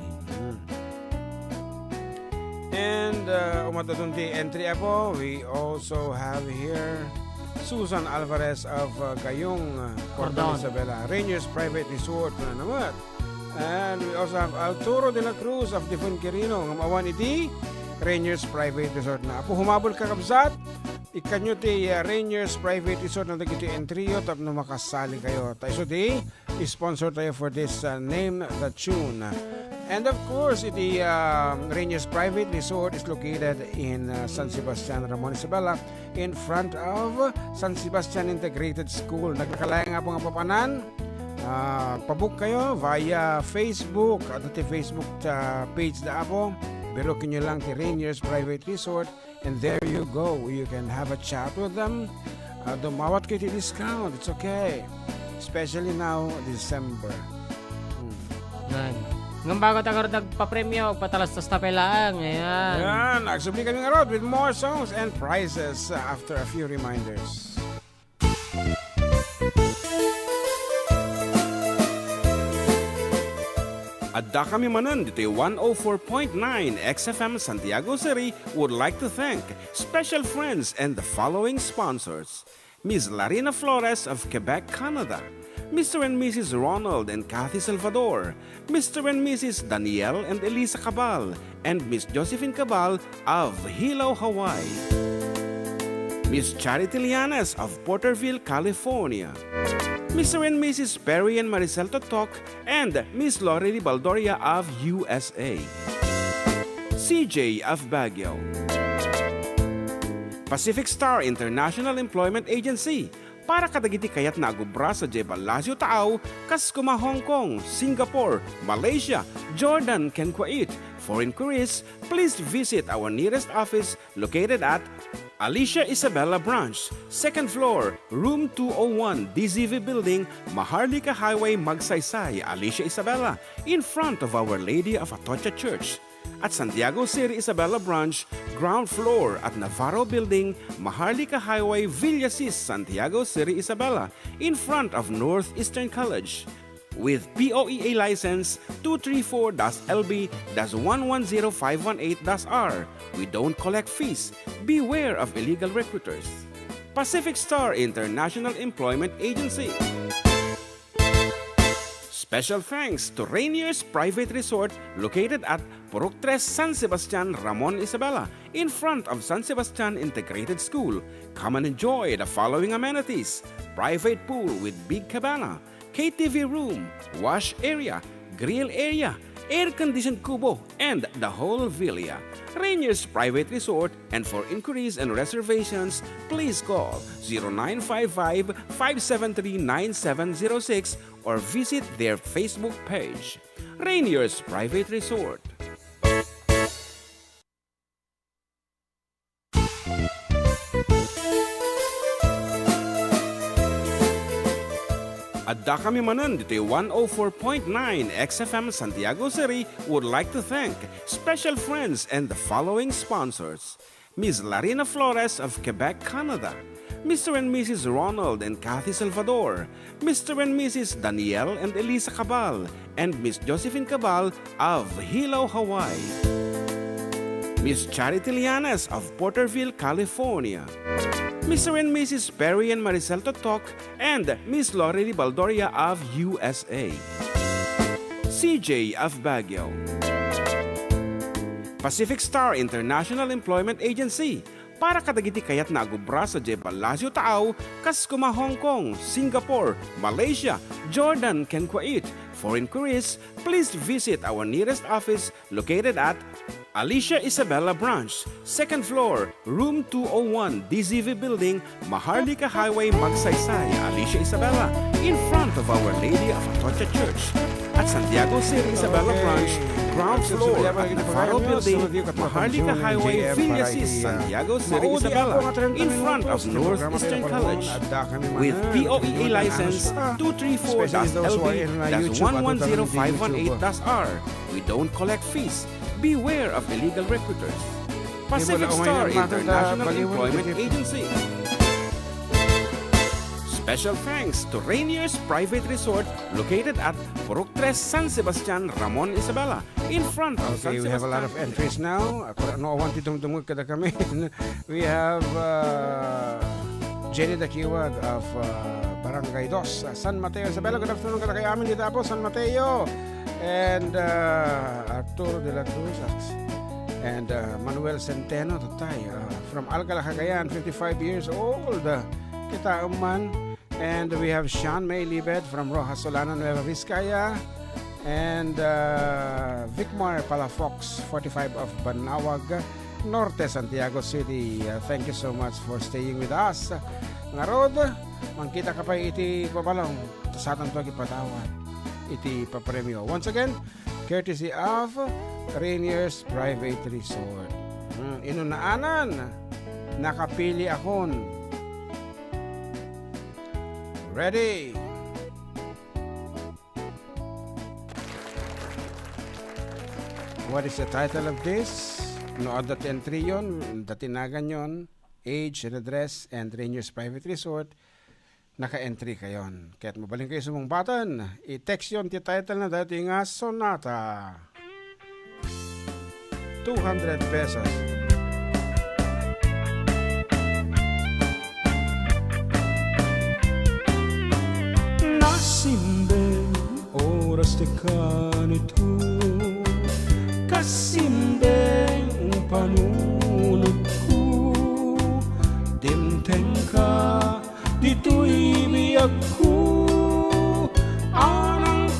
[SPEAKER 1] And umatatunti entry po, we also have here Susan Alvarez of Gayong, Cordon Isabela, Rainiers Private Resort na naman. And we also have Arturo de la Cruz of Difon Quirino, ng awan iti Rainiers Private Resort na. Apo humabol kakabsat, ikanyo ti Rainiers Private Resort na dagiti entrio tap na makasali kayo. Tayo di, sponsor tayo for this name the tune. And of course, iti Rainiers Private Resort is located in San Sebastian, Ramon Isabela, in front of San Sebastian Integrated School. Nagkakalaya nga po nga papanan. Pabook kayo via Facebook at iti Facebook page da po. Birukin nyo lang ti Rainiers Private Resort and there you go. You can have a chat with them. Dumawat kayo ti discount. It's okay. Especially now, December.
[SPEAKER 3] Ngam bago tayo nagpa-premyo, patalastas na pelaan. Ayan.
[SPEAKER 1] Ayan. Nagsubli kami nga Rod with more songs and prizes after a few reminders. Adda kami Manen, Ditoy 104.9 XFM Santiago City would like to thank special friends and the following sponsors. Ms. Larina Flores of Quebec, Canada. Mr. and Mrs. Ronald and Kathy Salvador. Mr. and Mrs. Danielle and Elisa Cabal. And Miss Josephine Cabal of Hilo, Hawaii. Miss Charity Lianes of Porterville, California. Mr. and Mrs. Perry and Maricel Totok, and Miss Lorely Baldoria of USA. CJ of Baguio. Pacific Star International Employment Agency, para kadagiti kayat na agubra sa Jebel Lazio Taaw, kas kuma Hong Kong, Singapore, Malaysia, Jordan, ken Kuwait. For inquiries, please visit our nearest office located at Alicia Isabella Branch, 2nd floor, room 201, DZV Building, Maharlika Highway, Magsaysay, Alicia Isabella, in front of Our Lady of Atocha Church. At Santiago City Isabella Branch, ground floor at Navarro Building, Maharlika Highway, Villasis, Santiago City Isabella, in front of Northeastern College. With POEA license 234-LB-110518-R. We don't collect fees. Beware of illegal recruiters. Pacific Star International Employment Agency. Special thanks to Rainiers Private Resort located at Purok 3, San Sebastian, Ramon Isabela, in front of San Sebastian Integrated School. Come and enjoy the following amenities: private pool with big cabana, KTV room, wash area, grill area, air-conditioned kubo, and the whole villa. Rainiers Private Resort, and for inquiries and reservations, please call 0955-573-9706 or visit their Facebook page. Rainiers Private Resort. Adda kami Manen, Ditoy 104.9 XFM Santiago City would like to thank special friends and the following sponsors. Ms. Larina Flores of Quebec, Canada. Mr. and Mrs. Ronald and Kathy Salvador. Mr. and Mrs. Danielle and Elisa Cabal. And Miss Josephine Cabal of Hilo, Hawaii. Miss Charity Lianes of Porterville, California. Mr. and Mrs. Perry and Maricel Totok, and Miss Lorely Baldoria of USA. CJ of Baguio. Pacific Star International Employment Agency para kadagiti kayat na agubra sa Jebalasyo Taaw, kas kuma Hong Kong, Singapore, Malaysia, Jordan, ken Kuwait. For inquiries, please visit our nearest office located at Alicia Isabella Branch, 2nd floor, room 201, DZV Building, Maharlika Highway, Magsaysay, Alicia Isabella, in front of Our Lady of Atocha Church. At Santiago City, Isabella Branch, ground floor at Navarro Building, Maharlika Highway, Villasis, Santiago City, Isabella, in front of Northeastern College. With POEA license 234-LB-110518-R. We don't collect fees. Beware of illegal recruiters. Pacific Star International Employment Agency. Special thanks to Rainier's Private Resort located at Purok 3 San Sebastian, Ramon, Isabela, in front of San
[SPEAKER 7] Okay, we have a lot of
[SPEAKER 1] Sebastian.
[SPEAKER 7] entries now. Ako no wanted tumutungod kada kami. We have Jenny Dakiwag of Barangay Dos, San Mateo, Isabela. Good afternoon kada kay amin dito po, San Mateo. And Arturo de la Cruz and Manuel Centeno Tatay from Alcala, Cagayan, 55 years old. Kita man. And we have Sean May Libed from Rojas Solana, Nueva Vizcaya. And Vicmar Palafox, 45 of Banawag Norte, Santiago City. Thank you so much for staying with us. Nga rod, mangkita ka pa iti pabalong sa atang to ipatawad. Iti papremyo. Once again, courtesy of Rainier's Private Resort. Inunaanan, nakapili akon. Ready? What is the title of this? Nood at entry yun, datinagan yun, age and address, and Rainier's Private Resort. Naka-entry kayon. Kaya't mabaling kayo sa mong button. I-text yun ti title na dati nga Sonata. 200 pesos.
[SPEAKER 2] Nasimbeng oras de kanito, kasimbeng panunod ko, dimteng ka, dito'y biyag ko, anang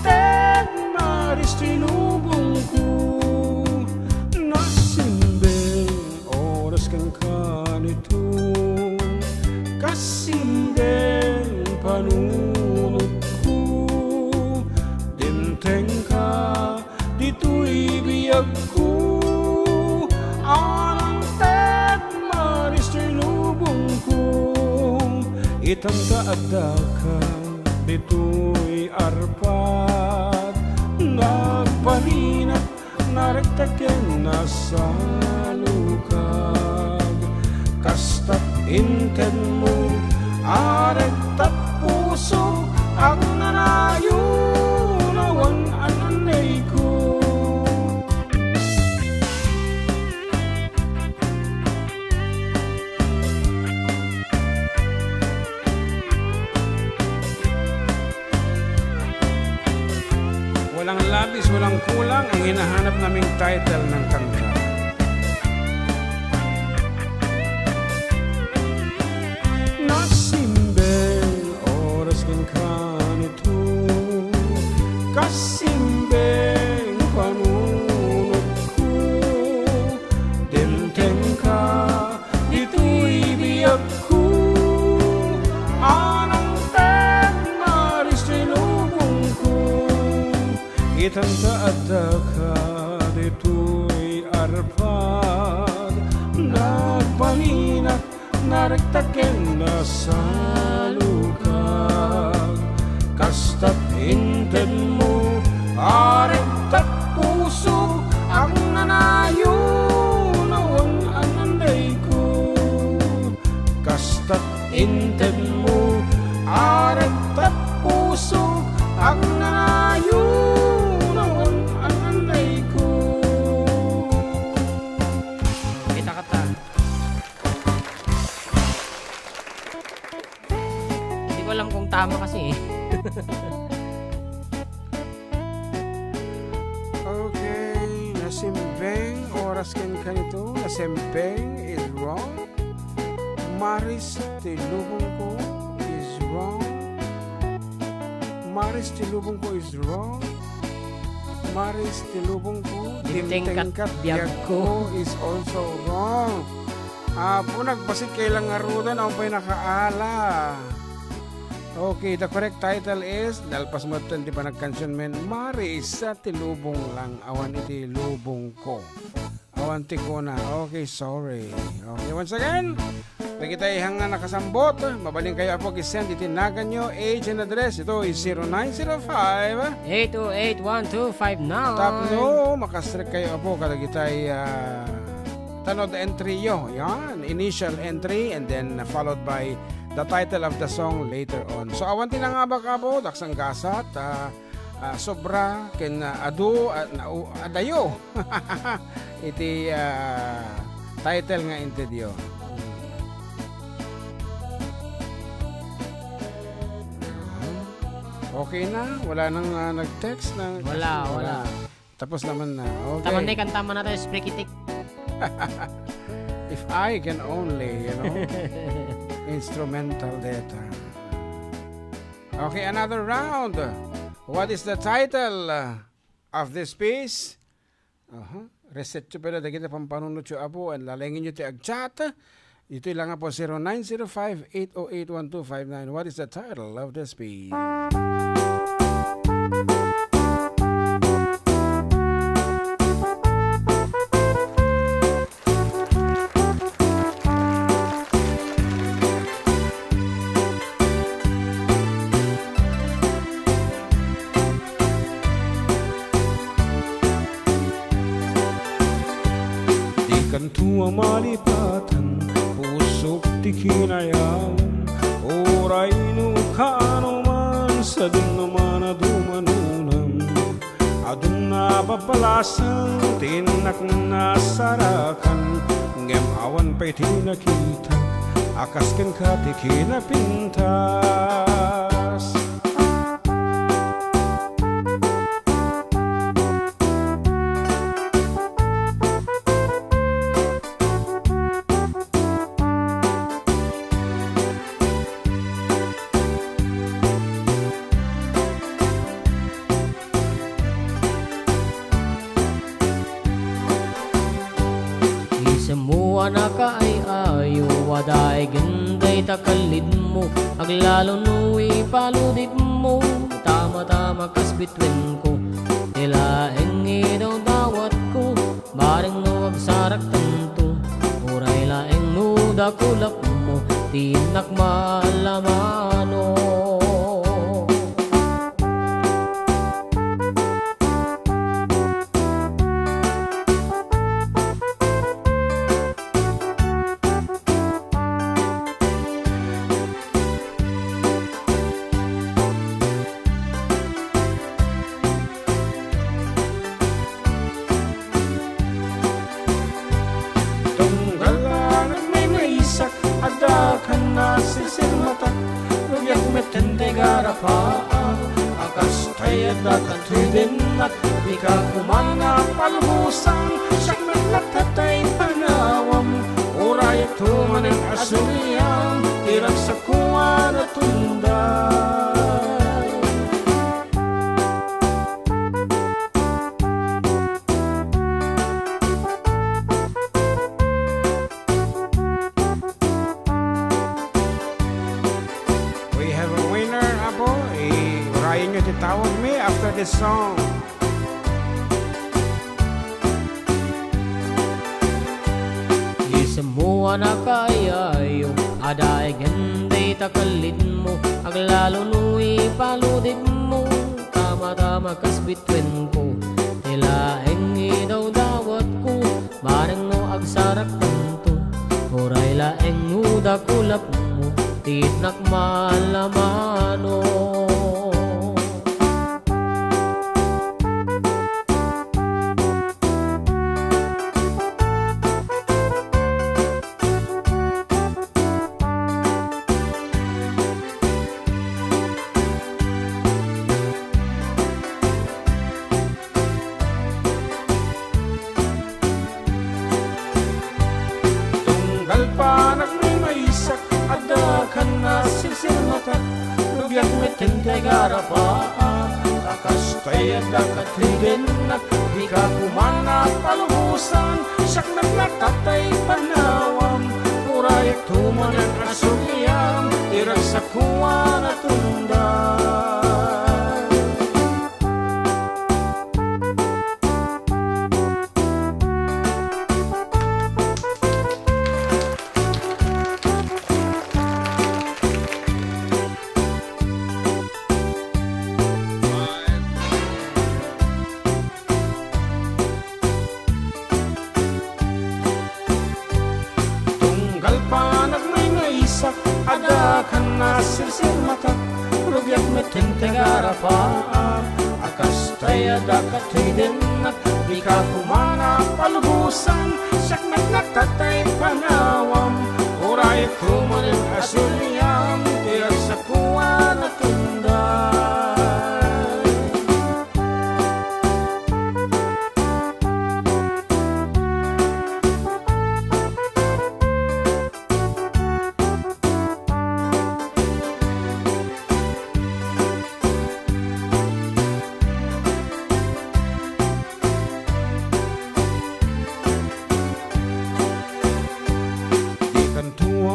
[SPEAKER 2] maris tinubong ko. Nasimbeng oras kang kanito, kasimbeng panunod ko, dimteng ka, dito'y biyag ko, anang maris tinubong ko. Itanda Adda ka, dito'y arpat, nagparinat, narektaken na sa lukag. Kastat inten mo, arektat puso, ang nanayo, nawan ananay ko.
[SPEAKER 7] Walang labis, walang kulang ang hinahanap naming title ng kanta.
[SPEAKER 2] Nasimbeng oras kang kanito, kasimbeng panunod ko, dimteng ka, dito'y biyag ko, anang maris tinubong ko. Itanda Adda ka, dito'y arpad, nagpaninat, narektaken na sa lukag. Kastat inten mo, arektat puso, ang nanayo, nawan ananday ko. Kastat inten mo, arektat puso, ang nanayo, nawan ananday ko.
[SPEAKER 3] Kita kata. Hindi ko alam kung tama kasi eh.
[SPEAKER 7] Okay, Simbeng, oras ken kanito, na Sembeng is wrong. Maris tilubong ko is wrong. Maris tilubong ko is wrong. Maris tilubong ko,
[SPEAKER 3] Dimtengkat
[SPEAKER 7] biyag ko is also wrong. Po nagbasit kailang arudan ang pa'y nakaala. Okay, the correct title is Dalpas mo di pa nagkansyon men Maris sa tilubong lang awan iti lubong ko. Awan ti ko na. Okay, sorry. Okay, once again, pag kita ihang nga nakasambot, mabaling kayo apo kisend itinagan nyo, age and address. Ito is 0905
[SPEAKER 3] 828-1259.
[SPEAKER 7] Tapno, makastrek kayo apo kada kitay tanod entry yo. Yan, initial entry and then followed by the title of the song later on. So awan tinangabak apo, daksang gasat, sobra ken adu adayo. Iti title nga intedyo. Okay na? Wala nang nag-text na?
[SPEAKER 3] Wala.
[SPEAKER 7] Tapos naman na. Okay.
[SPEAKER 3] Taman na kantama na tayo, sprikitik.
[SPEAKER 7] If I can only, instrumental data. Okay, another round. What is the title of this piece? Reset nyo pala, kita pampanunod nyo apo, and lalengin nyo ti agchat. Ito lang po 0905-808-1259. What is the title of this piece?
[SPEAKER 2] Tua malipatan, pusok ti kinayawan, oray no kano man, sa dun naman adumanunam. Adun na babalasan, tinak na sarakan, ngem awan pa'y tinakita, akas ken ka ti kinapintas.
[SPEAKER 3] Naka ay ayo waday ganday takalid mo aglalo nuwi paludid mo tama-tama kas bitwin ko tilaeng daw dawat ko bareng no agsarak tanto uray laeng nuda kulap mo tinak malamano.
[SPEAKER 2] Adda kan na sisilmatak, lugyak metende garapa, akas tayo dakat hidinak, ika kumana palmusang, siyak naglatatay panawam, uray tumanin asuriyam, irak sa kuwa na tunday.
[SPEAKER 7] Tawag me after this song.
[SPEAKER 3] Semua na kayayo aday ganday takalid mo aglalo nuwi paludid mo tama-tama kas bitwin ko tilaeng daw dawat ko bareng no agsarak tanto oray laeng nuda kulap mo tinak malamano.
[SPEAKER 2] tintegara pa akas tayo dakatidin at di ka kumana palubusan saknat na tatay panawam urayak tumanan asuliyam irak sa kuwa na tundan. Adda kan nasir mata Rubyak met tintegara pa akas tayo dakatidin at di ka kumana palubusan saknat na tatay panawam urayat tumanin asuliyam tiyak sa kuwa na tundan.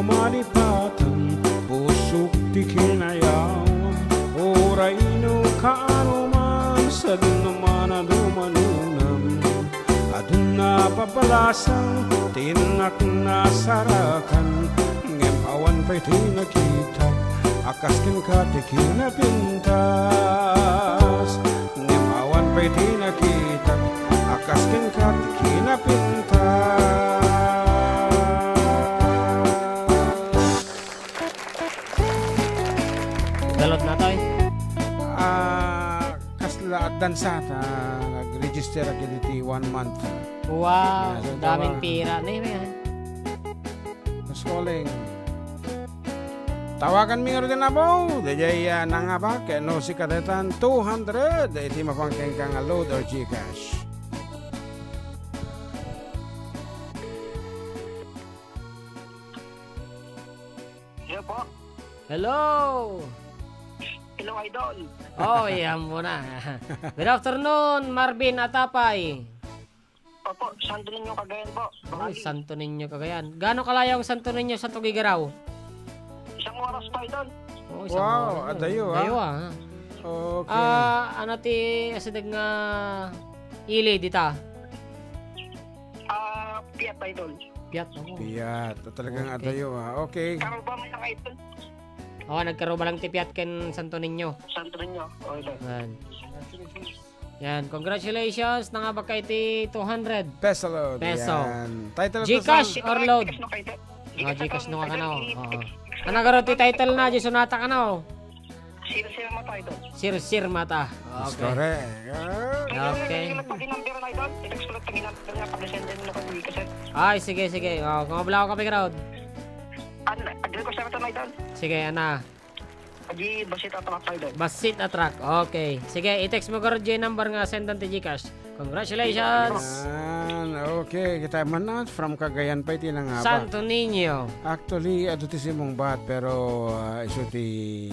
[SPEAKER 2] Malipatan, pusok di kinayawam oray no kaanuman sa naman adumanunam adun na papalasang tinak na sarakan ngem awan pa'y tinakita akas kin ka di kinapintas ngem awan pa'y tinakita akas kin ka di kinapintas.
[SPEAKER 3] Dalot na tayo.
[SPEAKER 7] Kasla at dansata nag-register agility 1 month.
[SPEAKER 3] Wow,
[SPEAKER 7] Yeah,
[SPEAKER 3] daming
[SPEAKER 7] tawa.
[SPEAKER 3] pira na yun.
[SPEAKER 7] Mas calling. Tawagan mi nga rin na po. Dajay na nga ba? Kaya no si kadetan 200. Iti mapangkeng kang load or Gcash.
[SPEAKER 5] Hello po.
[SPEAKER 3] Hello!
[SPEAKER 5] Hello, Idol.
[SPEAKER 3] Oh, yan muna. Good afternoon, Marvin Atapay.
[SPEAKER 5] Opo, Santo Niño Cagayan po.
[SPEAKER 3] Ay, Santo Niño Cagayan. Gaano kalayo ang Santo Niño sa Tuguegarao?
[SPEAKER 5] Isang oras pa, Idol.
[SPEAKER 3] Oh,
[SPEAKER 7] Wow, adayo,
[SPEAKER 3] Dayo
[SPEAKER 7] Okay.
[SPEAKER 3] ano ti asidag nga ili dita?
[SPEAKER 5] Piat, Idol.
[SPEAKER 3] Piat ako.
[SPEAKER 7] Piyat. Talagang
[SPEAKER 3] Okay.
[SPEAKER 7] adayo Okay.
[SPEAKER 5] Karo ba may ang Idol?
[SPEAKER 3] Oo, nagkaroon ba lang ti Piat ken Santo Niño?
[SPEAKER 5] Santo Niño. O, Idol.
[SPEAKER 3] Yan, congratulations na nga ba kay ti 200?
[SPEAKER 7] Peso load.
[SPEAKER 3] Peso.
[SPEAKER 7] Yan. Title of the
[SPEAKER 3] Gcash
[SPEAKER 7] song.
[SPEAKER 3] or load?
[SPEAKER 5] Tikas no, Idol.
[SPEAKER 3] Gcash no ka na. Ano garo ti title na, di sonata ka na.
[SPEAKER 5] Sira-sira mo to, Idol.
[SPEAKER 3] Sir mata.
[SPEAKER 7] That's
[SPEAKER 3] Okay.
[SPEAKER 7] correct.
[SPEAKER 3] Okay.
[SPEAKER 5] Pag-inambira na, Idol. Tikas ulit pag-inambira na pag-senden na pag-kaset.
[SPEAKER 3] Ay, sige. Oh, kung mablaw ka crowd.
[SPEAKER 5] Adil ko sa ito na, Idol.
[SPEAKER 3] Sige, ana.
[SPEAKER 5] Adi, basit at mga, Idol.
[SPEAKER 3] Basit attract. Okay. Sige, i-text mo ko yung number nga sendan ti Gcash. Congratulations.
[SPEAKER 7] Yan. Okay. Kita man na from Cagayan pa iti na nga ba?
[SPEAKER 3] Santo Niño.
[SPEAKER 7] Actually, aduti si mong bat pero iso ti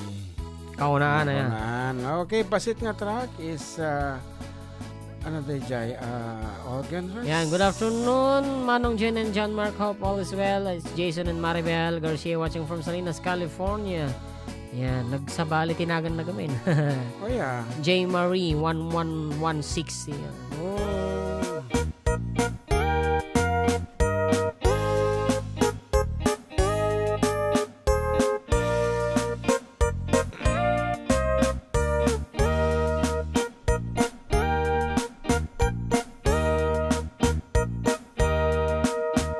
[SPEAKER 3] Kaunaan na yan.
[SPEAKER 7] Kaunaan. Okay, basit nga track is ano day jay organ rights.
[SPEAKER 3] Yan, good afternoon, Manong Jen and John Mark. Hope all is well. It's Jason and Maribel Garcia watching from Salinas, California. Yan, nagsabali tinagan na gamin.
[SPEAKER 7] Oh yeah.
[SPEAKER 3] J. Marie 1116. Yan.
[SPEAKER 7] Oh.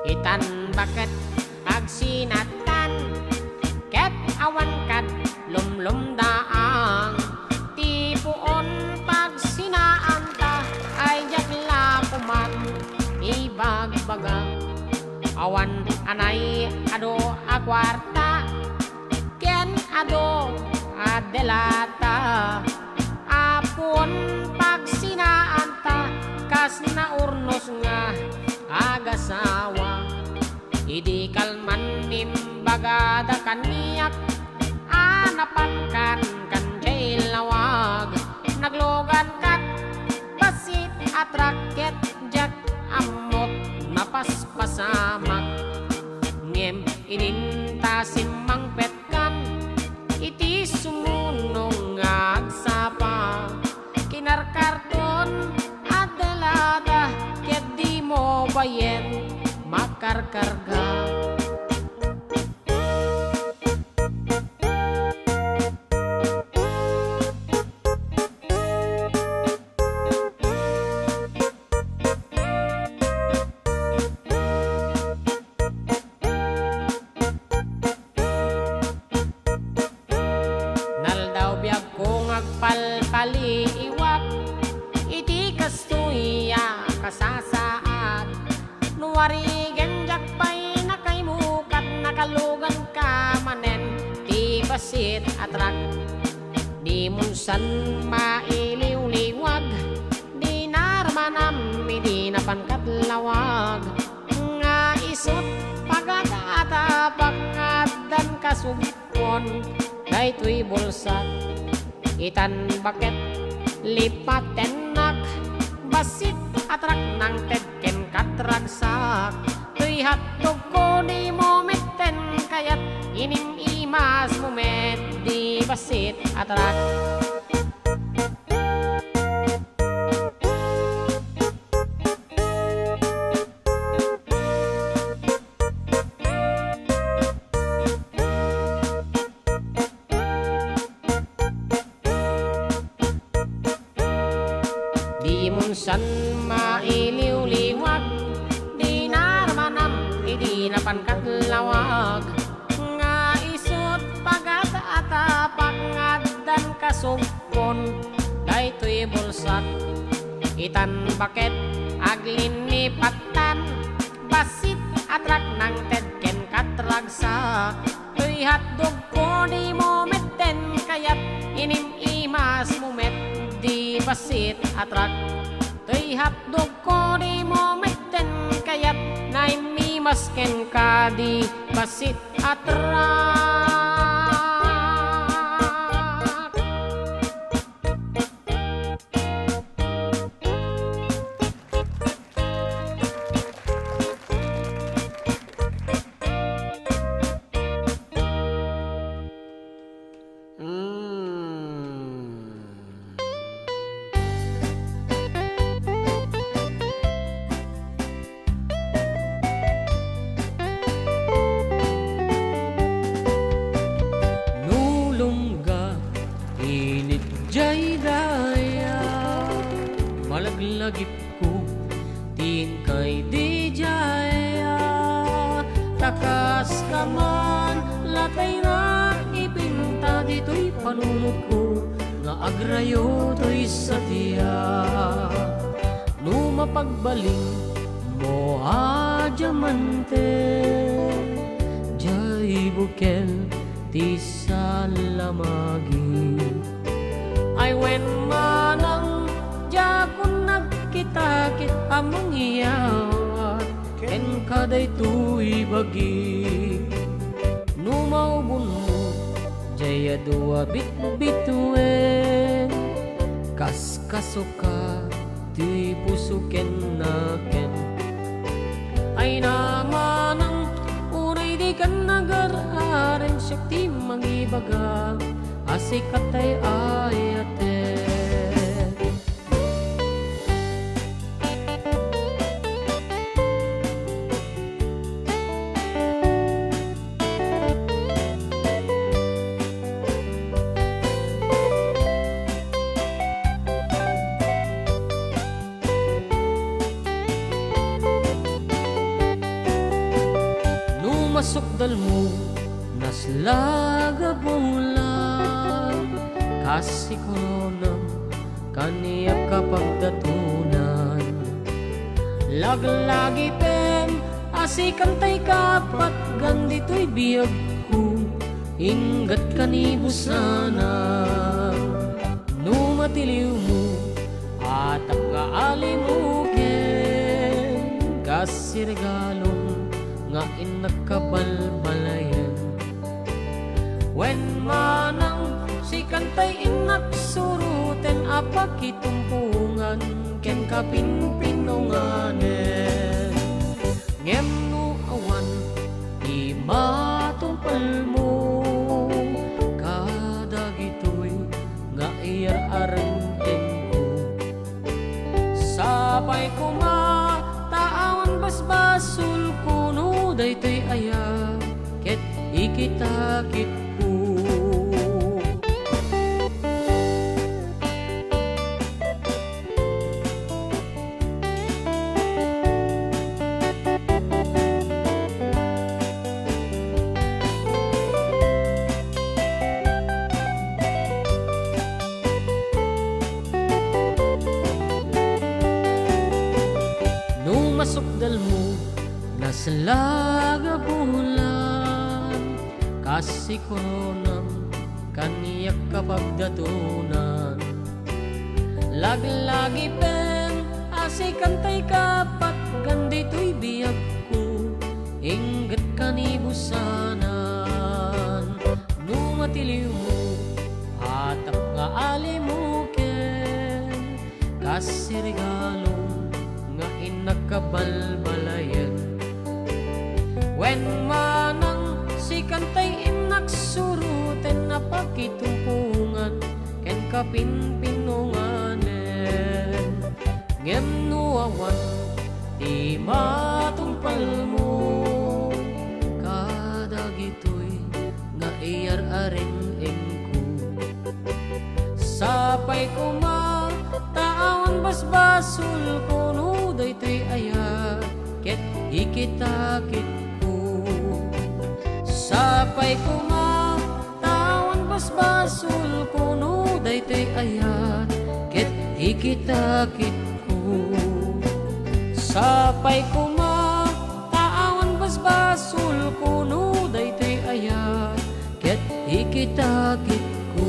[SPEAKER 3] Itan bakit agsinatan ket awan kat lumlum daang tipuon pag sinaan ta ay jakla kuman ibagbaga awan anay ado akwarta ken ado adelata apon pag sinaan ta kas na urnos nga agasawa idi kalman nimbagada kaniyak anapan kan naglogan kat basit at raket jak amot napaspasamak ngem ininta simang petkan iti sumunong agsapa kinarkarton adalada ket di mo bayen makarkarga. Palpaliiwak iti kastuya kasasaat nuwari genjak pay nakaimukat nakalugan ka manen ti basit atrak di munsan mailiw-liwag di narmanam di napankadlawag nga isot pagataata pangadan kasubkon daytoy bulsat itan baket lipat tenak basit atrak nang tedken katragsak tuy hatog ko di momenten kayat ining imas mumet di basit atrak. San mailiw-liwag di narmanam di napankadlawag nga isot pagataata pangadan kasugpon daytoy bulsat itan baket aglinipatan basit atrak nang tedken katragsa tuy hatdog ko di mometen kayat inim imas mumet di basit atrak tuy hatdog ko di mometen kayat naimimasken ka di basit atrak. Malaglagip ko tin kay di jaya takas ka man latay na ipinta dito'y panunod ko nga agrayo to'y satya lumapagbaling mo a diamante jay bukel ti salamagi ay when manang jakun nagkitakit among iyawat ken kaday tuy bagi numaubon mo jaya dua bit-bituen kas kasuka ti puso ken naken ay naman ang unay di kan nagar-aren syakti mangibaga asikatay ayate. Masukdal mo naslaga bulan kasi koronam kaniya kapagdatunan laglagi pen asikantay kapat gandito'y biyag ko ingat kanibusana numatiliw mo at ang kaalimukin kasi regalong nga inakabalbalayan when manang si kantay inaksurut suruten apakitumpungan ken kapinpinunganen ngem no awan di matumpal mo kadagitoy nga iyar-areng engko sapay kuma taawan basbasul kuno daytoy aya ket ikitakit ko masukdal mo naslaga bulan kasi koronam kaniyak kapagdatunan lagi-lagi pen asikantay kapat gandito'y biyag ko inggat kanibusanan nung matiliw mo hatak nga alimuken kasi regalo nga inakabalbalayan when manang si kantay inaksuruten na pakitumpungan ken kapinpinunganen ngem nuawan di matumpal mo kadagitoy nga iyar-areng engko sapay kuma taawan basbasul kuno daytoy aya ket ikitakit ko sapay kuma taawan basbasul kuno daytoy aya ket ikitakit ko sapay kuma taawan basbasul kuno daytoy aya ket ikitakit ko.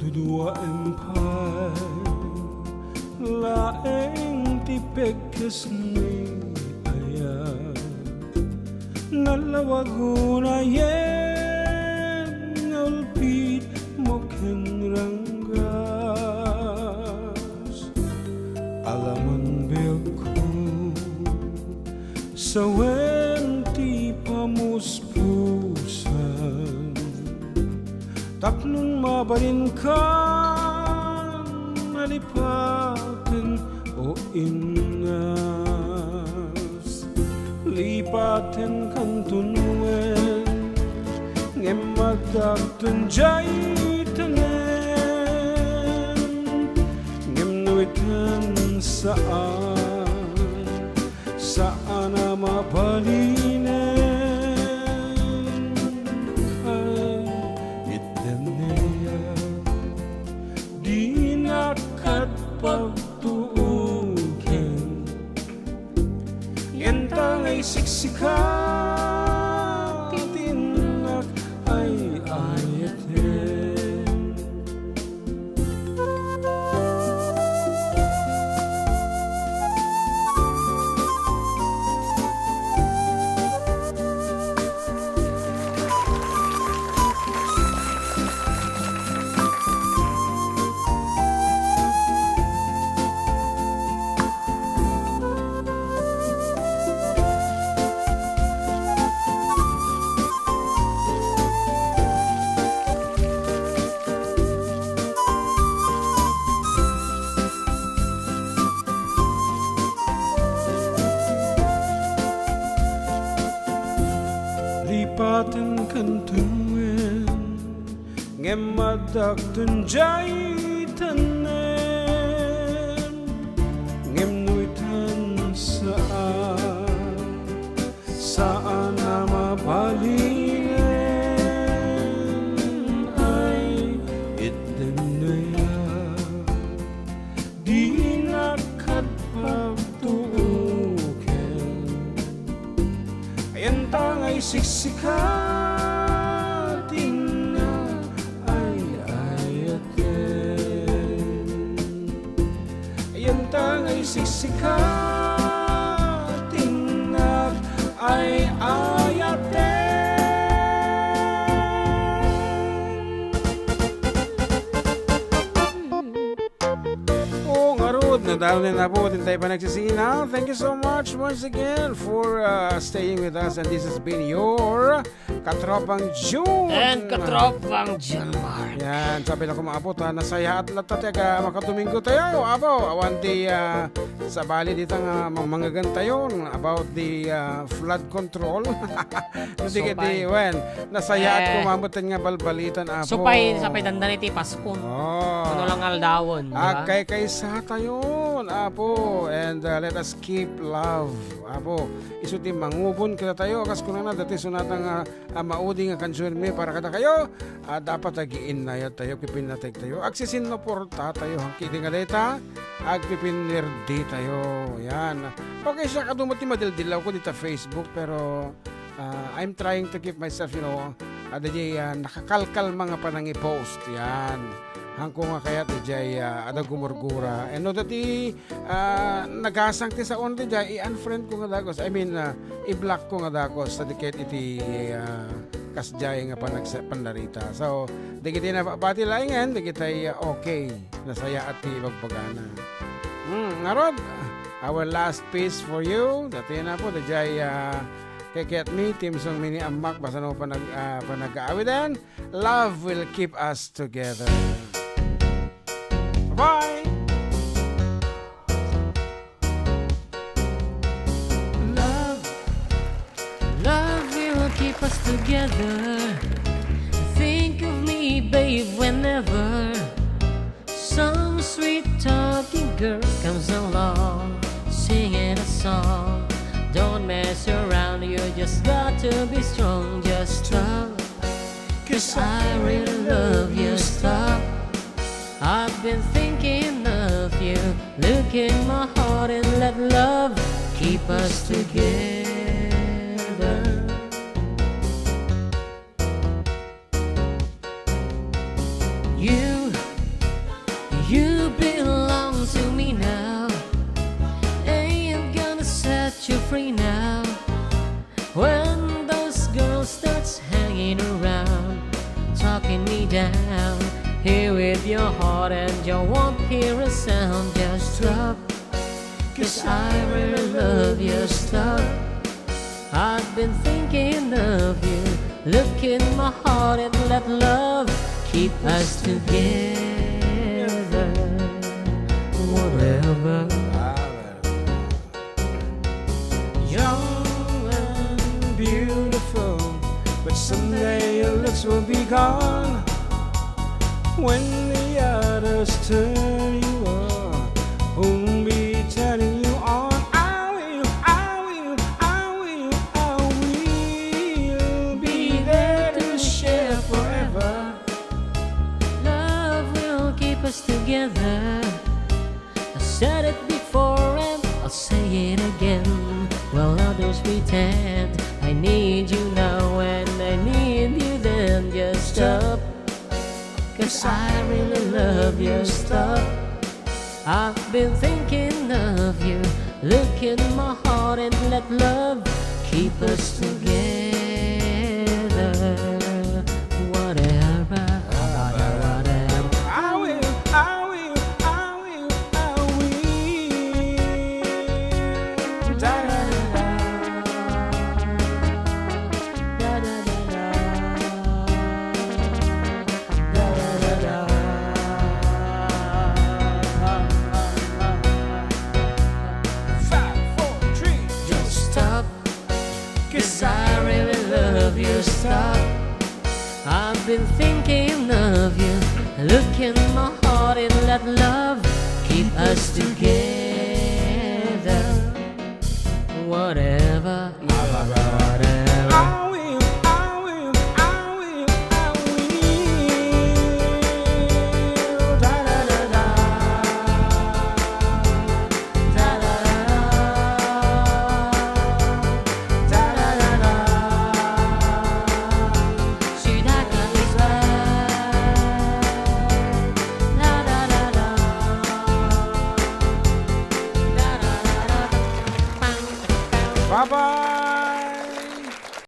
[SPEAKER 2] Dua empire laeng tipekes ni aya nalawaguna yen nalpit moken ranggas alaman belko sawen ti pamuspusan tapnong mabalin ka malipatin o inas lipatin kan tunwen ngem magdagtun jay tanen ngem nuitan saan na mabalinen pagtuukin yentang ay siksikan tinak ay ayatin lipatin kan tunwen ngem magdagtun jay tanen ngem nuitan saan na mabalingen ay itden na ya di
[SPEAKER 7] Ayan tangay siksikatin na ay ayatin. Ayan tangay siksikatin na ay ayatin. Oo nga Rod, nadalo na po din tayo pa nagsisina. Thank you so much once again for staying with us, and this has been your Katropang June.
[SPEAKER 3] And Katropang Jalmar.
[SPEAKER 7] Yan, sabi na ko mga apo, nasaya at latatyaga makatuminggo tayo. Apo, awan di sa bali dito nga manggagan tayo about the flood control. Hindi kiti, wen, nasaya at kumamutan nga balbalitan, apo.
[SPEAKER 3] Supay, sapay dandan iti Paskon.
[SPEAKER 7] Oh.
[SPEAKER 3] Ano lang aldawon, di ba?
[SPEAKER 7] Kaysa tayo, apo. And let us keep love, apo. Isuti mangubon kita tayo, kas kuna na dati sunatang maudi nga kansuin mi para kada kayo. Dapat agiin na yat tayo, pipinatek tayo. Agsisin na porta tayo, hangkiti nga data, agpipinirdi tayo. Yan. Okay siya, kadumot ni madildilaw ko dito Facebook, pero I'm trying to keep myself, nakakalkal mga panangi-post. Yan. Hangko nga kaya DJ ada gumurgura. And no dati nagasang ti sa on DJ i-unfriend ko nga dagos. I mean i-block ko nga dagos sa dikit iti kasjay nga pandarita. So di kiti na pati laingan, di kitay okay. Nasaya at ti bagpagana. Ngarod, our last piece for you. Dati na po DJ Keket me, Team Song Mini Amak, basta no panag-aawidan. Love will keep us together. Bye!
[SPEAKER 6] Love will keep us together. Think of me, babe, whenever some sweet talking girl comes along, singing a song. Don't mess around, you just got to be strong. Just stop, 'cause I really love you. Stop, I've been thinking of you. Look in my heart and let love keep us together. You belong to me now. Ain't gonna set you free now. When those girls starts hanging around, talking me down, here with your heart and you won't hear a sound. Just stop, 'cause I really love you. Stop, I've been thinking of you. Look in my heart and let love keep us together. Whatever.
[SPEAKER 7] Young and beautiful, but someday your looks will be gone. When the others turn you on, who'll be turning you on? I will be there to share forever.
[SPEAKER 6] Love will keep us together. I said it before and I'll say it again. While others pretend, I need you now and I need you then. Just stop, 'cause I really love you. Stop, I've been thinking of you. Look in my heart and let love keep us together. Whatever, whatever.
[SPEAKER 7] I will.
[SPEAKER 6] Stop, I've been thinking of you. Look in my heart and let love keep us together. Whatever.